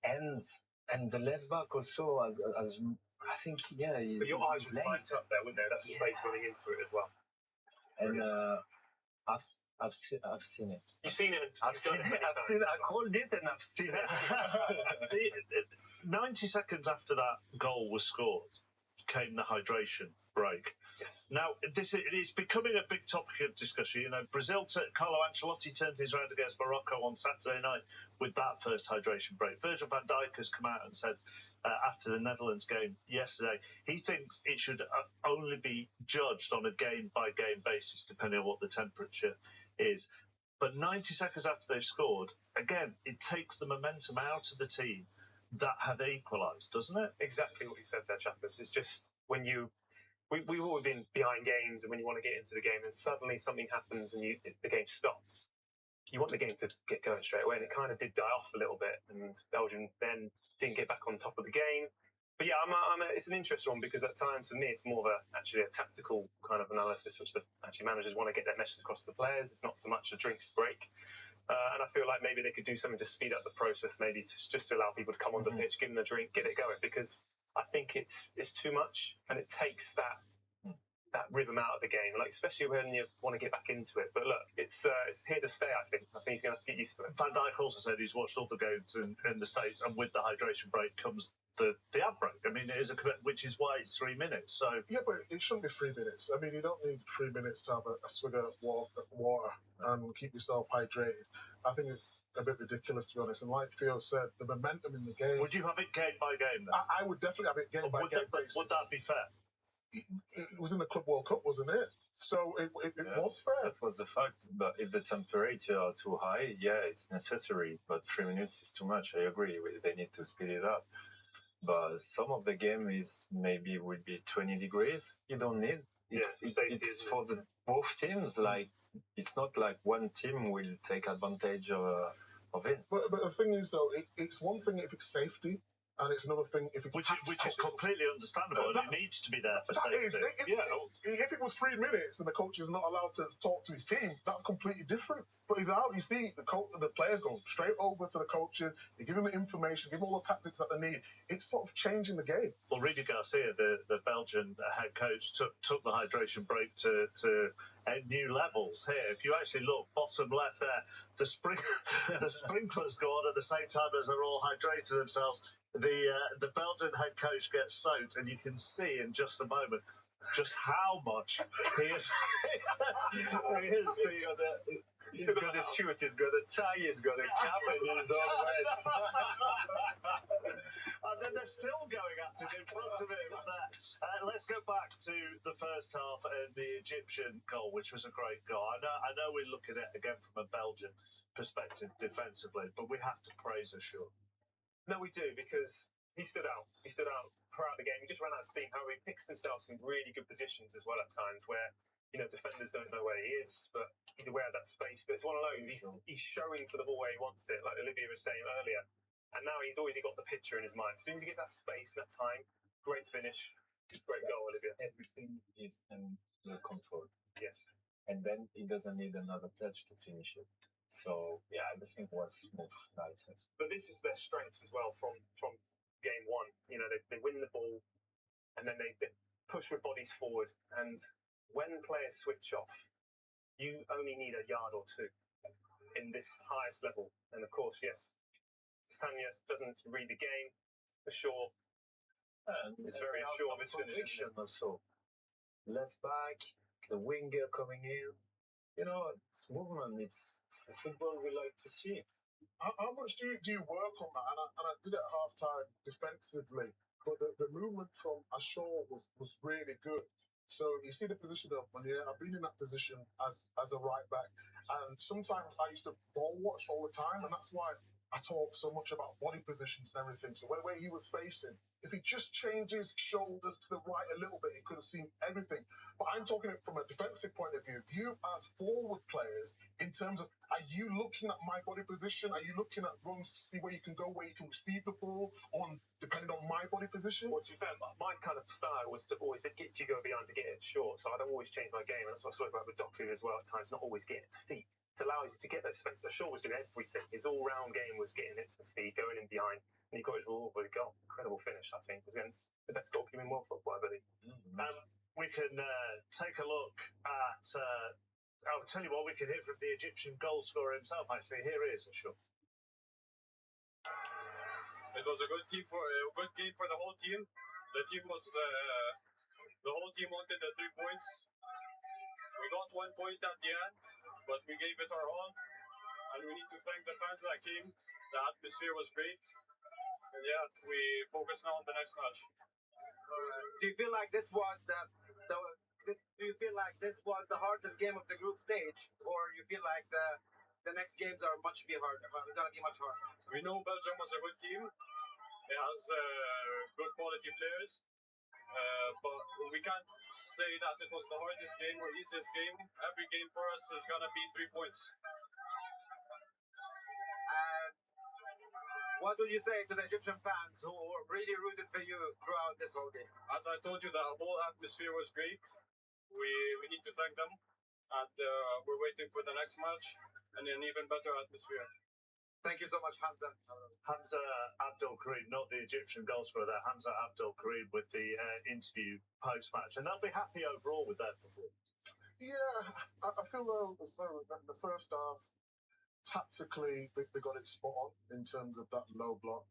And the left back also, as I think, he's. But your eyes would light up there, wouldn't they? That's space running into it as well. And I've seen it. You've seen it. I've seen it. I called it and I've seen it. 90 seconds after that goal was scored came the hydration break. Yes. Now, it's becoming a big topic of discussion. You know, Carlo Ancelotti turned things around against Morocco on Saturday night with that first hydration break. Virgil van Dijk has come out and said after the Netherlands game yesterday, he thinks it should only be judged on a game-by-game basis, depending on what the temperature is. But 90 seconds after they've scored, again, it takes the momentum out of the team that have equalised, doesn't it? Exactly what you said there, Chappers. It's just when we've always been behind games, and when you want to get into the game, and suddenly something happens and the game stops, you want the game to get going straight away, and it kind of did die off a little bit, and Belgium then didn't get back on top of the game. But yeah, it's an interesting one, because at times for me it's more of actually a tactical kind of analysis, which the managers want to get their message across to the players. It's not so much a drinks break. And I feel like maybe they could do something to speed up the process, maybe just to allow people to come on the pitch, give them a drink, get it going, because I think it's too much, and it takes that rhythm out of the game, like especially when you want to get back into it. But look, it's here to stay. I think he's going to have to get used to it. Van Dijk also said he's watched all the games in the States, and with the hydration break comes the ad break. I mean, it is which is why it's 3 minutes. So yeah, but it shouldn't be 3 minutes. I mean, you don't need 3 minutes to have a swig of water and keep yourself hydrated. I think it's a bit ridiculous, to be honest. And like Theo said, the momentum in the game. Would you have it game by game then? I would definitely have it game by game basis. Would that be fair? It was in the Club World Cup, wasn't it? So it was fair. That was the fact. But if the temperature are too high, it's necessary. But 3 minutes is too much. I agree. They need to speed it up. But some of the game would be 20 degrees. You don't need. It's for both teams. Like, it's not like one team will take advantage of it. But the thing is, though, it's one thing if it's safety, and it's another thing if it's which is completely understandable, and it needs to be there for safety. If it was 3 minutes and the coach is not allowed to talk to his team, that's completely different. But he's out. You see, the players go straight over to the coaches. They give him the information, give him all the tactics that they need. It's sort of changing the game. Well, Rudi Garcia, the Belgian head coach, took the hydration break to new levels here. If you actually look, bottom left there, the sprinklers go on at the same time as they're all hydrating themselves. The Belgian head coach gets soaked, and you can see in just a moment just how much he is. He's got a suit, he's got a tie, he's got a cap, and he's all wet. And then they're still going at him in front of him there. Let's go back to the first half and the Egyptian goal, which was a great goal. I know we look at it again from a Belgian perspective defensively, but we have to praise Ashour. No, we do, because he stood out. He stood out throughout the game. He just ran out of steam. However, he picks himself in really good positions as well at times where, defenders don't know where he is, but he's aware of that space. But it's one of those, he's showing for the ball where he wants it, like Olivier was saying earlier. And now he's already got the picture in his mind. As soon as he gets that space, that time, great finish, great goal, Olivier. Everything is in the control. Yes. And then he doesn't need another touch to finish it. So, yeah, everything was smooth, nice. But this is their strengths as well from game one. You know, they win the ball and then they push with bodies forward. And when players switch off, you only need a yard or two in this highest level. And of course, yes, Sanya doesn't read the game for sure. And it's very sure of his conviction finish. also. Left back, the winger coming in. You know, it's movement. It's the football we like to see. How much do you work on that? And I did it at half time defensively, but the movement from Ashore was really good. So you see the position of Munir. I've been in that position as a right back, and sometimes I used to ball watch all the time, and that's why I talk so much about body positions and everything. So where he was facing, if he just changes shoulders to the right a little bit, he could have seen everything. But I'm talking from a defensive point of view. You as forward players, in terms of, are you looking at my body position? Are you looking at runs to see where you can go, where you can receive the ball, depending on my body position? Well, to be fair, my kind of style was to always get you go behind to get it short. So I'd always change my game. And that's what I spoke about with Doku as well at times, not always getting it to feet. To allow you to get those spaces. Shaw was doing everything. His all-round game was getting it to the feet, going in behind, and he got his reward with a goal. Incredible finish, I think. It was against the best goalkeeper in world football, I believe. We can take a look at. I'll tell you what, we can hear from the Egyptian goal scorer himself. Actually, here he is, Shaw. It was a good game for the whole team. The whole team wanted the 3 points. We got 1 point at the end, but we gave it our all. And we need to thank the fans that came. The atmosphere was great. And yeah, we focus now on the next match. Do you feel like this was the hardest game of the group stage, or you feel like the next games are gonna be much harder? We know Belgium was a good team. It has good quality players. But we can't say that it was the hardest game or easiest game. Every game for us is going to be 3 points. What would you say to the Egyptian fans who really rooted for you throughout this whole game? As I told you, the whole atmosphere was great. We need to thank them. And we're waiting for the next match and an even better atmosphere. Thank you so much, Hamza. Hamza Abdul Kareem, not the Egyptian goal scorer there, Hamza Abdul Kareem with the interview post-match. And they'll be happy overall with their performance. Yeah, I feel though that the first half, tactically, they got it spot on in terms of that low block.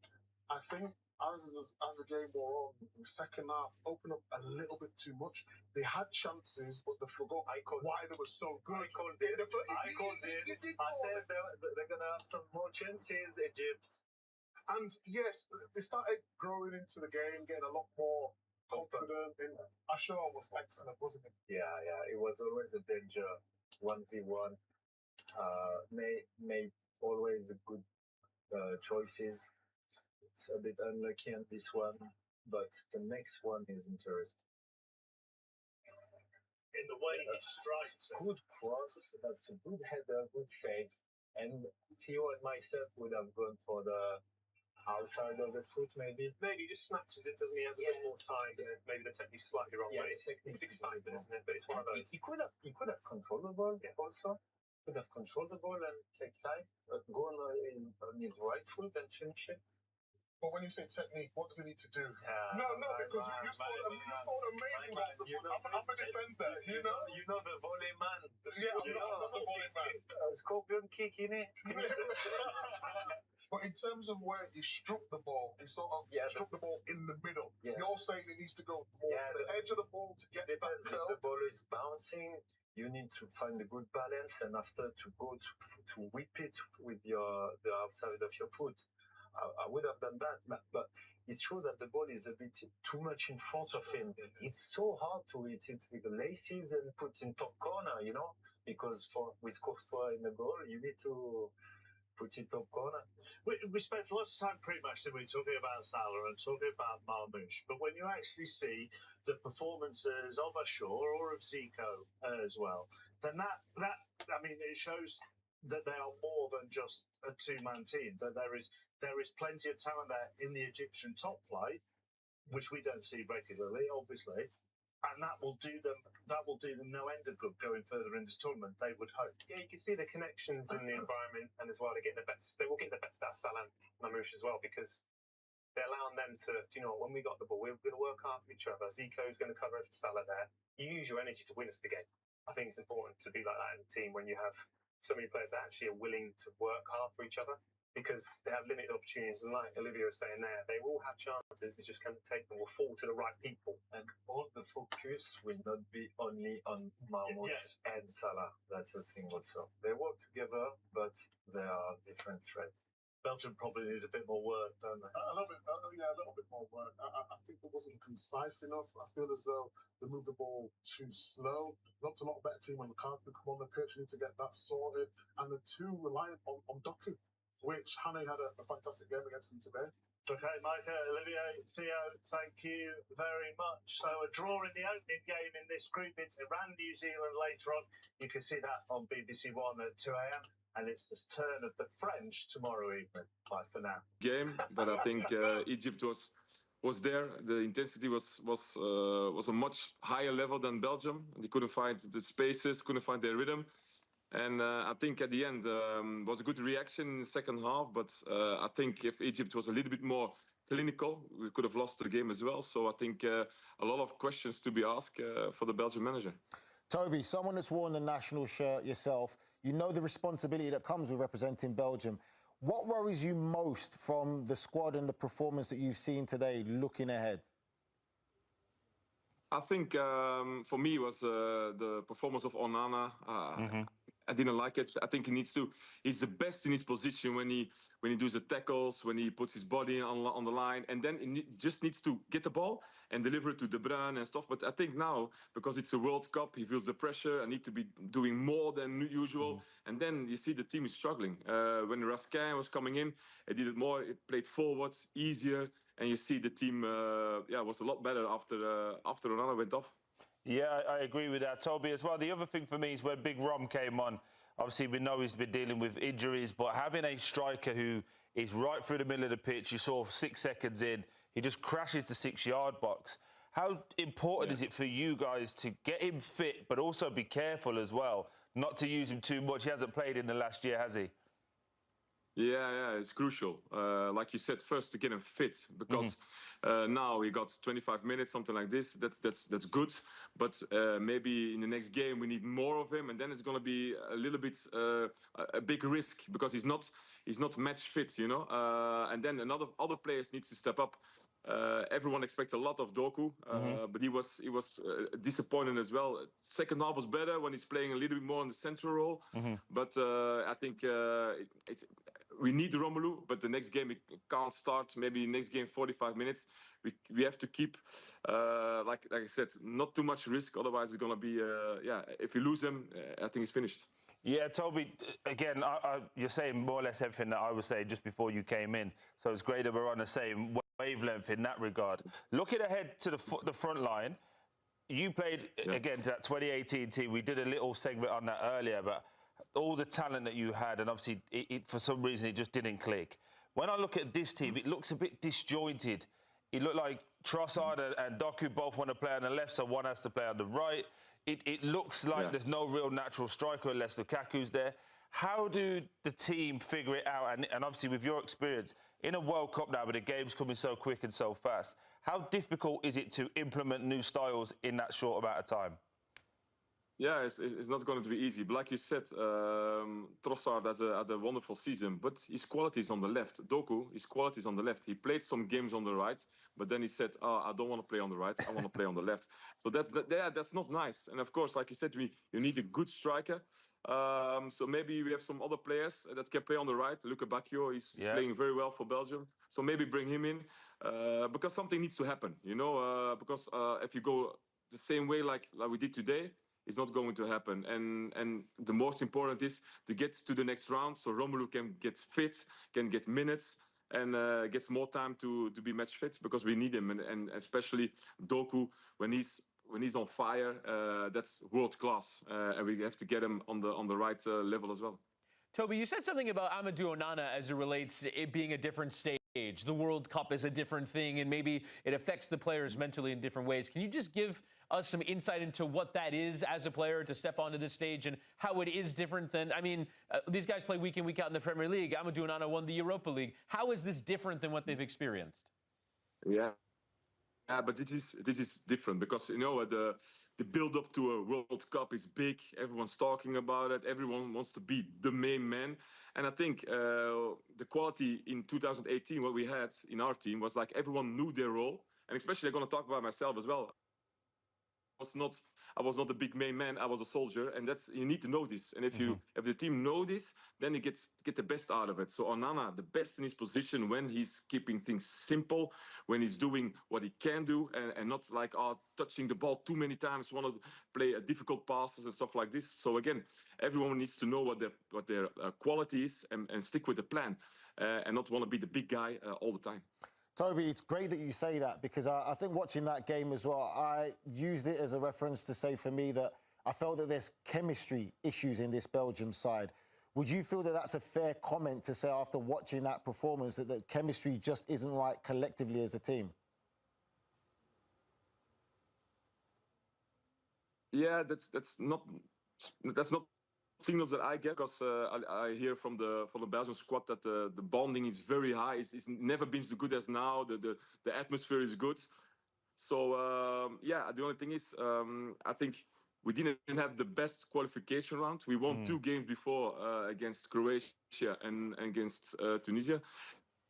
I think as the game wore on, the second half opened up a little bit too much. They had chances, but they forgot why they were so good. I called it. I said they're going to have some more chances, Egypt. And yes, they started growing into the game, getting a lot more confident. And Ashore was excellent, wasn't he? Yeah, it was always a danger. 1v1. Made always good choices. It's a bit unlucky on this one, but the next one is interesting. In the way he strikes. Good cross, that's a good header, good save. And Theo and myself would have gone for the outside of the foot, maybe. Maybe he just snatches it, doesn't he? Has a bit more time. Maybe the technique's slightly wrong, but it's excitement, isn't it? But it's one of those. He could have controlled the ball also. Could have controlled the ball and take time, go on his right foot and finish it. But when you say technique, what does he need to do? No, because you scored amazing goals. I'm a defender, you know? You know the volley man. Yeah, I'm not the volley man. Scorpion kick in it. But in terms of where he struck the ball, he sort of struck the ball in the middle. Yeah. You're saying he needs to go more to the edge of the ball to get that curl. If the ball is bouncing, you need to find a good balance, and after to go to whip it with the outside of your foot. I would have done that, but it's true that the ball is a bit too much in front of him. It's so hard to hit it with the laces and put in top corner, you know, because with Courtois in the goal, you need to put it top corner. We spent lots of time pre-match talking about Salah and talking about Marmoush, but when you actually see the performances of Ashore or of Zico as well, then that I mean, it shows that they are more than just a two-man team, that there is there is plenty of talent there in the Egyptian top flight, which we don't see regularly, obviously, and that will do them no end of good going further in this tournament. They would hope. Yeah, you can see the connections in the environment, and as well, they will get the best out of Salah and Mamouche as well, because they're allowing them to, you know, when we got the ball, we're going to work hard for each other. Zico's going to cover for Salah there. You use your energy to win us the game. I think it's important to be like that in the team when you have so many players that actually are willing to work hard for each other, because they have limited opportunities. And like Olivia was saying there, they will have chances. It's just going to take them, will fall to the right people. And all the focus will not be only on Marmoush and Salah. That's the thing also. They work together, but they are different threats. Belgium probably need a bit more work, don't they? A little bit more work. I think it wasn't concise enough. I feel as though they moved the ball too slow. Looked a lot better team when Lukaku come on the pitch. Need to get that sorted. And they're too reliant on Doku, which Hane had a fantastic game against them today. Okay, Micah, Olivier, Theo, thank you very much. So a draw in the opening game in this group. It's Iran, New Zealand later on. You can see that on BBC One at 2 a.m. And it's the turn of the French tomorrow evening. Bye for now. Game, but I think Egypt was there. The intensity was a much higher level than Belgium. They couldn't find the spaces, couldn't find their rhythm. And I think at the end was a good reaction in the second half. But I think if Egypt was a little bit more clinical, we could have lost the game as well. So I think a lot of questions to be asked for the Belgian manager. Toby, someone that's worn the national shirt yourself, you know the responsibility that comes with representing Belgium. What worries you most from the squad and the performance that you've seen today looking ahead? I think for me was the performance of Onana. I didn't like it. I think he's the best in his position when he does the tackles, when he puts his body on the line, and then he just needs to get the ball and deliver it to De Bruyne and stuff. But I think now, because it's a World Cup, he feels the pressure. I need to be doing more than usual. And then you see the team is struggling. When Raskin was coming in, he did it more. It played forward, easier, and you see the team was a lot better after Onana went off. Yeah, I agree with that, Toby, as well. The other thing for me is when Big Rom came on, obviously we know he's been dealing with injuries, but having a striker who is right through the middle of the pitch, you saw 6 seconds in, he just crashes the 6-yard box. How important is it for you guys to get him fit, but also be careful as well, not to use him too much? He hasn't played in the last year, has he? Yeah, it's crucial. Like you said, first to get him fit, because now he got 25 minutes, something like this. That's good, but maybe in the next game we need more of him, and then it's going to be a little bit a big risk, because he's not match fit, you know. And then other players need to step up. Everyone expects a lot of Doku, but he was disappointed as well. Second half was better when he's playing a little bit more in the central role. But I think we need Romelu, but the next game it can't start. Maybe next game 45 minutes. We have to keep, like I said, not too much risk. Otherwise, it's gonna be if you lose him, I think it's finished. Yeah, Toby, again, you're saying more or less everything that I was saying just before you came in. So it's great that we're on the same wavelength in that regard. Looking ahead to the front line, you played, again, to that 2018 team. We did a little segment on that earlier, but all the talent that you had, and obviously, for some reason, it just didn't click. When I look at this team, it looks a bit disjointed. It looked like Trossard and Doku both want to play on the left, so one has to play on the right. It looks like there's no real natural striker unless Lukaku's there. How do the team figure it out? And obviously, with your experience, in a World Cup now, where the game's coming so quick and so fast, how difficult is it to implement new styles in that short amount of time? Yeah, it's not going to be easy. But like you said, Trossard had a wonderful season, but his quality is on the left. Doku, his quality is on the left. He played some games on the right, but then he said, I don't want to play on the right. I want to play on the left. So that's not nice. And of course, like you said, you need a good striker. So maybe we have some other players that can play on the right. Luka Bacchio, he's playing very well for Belgium. So maybe bring him in, because something needs to happen, you know, because if you go the same way like we did today, it's not going to happen. And the most important is to get to the next round, so Romelu can get fit, can get minutes, and gets more time to be match fit, because we need him. And especially Doku, when he's on fire, that's world class, and we have to get him on the right level as well. Toby, you said something about Amadou Onana as it relates to it being a different stage. The World Cup is a different thing, and maybe it affects the players mentally in different ways. Can you just give us some insight into what that is as a player to step onto this stage and how it is different than, I mean, these guys play week in, week out in the Premier League. Amadou Onana won the Europa League. How is this different than what they've experienced? Yeah. Yeah, but this is different because the build up to a World Cup is big. Everyone's talking about it. Everyone wants to be the main man. And I think the quality in 2018, what we had in our team, was like everyone knew their role. And especially, I'm going to talk about myself as well. I was not a big main man. I was a soldier, and that's you need to know this. And if the team know this, then you get the best out of it. So Onana, the best in his position when he's keeping things simple, when he's doing what he can do, and not like touching the ball too many times, want to play difficult passes and stuff like this. So again, everyone needs to know what their quality is and stick with the plan, and not want to be the big guy all the time. Toby, it's great that you say that because I think watching that game as well, I used it as a reference to say for me that I felt that there's chemistry issues in this Belgium side. Would you feel that that's a fair comment to say after watching that performance that the chemistry just isn't right collectively as a team? Yeah, that's not signals that I get because I hear from the Belgian squad that the bonding is very high. It's never been as good as now. The atmosphere is good. So yeah, the only thing is I think we didn't have the best qualification round. We won 2 games before against Croatia and against Tunisia.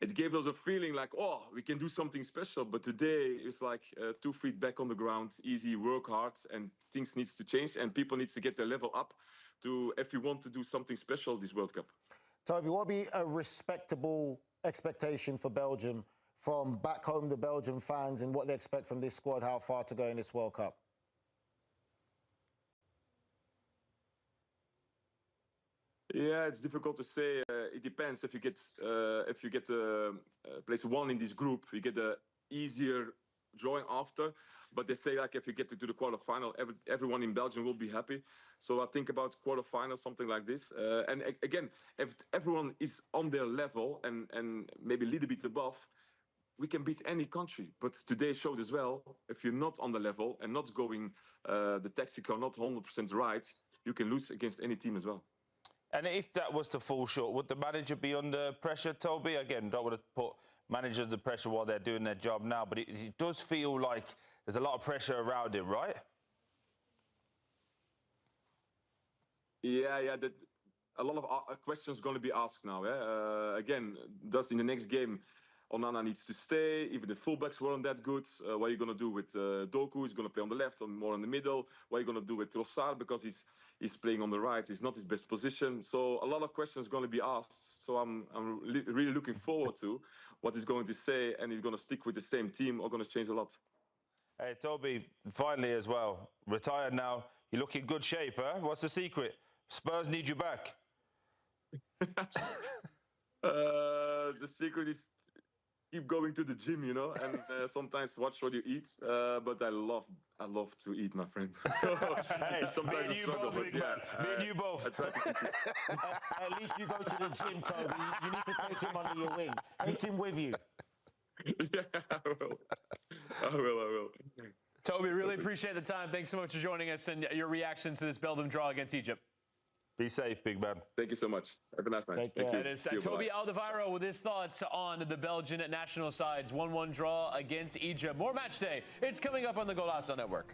It gave us a feeling like, oh, we can do something special. But today it's like 2 feet back on the ground, easy, work hard, and things needs to change, and people need to get their level up if we want to do something special this World Cup. Toby, what would be a respectable expectation for Belgium from back home, the Belgian fans, and what they expect from this squad, how far to go in this World Cup? Yeah, it's difficult to say. It depends. If you get place 1 in this group, you get the easier drawing after. But they say like if you get to the quarterfinal, everyone in Belgium will be happy. So I think about quarterfinal, something like this. And again, if everyone is on their level and maybe a little bit above, we can beat any country. But today showed as well, if you're not on the level and not going the tactical, not 100% right, you can lose against any team as well. And if that was to fall short, would the manager be under pressure, Toby? Again, don't want to put managers under pressure while they're doing their job now, but it does feel like there's a lot of pressure around him, right? Yeah. A lot of questions going to be asked now. Again, does in the next game Onana needs to stay? Even the fullbacks weren't that good. What are you going to do with Doku? He's going to play on the left or more in the middle. What are you going to do with Trossard? Because he's playing on the right. It's not his best position. So a lot of questions going to be asked. So I'm really looking forward to what he's going to say, and he's going to stick with the same team or going to change a lot. Hey, Toby, finally as well, retired now. You look in good shape, huh? What's the secret? Spurs need you back. The secret is keep going to the gym, and sometimes watch what you eat. But I love to eat, my friend. Hey, me and you struggle, both, big man. Me and you both. At least you go to the gym, Toby. You need to take him under your wing. Take him with you. Yeah, I will. Toby, really appreciate the time. Thanks so much for joining us and your reaction to this Belgium draw against Egypt. Be safe, big man. Thank you so much. Have a nice night. Thank you. It is Toby Alderweireld with his thoughts on the Belgian national side's 1-1 draw against Egypt. More match day. It's coming up on the Golazo Network.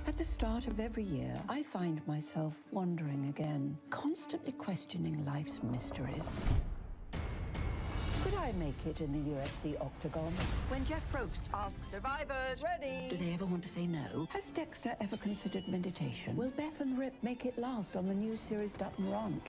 At the start of every year, I find myself wondering again, constantly questioning life's mysteries. Could I make it in the UFC octagon? When Jeff Probst asks survivors, ready? Do they ever want to say no? Has Dexter ever considered meditation? Will Beth and Rip make it last on the new series Dutton Rant?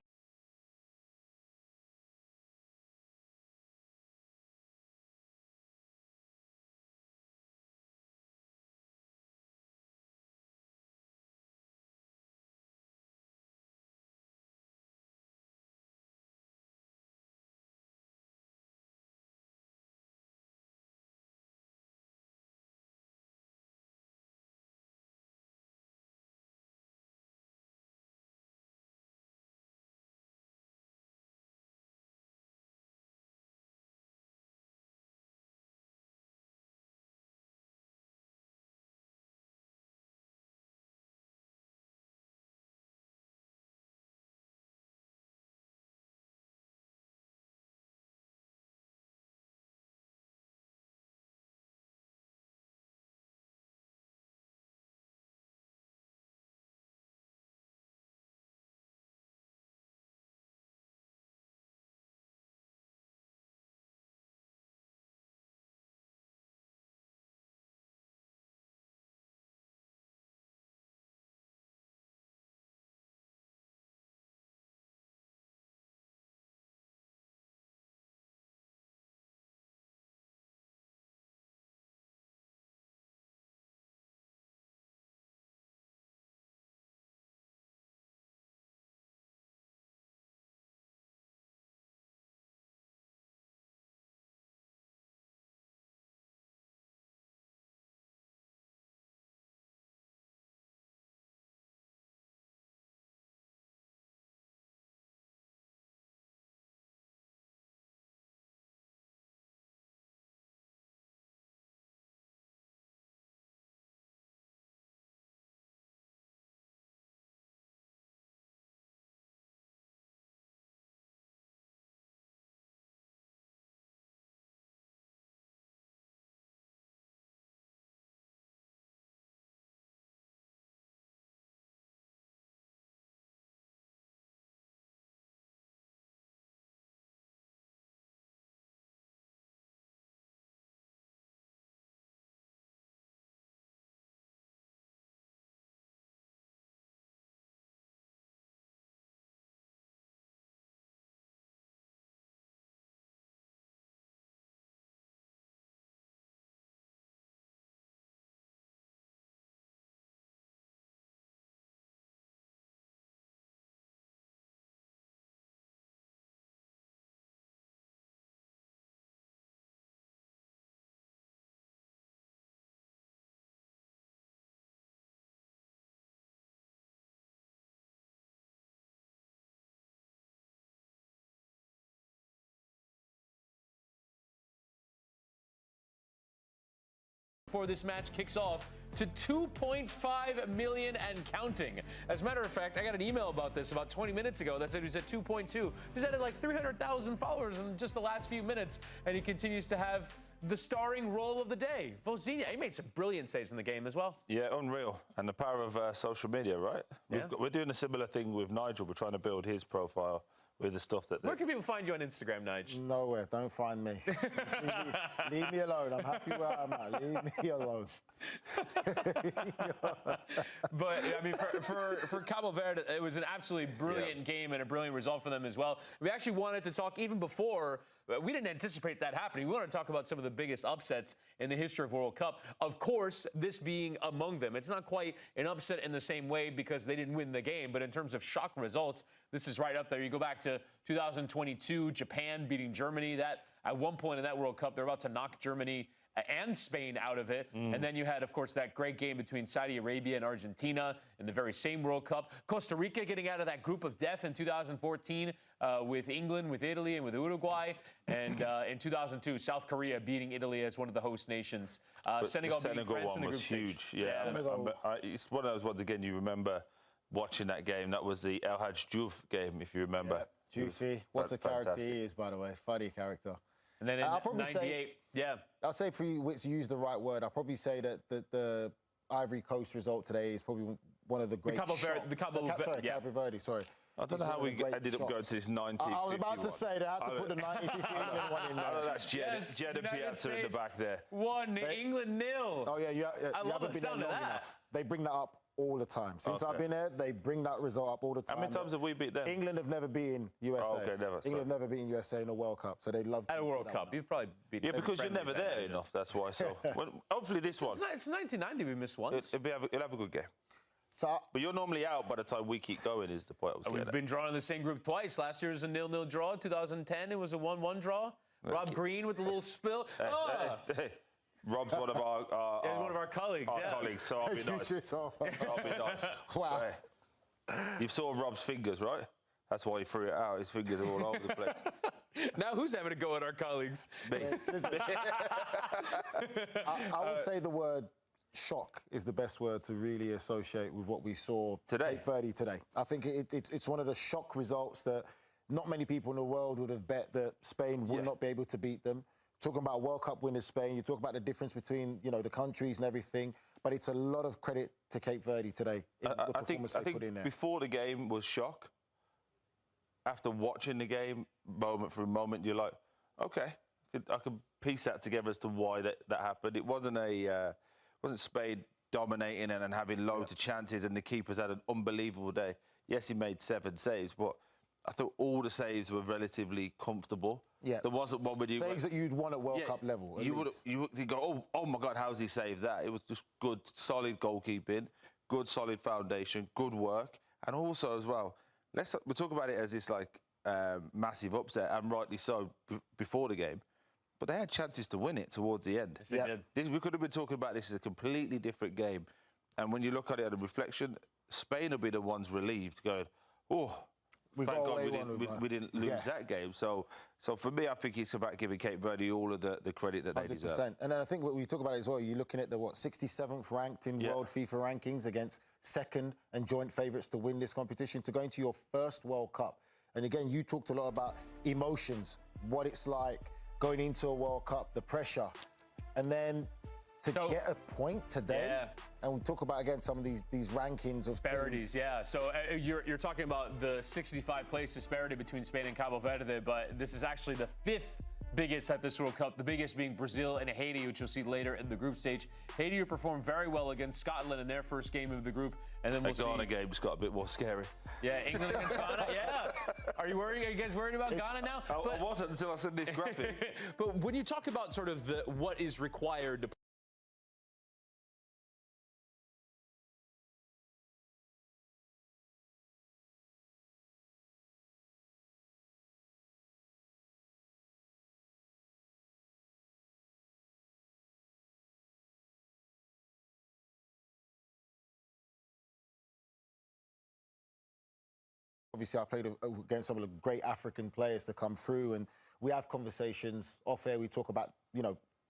before this match kicks off to 2.5 million and counting. As a matter of fact, I got an email about this about 20 minutes ago that said he was at 2.2. He's added like 300,000 followers in just the last few minutes, and he continues to have the starring role of the day. Vozinha, he made some brilliant saves in the game as well. Yeah, unreal. And the power of social media, right? Yeah. We're doing a similar thing with Nigel. We're trying to build his profile with the stuff that... Where can people find you on Instagram, Nigel? Nowhere. Don't find me. Just leave me alone. I'm happy where I'm at. Leave me alone. But, I mean, for Cabo Verde, it was an absolutely brilliant game and a brilliant result for them as well. We actually wanted to talk even before. We didn't anticipate that happening. We want to talk about some of the biggest upsets in the history of World Cup. Of course, this being among them. It's not quite an upset in the same way because they didn't win the game, but in terms of shock results, this is right up there. You go back to 2022, Japan beating Germany. That at one point in that World Cup, they're about to knock Germany and Spain out of it. And then you had, of course, that great game between Saudi Arabia and Argentina in the very same World Cup. Costa Rica getting out of that group of death in 2014 with England, with Italy, and with Uruguay. And in 2002, South Korea beating Italy as one of the host nations. Senegal beating France in the group huge. stage. Yeah, it's one of those ones, again, you remember watching that game. That was the El Hadj Diouf game, if you remember. Yeah. Dioufy, what a character he is, by the way. Funny character. And then in 98, I'll say for you, to use the right word, I'll probably say that the Ivory Coast result today is probably one of the great Cabo Verde, Cabo Verde, sorry. I don't know how we ended up going to this 90. I was about to say they had to put the 90-50 one in there. Oh, that's Jed and Piazza in the back there. 1, England 0. Oh, yeah, you I love haven't the been there sound long of that. enough. They bring that up all the time. Since I've been there, they bring that result up all the time. How many times have we beat them? England have never beaten USA. Oh, okay, never. England have never beaten USA in a World Cup, so they love to At a World Cup, you've probably beaten. Yeah, because you're never there enough. That's why. So hopefully this one. It's 1990 we missed once. It'll have a good game. So, but you're normally out by the time we keep going. Is the point I was getting We've at. been drawn in the same group twice. Last year was a 0-0 draw. 2010 it was a 1-1 draw. Rob Green with a little spill. Rob's one of one of our colleagues. Colleagues, so I'll be nice. I'll be nice. Wow. You saw Rob's fingers, right? That's why he threw it out. His fingers are all over the place. Now who's having a go at our colleagues? Me. I would say the word shock is the best word to really associate with what we saw today. Cape Verde today. I think it's one of the shock results that not many people in the world would have bet that Spain would not be able to beat them. Talking about World Cup winners Spain, you talk about the difference between the countries and everything, but it's a lot of credit to Cape Verde today. I think put in there. Before the game was shock. After watching the game, moment for moment, you're like, okay, I could piece that together as to why that happened. It wasn't wasn't Spain dominating and having loads of chances, and the keepers had an unbelievable day. Yes, he made 7 saves, but I thought all the saves were relatively comfortable. Yeah, there wasn't one where you saves that you'd want at World Cup level. You would go, oh my God, how's he saved that? It was just good, solid goalkeeping, good, solid foundation, good work, and also as well, we'll talk about it as this massive upset, and rightly so before the game. But they had chances to win it towards the end. Yes, they did. We could have been talking about this as a completely different game. And when you look at it at a reflection, Spain will be the ones relieved, going, oh, thank God we didn't lose that game. So for me, I think it's about giving Cape Verde all of the credit that they 100%. deserve. And then I think what we talk about it as well, you're looking at the 67th ranked in world FIFA rankings against second and joint favourites to win this competition, to go into your first World Cup. And again, you talked a lot about emotions, what it's like going into a World Cup, the pressure, and then to get a point today. And we talk about, again, some of these rankings of disparities. teams. So you're talking about the 65 place disparity between Spain and Cabo Verde, but this is actually the 5th biggest at this World Cup, the biggest being Brazil and Haiti, which you'll see later in the group stage. Haiti, who performed very well against Scotland in their first game of the group, and then we'll see. Ghana game's got a bit more scary. Yeah, England against Ghana. Are you guys worried about Ghana now? I wasn't until I said this graphic. But when you talk about sort of what is required to Obviously, I played against some of the great African players to come through, and we have conversations off air. We talk about,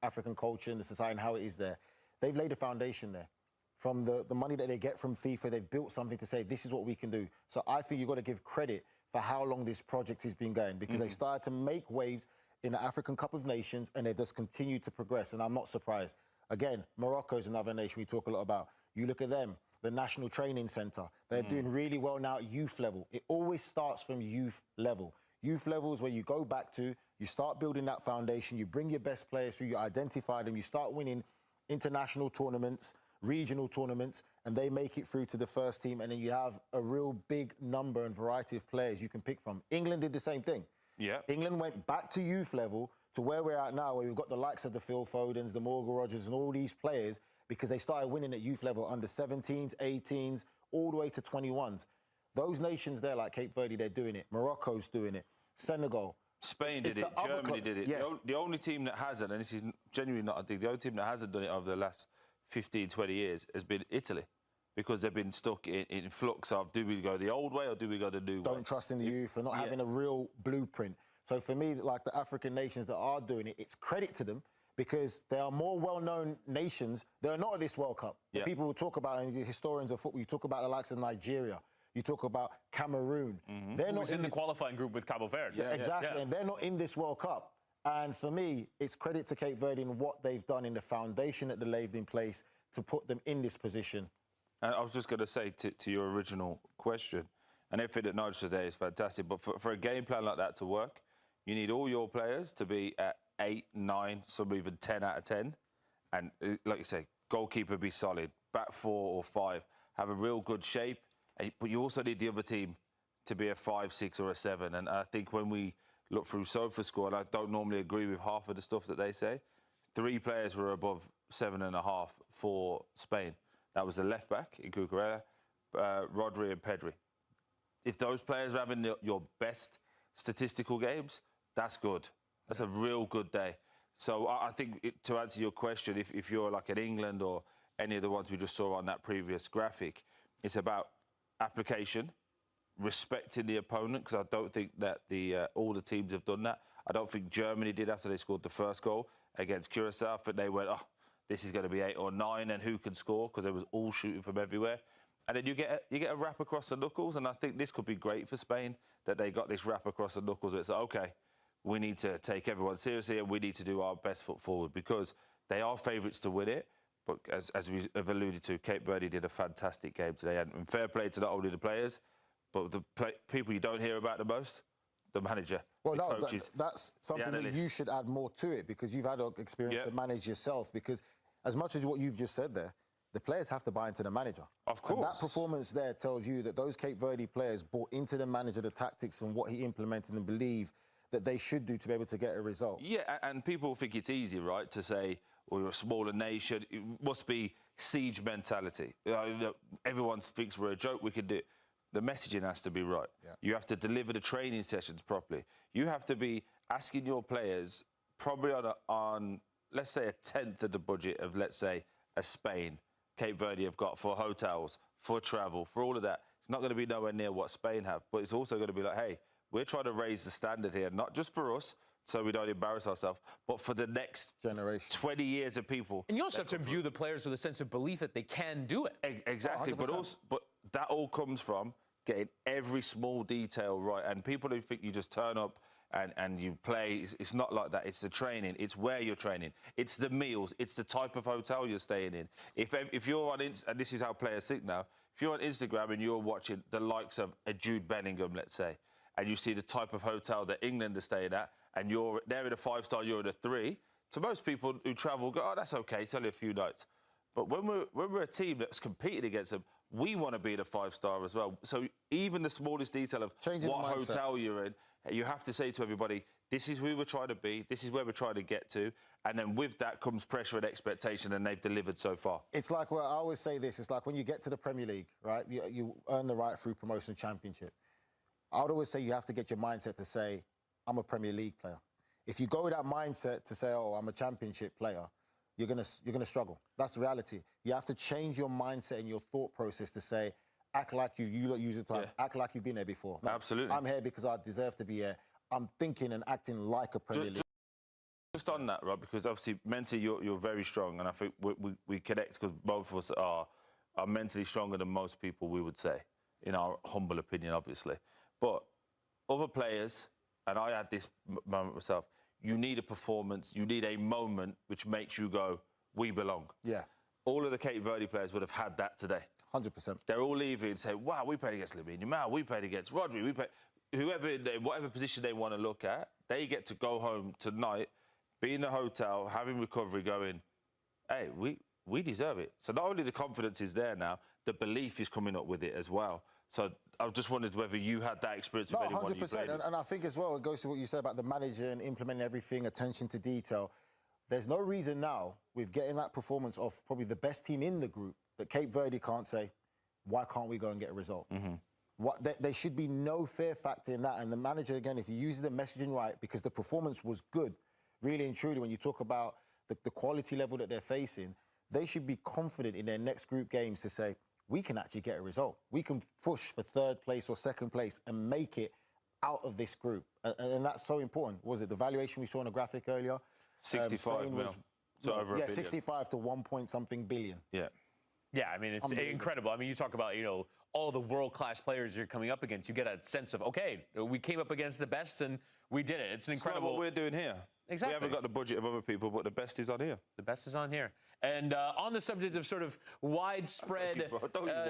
African culture and the society and how it is there. they've laid a foundation there. From the money that they get from FIFA, they've built something to say, this is what we can do. So I think you've got to give credit for how long this project has been going, because they started to make waves in the African Cup of Nations, and they've just continued to progress, and I'm not surprised. Again, Morocco is another nation we talk a lot about. You look at them, the National Training Centre. They're doing really well now at youth level. It always starts from youth level. Youth level is where you go back to, you start building that foundation, you bring your best players through, you identify them, you start winning international tournaments, regional tournaments, and they make it through to the first team, and then you have a real big number and variety of players you can pick from. England did the same thing. Yeah. England went back to youth level to where we're at now, where we've got the likes of the Phil Fodens, the Morgan Rogers, and all these players, because they started winning at youth level under 17s, 18s, all the way to 21s. Those nations there, like Cape Verde, they're doing it. Morocco's doing it. Senegal. Spain did it. Germany did it. Yes. The only team that hasn't, and this is genuinely not a dig, the only team that hasn't done it over the last 15, 20 years has been Italy, because they've been stuck in flux of, do we go the old way or do we go the new way? Don't trust in the youth and not having a real blueprint. So for me, like the African nations that are doing it, it's credit to them, because they are more well-known nations. They're not at this World Cup. The people who talk about, and the historians of football, you talk about the likes of Nigeria, you talk about Cameroon. They're not in the qualifying group with Cabo Verde. Yeah, exactly, and they're not in this World Cup. And for me, it's credit to Cape Verde and what they've done in the foundation that they laid in place to put them in this position. And I was just going to say to your original question, and everything that Nigel today is fantastic, but for a game plan like that to work, you need all your players to be at 8, 9, some even 10 out of 10. And like you say, goalkeeper be solid, back 4 or 5, have a real good shape. But you also need the other team to be a 5, 6 or a 7. And I think when we look through SOFA score, and I don't normally agree with half of the stuff that they say, 3 players were above 7.5 for Spain. That was the left-back in Cucurella, Rodri and Pedri. If those players are having your best statistical games, that's good. That's a real good day. So I think, to answer your question, if you're like in England or any of the ones we just saw on that previous graphic, it's about application, respecting the opponent, because I don't think that all the teams have done that. I don't think Germany did after they scored the first goal against Curacao, but they went, oh, this is going to be 8 or 9, and who can score, because they was all shooting from everywhere. And then you get a wrap across the knuckles, and I think this could be great for Spain, that they got this wrap across the knuckles. It's like, OK, we need to take everyone seriously and we need to do our best foot forward, because they are favourites to win it. But as we have alluded to, Cape Verde did a fantastic game today. And fair play to not only the players, but the people you don't hear about the most, the manager, well, the coaches, that's something that you should add more to it, because you've had experience to manage yourself. Because as much as what you've just said there, the players have to buy into the manager. Of course. And that performance there tells you that those Cape Verde players bought into the manager, the tactics and what he implemented, and believe that they should do to be able to get a result. Yeah, and people think it's easy, right, to say, well, you're a smaller nation. It must be siege mentality. Everyone thinks we're a joke. We can do it. The messaging has to be right. Yeah. You have to deliver the training sessions properly. You have to be asking your players probably on let's say, a tenth of the budget of, let's say, a Spain, Cape Verde have got for hotels, for travel, for all of that. It's not going to be nowhere near what Spain have, but it's also going to be like, hey, we're trying to raise the standard here, not just for us, so we don't embarrass ourselves, but for the next generation, 20 years of people. And you also have to imbue the players with a sense of belief that they can do it. Exactly, but that all comes from getting every small detail right. And people who think you just turn up and you play, it's not like that. It's the training. It's where you're training. It's the meals. It's the type of hotel you're staying in. If you're on, and this is how players think now, if you're on Instagram and you're watching the likes of a Jude Bellingham, let's say, and you see the type of hotel that England are staying at, and they're in a 5-star, you're in a 3, to most people who travel go, oh, that's okay, it's only a few nights. But when we're a team that's competing against them, we want to be the 5-star as well. So even the smallest detail of what hotel you're in, you have to say to everybody, this is who we're trying to be, this is where we're trying to get to, and then with that comes pressure and expectation, and they've delivered so far. It's like, well, I always say this, it's like when you get to the Premier League, right, you earn the right through promotion Championship. I would always say you have to get your mindset to say, I'm a Premier League player. If you go with that mindset to say, oh, I'm a Championship player, you're gonna struggle. That's the reality. You have to change your mindset and your thought process to say, act like you use the time, act like you've been there before. No, absolutely. I'm here because I deserve to be here. I'm thinking and acting like a Premier League Just on that, Rob, because obviously mentally you're very strong, and I think we connect because both of us are mentally stronger than most people, we would say, in our humble opinion, obviously. But other players, and I had this moment myself, you need a performance, you need a moment which makes you go, we belong. Yeah. All of the Cape Verde players would have had that today. 100%. They're all leaving and say, wow, we played against Lamine Yamal, we played against Rodri, we played... Whoever, whatever position they want to look at, they get to go home tonight, be in the hotel, having recovery, going, hey, we deserve it. So not only the confidence is there now, the belief is coming up with it as well. So I just wondered whether you had that experience with anyone you played with. And I think as well, it goes to what you said about the manager and implementing everything, attention to detail. There's no reason now, with getting that performance of probably the best team in the group, that Cape Verde can't say, why can't we go and get a result? There should be no fear factor in that. And the manager, again, if he uses the messaging right, because the performance was good, really and truly, when you talk about the quality level that they're facing, they should be confident in their next group games to say, we can actually get a result. We can push for third place or second place and make it out of this group. And that's so important. Was it the valuation we saw on a graphic earlier? 65 mil. So over a billion. 65 to 1 point something billion. Yeah. Yeah, I mean, it's incredible. I mean, you talk about, all the world-class players you're coming up against. You get a sense of, okay, we came up against the best and we did it. It's an incredible... It's like what we're doing here. Exactly. We haven't got the budget of other people, but the best is on here. The best is on here. And on the subject of sort of widespread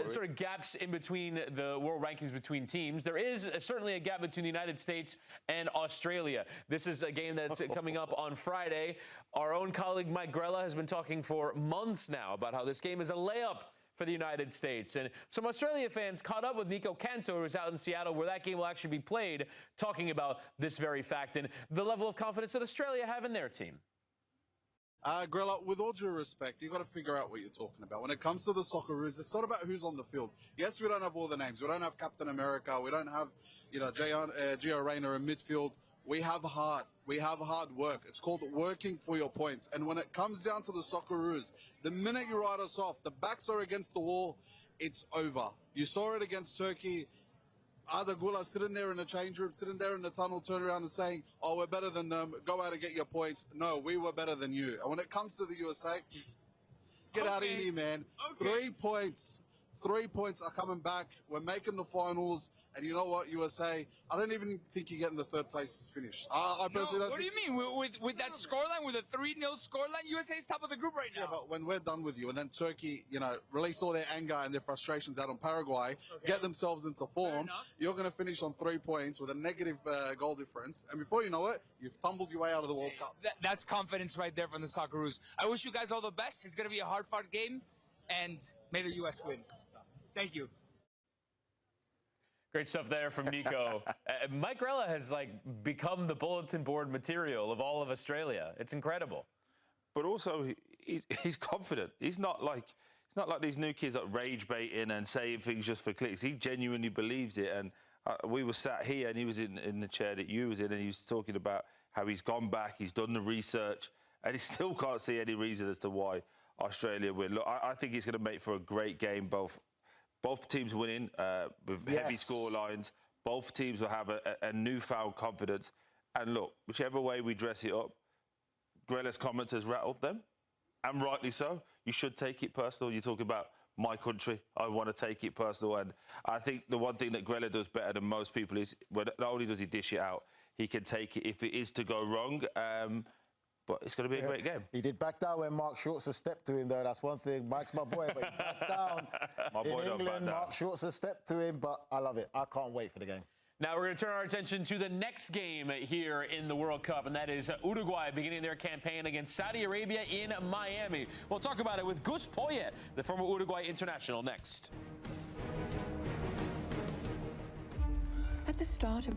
sort of gaps in between the world rankings between teams, there is certainly a gap between the United States and Australia. This is a game that's coming up on Friday. Our own colleague Mike Grella has been talking for months now about how this game is a layup for the United States. And some Australia fans caught up with Nico Cantor, who's out in Seattle, where that game will actually be played, talking about this very fact and the level of confidence that Australia have in their team. Grella, with all due respect, you've got to figure out what you're talking about. When it comes to the Socceroos, it's not about who's on the field. Yes, we don't have all the names. We don't have Captain America. We don't have, Gio Reyna in midfield. We have heart. We have hard work. It's called working for your points. And when it comes down to the Socceroos, the minute you write us off, the backs are against the wall, it's over. You saw it against Turkey. Arda Güler sitting there in the change room, sitting there in the tunnel, turning around and saying, oh, we're better than them. Go out and get your points. No, we were better than you. And when it comes to the USA, get out of here, man. 3 points. 3 points are coming back. We're making the finals. And you know what, USA? I don't even think you're getting the third place finish. I personally don't. What do you mean? With that scoreline, with a 3-0 scoreline, USA is top of the group right now. Yeah, but when we're done with you, and then Turkey, release all their anger and their frustrations out on Paraguay, get themselves into form, you're going to finish on 3 points with a negative goal difference. And before you know it, you've tumbled your way out of the World Cup. That's confidence right there from the Socceroos. I wish you guys all the best. It's going to be a hard-fought game, and may the U.S. win. Thank you. Great stuff there from Nico. Mike Grella has become the bulletin board material of all of Australia. It's incredible. But also, he's confident. He's not like these new kids that rage baiting and saying things just for clicks. He genuinely believes it. And we were sat here, and he was in the chair that you was in, and he was talking about how he's gone back, he's done the research, and he still can't see any reason as to why Australia win. Look, I think it's going to make for a great game, both teams winning with heavy score lines. Both teams will have a newfound confidence. And look, whichever way we dress it up, Grella's comments has rattled them, and rightly so. You should take it personal. You're talking about my country. I want to take it personal. And I think the one thing that Grella does better than most people is, not only does he dish it out, he can take it if it is to go wrong. But it's going to be a great game. He did back down when Mark Schwarzer stepped to him, though. That's one thing. Mike's my boy, but he backed down. My boy in England, Mark Schwarzer stepped to him, but I love it. I can't wait for the game. Now we're going to turn our attention to the next game here in the World Cup, and that is Uruguay beginning their campaign against Saudi Arabia in Miami. We'll talk about it with Gus Poyet, the former Uruguay international, next. At the start of